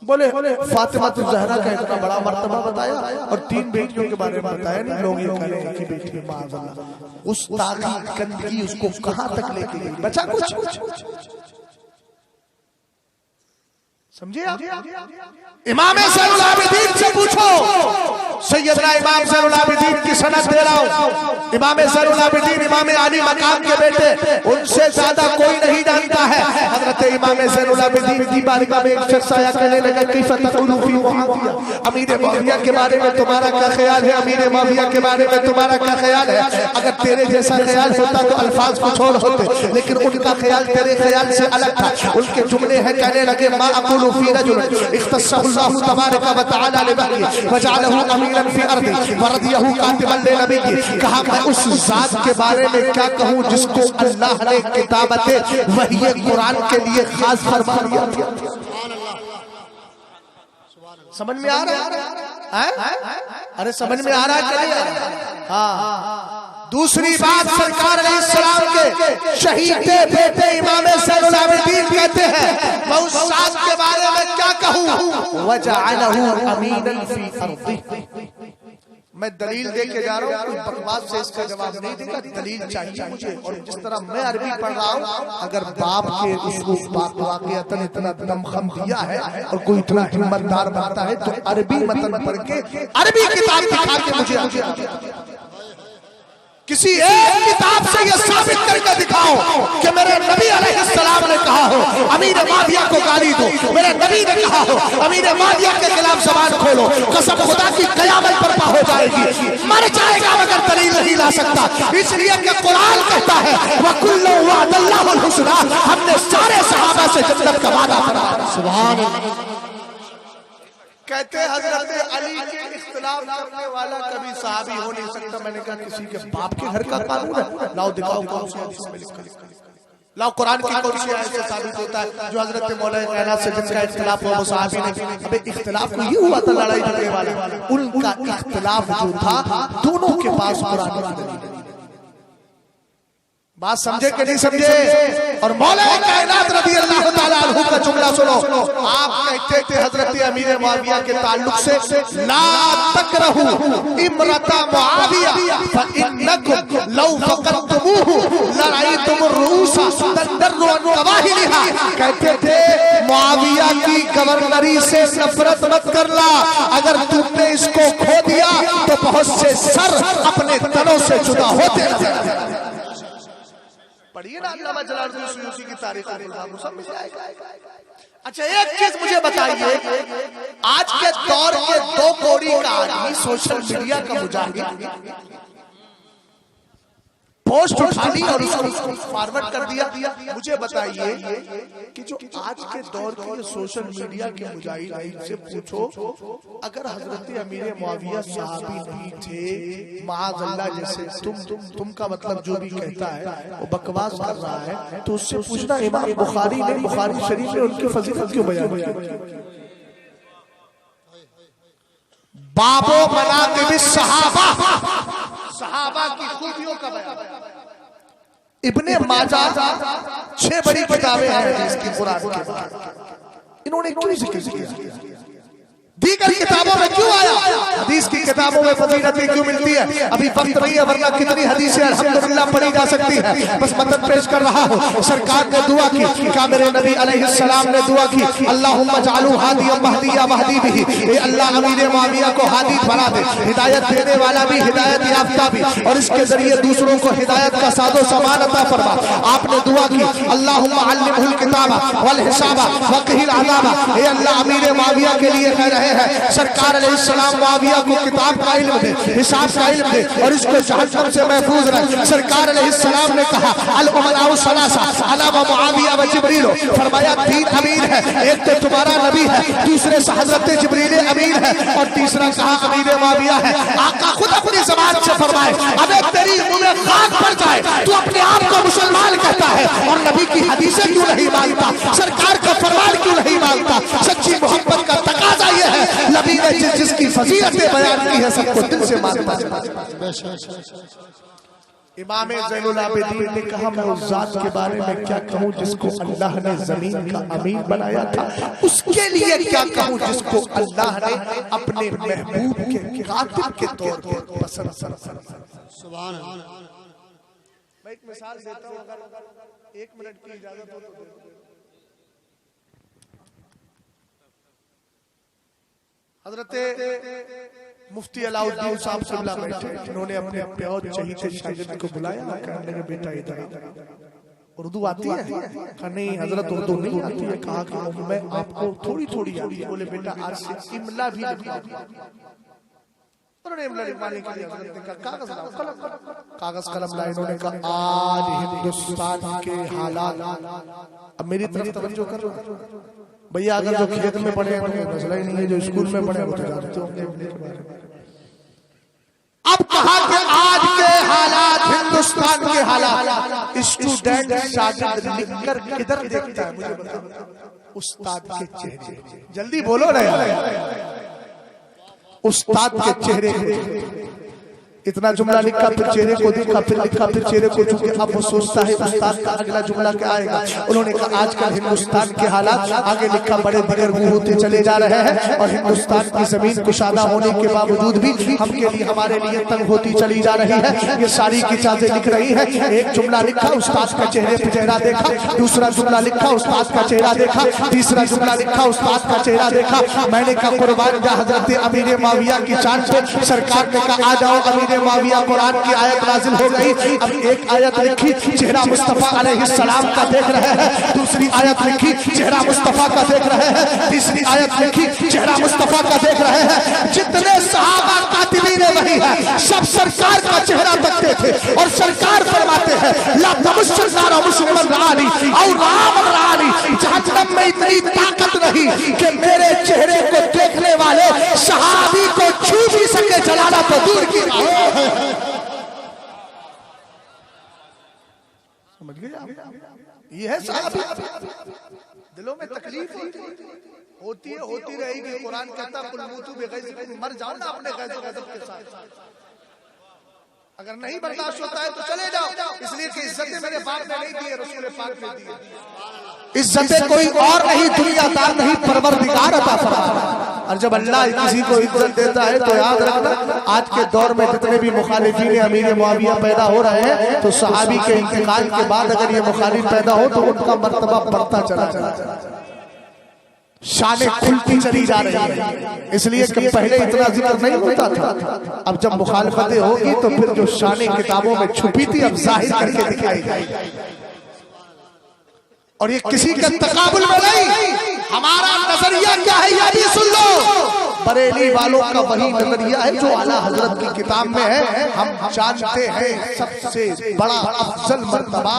बोले फातिमा ज़हरा का इतना बड़ा मर्तबा बताया और 3 बेटियों के बारे में बताया नहीं। लोग ये कह रहे हैं कि बेटी माज़अल्लाह उस तारीख गंदगी उसको कहां तक लेके गई, बचा कुछ समझे आप? इमाम ज़ैनुल आबिदीन से पूछो, सैयदना इमाम ज़ैनुल आबिदीन की सनद दे रहा हूं। इमाम ज़ैनुल आबिदीन इमाम अली मकाम के बेटे, उनसे ज्यादा कोई नहीं जानता है। हजरत इमाम ज़ैनुल आबिदीन की बारगाह में एक शख्स आया, कहने लगा कैफ़ तक़ूलू फ़ी मुआविया, अमीर मुआविया के बारे में तुम्हारा क्या ख्याल है? अमीर मुआविया के बारे में तुम्हारा क्या ख्याल है? अगर तेरे जैसा ख्याल होता तो अल्फाज कुछ और होते, लेकिन उनका ख्याल तेरे ख्याल से अलग था। उनके जुमले हैं, कहने लगे मा अक़ूलु फी रजुल इख्तस्सहु तबारक व तआला लिबही वजअलहु अमीरन फी अर्दी व रदियहु कातिबन लिनबी। कहा मैं उस जात के बारे में क्या कहूं जिसको अल्लाह ने किताबत वही कुरान के लिए खास फरमा दिया। समझ में आ रहा है? अरे समझ में आ रहा है क्या? हाँ। दूसरी बात, सरकार अलैहिस्सलाम के शहीद के बेटे इमाम ज़ैनुल आबिदीन कहते हैं मैं उस साथ के बारे में क्या कहूं, वजअलहु अमीनन फी अर्दी। मैं दलील दे के जा रहा हूं, कोई बकवास से इसका जवाब नहीं देगा, दलील चाहिए मुझे। और जिस तरह मैं अरबी पढ़ रहा हूं, अगर बाप के उसको वाक़िअतन इतना दमखम दिया है और कोई इतना हिम्मतदार बनता है तो अरबी मतन पढ़ के अरबी किताब दिखा के मुझे किसी एक किताब से ये साबित करके दिखाओ कि मेरे नबी अलैहिस्सलाम ने कहा हो अमीर मुआविया को गाली दो, मेरे नबी ने कहा हो अमीर मुआविया के खिलाफ ज़बान खोलो, कसम खुदा की क़यामत बर्पा हो जाएगी, मर जाएगा मगर दलील नहीं ला सकता। इसलिए कि कुरान कहता है वकुल्लु वअदल्लाहुल हुस्ना, हमने सारे सहाबा से जन्नत का वादा करा। सुभान अल्लाह। कहते हजरत अली के इख्तिलाफ करने वाला कभी सहाबी हो नहीं सकता। मैंने कहा किसी के बाप के घर का कानून है? लाओ दिखाओ कौन सी हदीस में लिखा है, लाओ कुरान की कौन सी आयत से साबित होता है जो हजरत मौला कायनात से जिनका इख्तिलाफ हुआ वो सहाबी नहीं। अबे इख्तिलाफ तो ये हुआ था लड़ाई झगड़े वाले, उनका इख्तिलाफ जो था दोनों के पास कुरान की दलील। बात समझे कि नहीं समझे? और मौला कायनात रज़ियल्लाहु ताला अन्हु का जुमला सुनो। आप कहते थे हजरत अमीर मुआविया के ताल्लुक से ला तकरहु इमरता मुआविया फइन्नकुम लौ फक़दतमुहु लरायतुम रूसा तदर्रु अन कवाहिलिहा। कहते थे मुआविया की गवर्नरी से नफरत मत करना, अगर तुमने इसको खो दिया तो बहुत से सर अपने तनों से जुदा होते नजर। पढ़िए ना अल्लामा जलालुद्दीन सुयूती की तारीख आपको सब मिल जाएगा। अच्छा एक चीज मुझे बताइए, आज के दौर के 2 कौड़ी का आदमी सोशल मीडिया का मुजाहिद पोस्ट उठा ली और उसको फॉरवर्ड कर दिया। मुझे बताइए कि जो आज के दौर के सोशल मीडिया के मुजाहिद हैं इनसे पूछो, अगर हजरत अमीर मुआविया सहाबी नहीं थे माअज़ल्लाह जैसे तुम का मतलब जो भी कहता है वो बकवास कर रहा है, तो उससे पूछना इमाम बुखारी ने बुखारी शरीफ में उनकी फजीलत क्यों बयान की? बाबो मनाक़िबिस सहाबा, सहाबा की खूबियों का बयान। इब्ने माजा 6 बड़ी किताबें हैं इसकी कुरान की, इन्होंने क्यों जिक्र किया? दीगर किताबों में क्यों आया? हदीस की किताबों में फजीलतें क्यों मिलती है? अभी वक्त नहीं है, वरना कितनी हदीसें अल्हम्दुलिल्लाह पढ़ी जा सकती है। बस मतलब पेश कर रहा हूँ। सरकार ने दुआ की, क्या मेरे नबी अलैहिस्सलाम ने दुआ की अल्लाहुम्मा जअलहु हादियन महदिया वहदी बिही, ए अल्लाह अमीर मुआविया को हादी बना दे, हिदायत देने वाला भी हिदायत याफ्ता भी, और इसके जरिए दूसरों को हिदायत का सादो सामान अता फरमा। आपने दुआ की अल्लाहुम्मा अल्लिमहुल किताबा वल हिसाबा वक़िहिल अज़ाबा, ए अल्लाह अमीर मुआविया के लिए खैर रहे हैं सरकार अलैहिस्सलाम मुआविया को किताब का इल्म दे, हिसाब का इल्म दे और इसको जहन्नम से महफूज रख। सरकार अलैहिस्सलाम ने कहा अल उमराउ सलासा अला व मुआविया व जिब्रील, फरमाया तीन अमीर है, एक तो तुम्हारा नबी है, दूसरे से हजरत जिब्रील अमीर है और तीसरा कहा अमीर मुआविया है। आका खुद अपनी ज़बान से फरमाए अबे तेरी मुंह में खाक पड़ जाए, तू अपने आप को मुसलमान कहता है और नबी की हदीसें क्यों नहीं मानता, सरकार का फरमान क्यों नहीं मानता। सच्ची मोहब्बत का तकाजा ये है नबी ने जिसकी फजीलतें बयान की है सबको दिल से मानता है। इमाम ज़ैनुल आबिदीन ने कहा मैं उस जात के बारे में क्या कहूँ जिसको अल्लाह ने जमीन का अमीर बनाया था, उसके लिए क्या कहूँ जिसको अल्लाह ने अपने महबूब के कातिब के तौर पर पसंद। सुभान अल्लाह। मैं एक मिसाल देता हूँ, अगर 1 मिनट की इजाजत हो तो। हजरत मुफ्ती अलाउद्दीन साहब क़िबला बैठे, इन्होंने अपने प्यार चहीते शागिर्द को बुलाया, कहने लगे बेटा इधर उर्दू आती है? कहा नहीं हजरत उर्दू नहीं आती है। कहा कि मैं आपको थोड़ी थोड़ी आती है। बोले बेटा आज से इमला भी लिखवा। उन्होंने इमला लिखवाने के लिए हजरत ने कहा कागज कलम लाए। इन्होंने कहा आज हिंदुस्तान के हालात, अब मेरी तरफ तवज्जो करो भैया, अगर जो खेत में पढ़े मसला ही नहीं है, जो स्कूल में पढ़े वो तो जानते होंगे। अब कहा कि आज के हालात, हिंदुस्तान के हालात, स्टूडेंट शागिर्द लिखकर किधर देखता है मुझे बताओ? उस्ताद के चेहरे। जल्दी बोलो ना यार, उस्ताद के चेहरे। इतना जुमला लिखा, फिर चेहरे को देखा, फिर लिखा, फिर चेहरे को चुके। अब वो सोचता है उस्ताद का अगला जुमला क्या आएगा। उन्होंने कहा आजकल हिंदुस्तान के हालात, आगे लिखा बड़े दिगर मुंह होते चले जा रहे हैं और हिंदुस्तान की जमीन कुशादा होने के बावजूद भी हमके लिए हमारे लिए तंग होती चली जा रही है। ये सारी किताबें लिख रही है। एक जुमला लिखा, उस्ताद का चेहरे पे चेहरा देखा, दूसरा जुमला लिखा, उस्ताद का चेहरा देखा, तीसरा जुमला लिखा, उस्ताद का चेहरा देखा। मैंने कहा कुर्बान जा हजरत अमीर मुआविया की चांद पे। सरकार ने कहा आ जाओ अमीर मुआविया, कुरान की आयत नाजिल हो गई। अब एक आयत लिखी, चेहरा मुस्तफा अलैहिस्सलाम का देख रहे हैं, दूसरी आयत लिखी, चेहरा मुस्तफा का देख रहे हैं, तीसरी आयत लिखी, चेहरा मुस्तफा का देख रहे हैं। जितने सहाबा कातिबीन वही है, सब सरकार का चेहरा देखते थे और सरकार फरमाते हैं ला तमस्सुनार मुसलमान रानी और राम रानी, जहन्नम में इतनी ताकत नहीं कि मेरे चेहरे को देखने वाले सहाबी को छू भी सके, जलाना तो दूर की बात। समझ गए आप? ये है सहाबी। दिलों में तकलीफ होती है, होती रहेगी। कुरान कहता है कुल मूतू बिग़ैज़िकुम, मर जाओ ना अपने गज़ब के साथ। अगर नहीं बर्दाश्त होता है तो चले जाओ, इसलिए कि इज्जतें मेरे बाप ने नहीं दी है, रसूल पाक ने दी है। इज्जतें कोई और नहीं, दुनियादार नहीं, परवरदिगार अता फरमाता है। और जब अल्लाह किसी को इज्जत देता है तो याद रखना, आज के दौर में जितने भी मुखालिफीन अमीर मुआविया पैदा हो रहे हैं, तो सहाबी के इंतकाल के बाद अगर ये मुखालिफ पैदा हो तो उनका मर्तबा बढ़ता चला जाता है, शाने खुलती चली जा रही है। इसलिए कि पहले इतना जिक्र नहीं होता था, अब जब मुखालफतें होगी तो फिर जो शाने किताबों में छुपी थी अब जाहिर करके दिखाई जाएगी। और ये किसी के तकाबुल में नहीं, हमारा नजरिया क्या है यह भी सुन लो। बरेली वालों का वही नजरिया है जो आला हजरत की किताब में है। हम जानते हैं सबसे बड़ा अफजल मर्तबा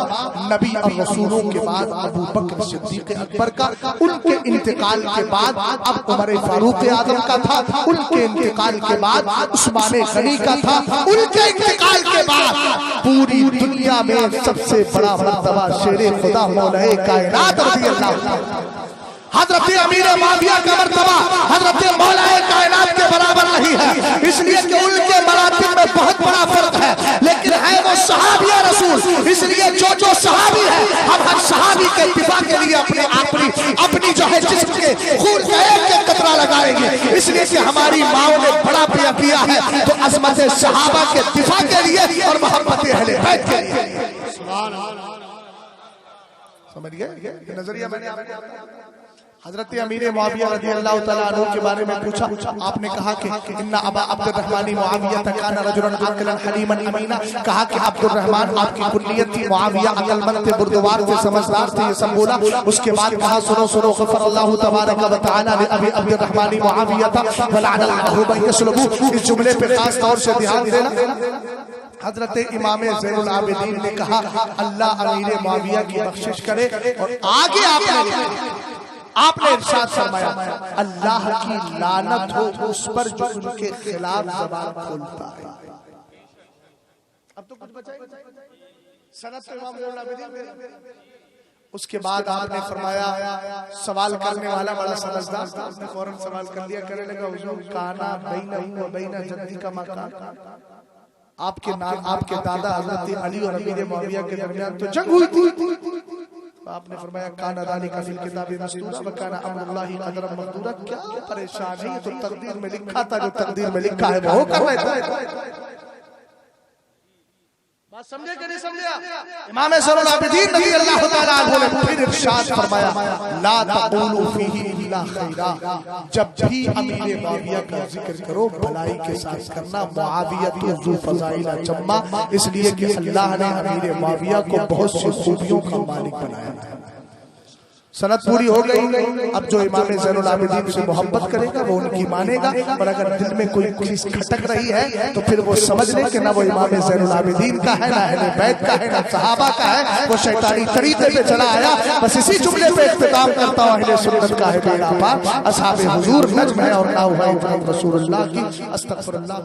नबी और रसूलों के बाद अबू बकर सिद्दीक अकबर का, उनके इंतकाल के बाद अब उमर फारूक आजम का था, उनके इंतकाल के बाद उस्मान गनी का था, उनके इंतकाल के बाद पूरी दुनिया में सबसे बड़ा मर्तबा शेरे खुदा मौलाए कायनात रज़ियल्लाहु अन्हु हजरत अमीर मुआविया का मर्तबा हजरत मौलाए कायनात के बराबर नहीं है। इसलिए कि उनके मरातिब में बहुत बड़ा फर्क है, लेकिन है वो सहाबी रसूल। इसलिए जो सहाबी है, हम हर सहाबी के दिफा के लिए अपनी जो है जिस्म के खून का एक कतरा लगाएंगे। इसलिए कि हमारी माओ ने बड़ा प्यार किया है तो अज़मत सहाबा के दिफा के लिए और मोहब्बत अहले बैत के लिए। समझ गए नजरिया? मैंने आपको हजरत अमीर मुआविया रज़ियल्लाहु तआला अन्हु के बारे में पूछा, आपने कहा कि इन्ना अबा अब्दुर्रहमान मुआविया काना रजुलन अक़लन हलीमन अमीना, कहा कि अब्दुर्रहमान आपकी कुल्लियत थी, मुआविया अक़लमंद थे, बुर्दवार थे, समझदार थे, ये सब बोला। उसके बाद कहा सुनो सुनो, गफ़रल्लाहु तबारक व तआला लि अबी अब्दुर्रहमान मुआविया व लअनल्लाहु मन यसलबू। इस जुमले पे खास तौर से ध्यान देना। हजरत इमाम ज़ैनुल आबिदीन ने कहा अल्लाह अमीर मुआविया की बख्शिश करे, और आगे आपने इरशाद फरमाया अल्लाह की लानत हो उस पर जो उनके खिलाफ ज़बान खोलता है। अब तो कुछ बचा ही सनद तो इमाम ज़ैनुल आबिदीन। उसके बाद आपने फरमाया, सवाल करने वाला बड़ा समझदार था, उसने फौरन सवाल कर लिया, कहने लगा हुजूर काना बैनहु व बैन जद्दी का मकान, आपके दादा हजरत अली और अमीर मुआविया के दरमियान तो जंग हुई थी। आपने फरमाया काना ज़ालिका फिल किताबि मस्तूरा व काना अम्रुल्लाहि क़दरन मक़दूरा। क्या परेशानी, तो तकदीर में लिखा था, जो तकदीर में लिखा है वो कर रहे थे। बात समझे कि नहीं समझे? इमाम ज़ैनुल आबिदीन रज़ियल्लाहु तआला अन्हु ने फिर इरशाद फरमाया ला तक़ूलू फीही इल्ला खैरा, जब भी अमीर मुआविया का जिक्र करो भलाई के साथ करना। मुआविया तो ज़ू फ़ज़ाइल जम्मा, इसलिए कि अल्लाह ने अमीर मुआविया को बहुत सी खूबियों का मालिक बनाया है। सनद पूरी हो गई। अब जो इमाम ज़ैनुल आबिदीन से मोहब्बत करेगा वो उनकी मानेगा, पर अगर दिल में कोई चीज खटक रही है तो फिर वो समझ ले कि ना वो इमाम ज़ैनुल आबिदीन का है, ना अहले बैत का है, ना सहाबा का है, वो शैतानी तरीके पे चला आया। बस इसी जुमले पे इख्तिताम करता हूं, अहले सुन्नत का है बेड़ा पार, असहाबे हुजूर नज्म है और ना हुआ रसूलुल्लाह की। अस्तगफिरुल्लाह।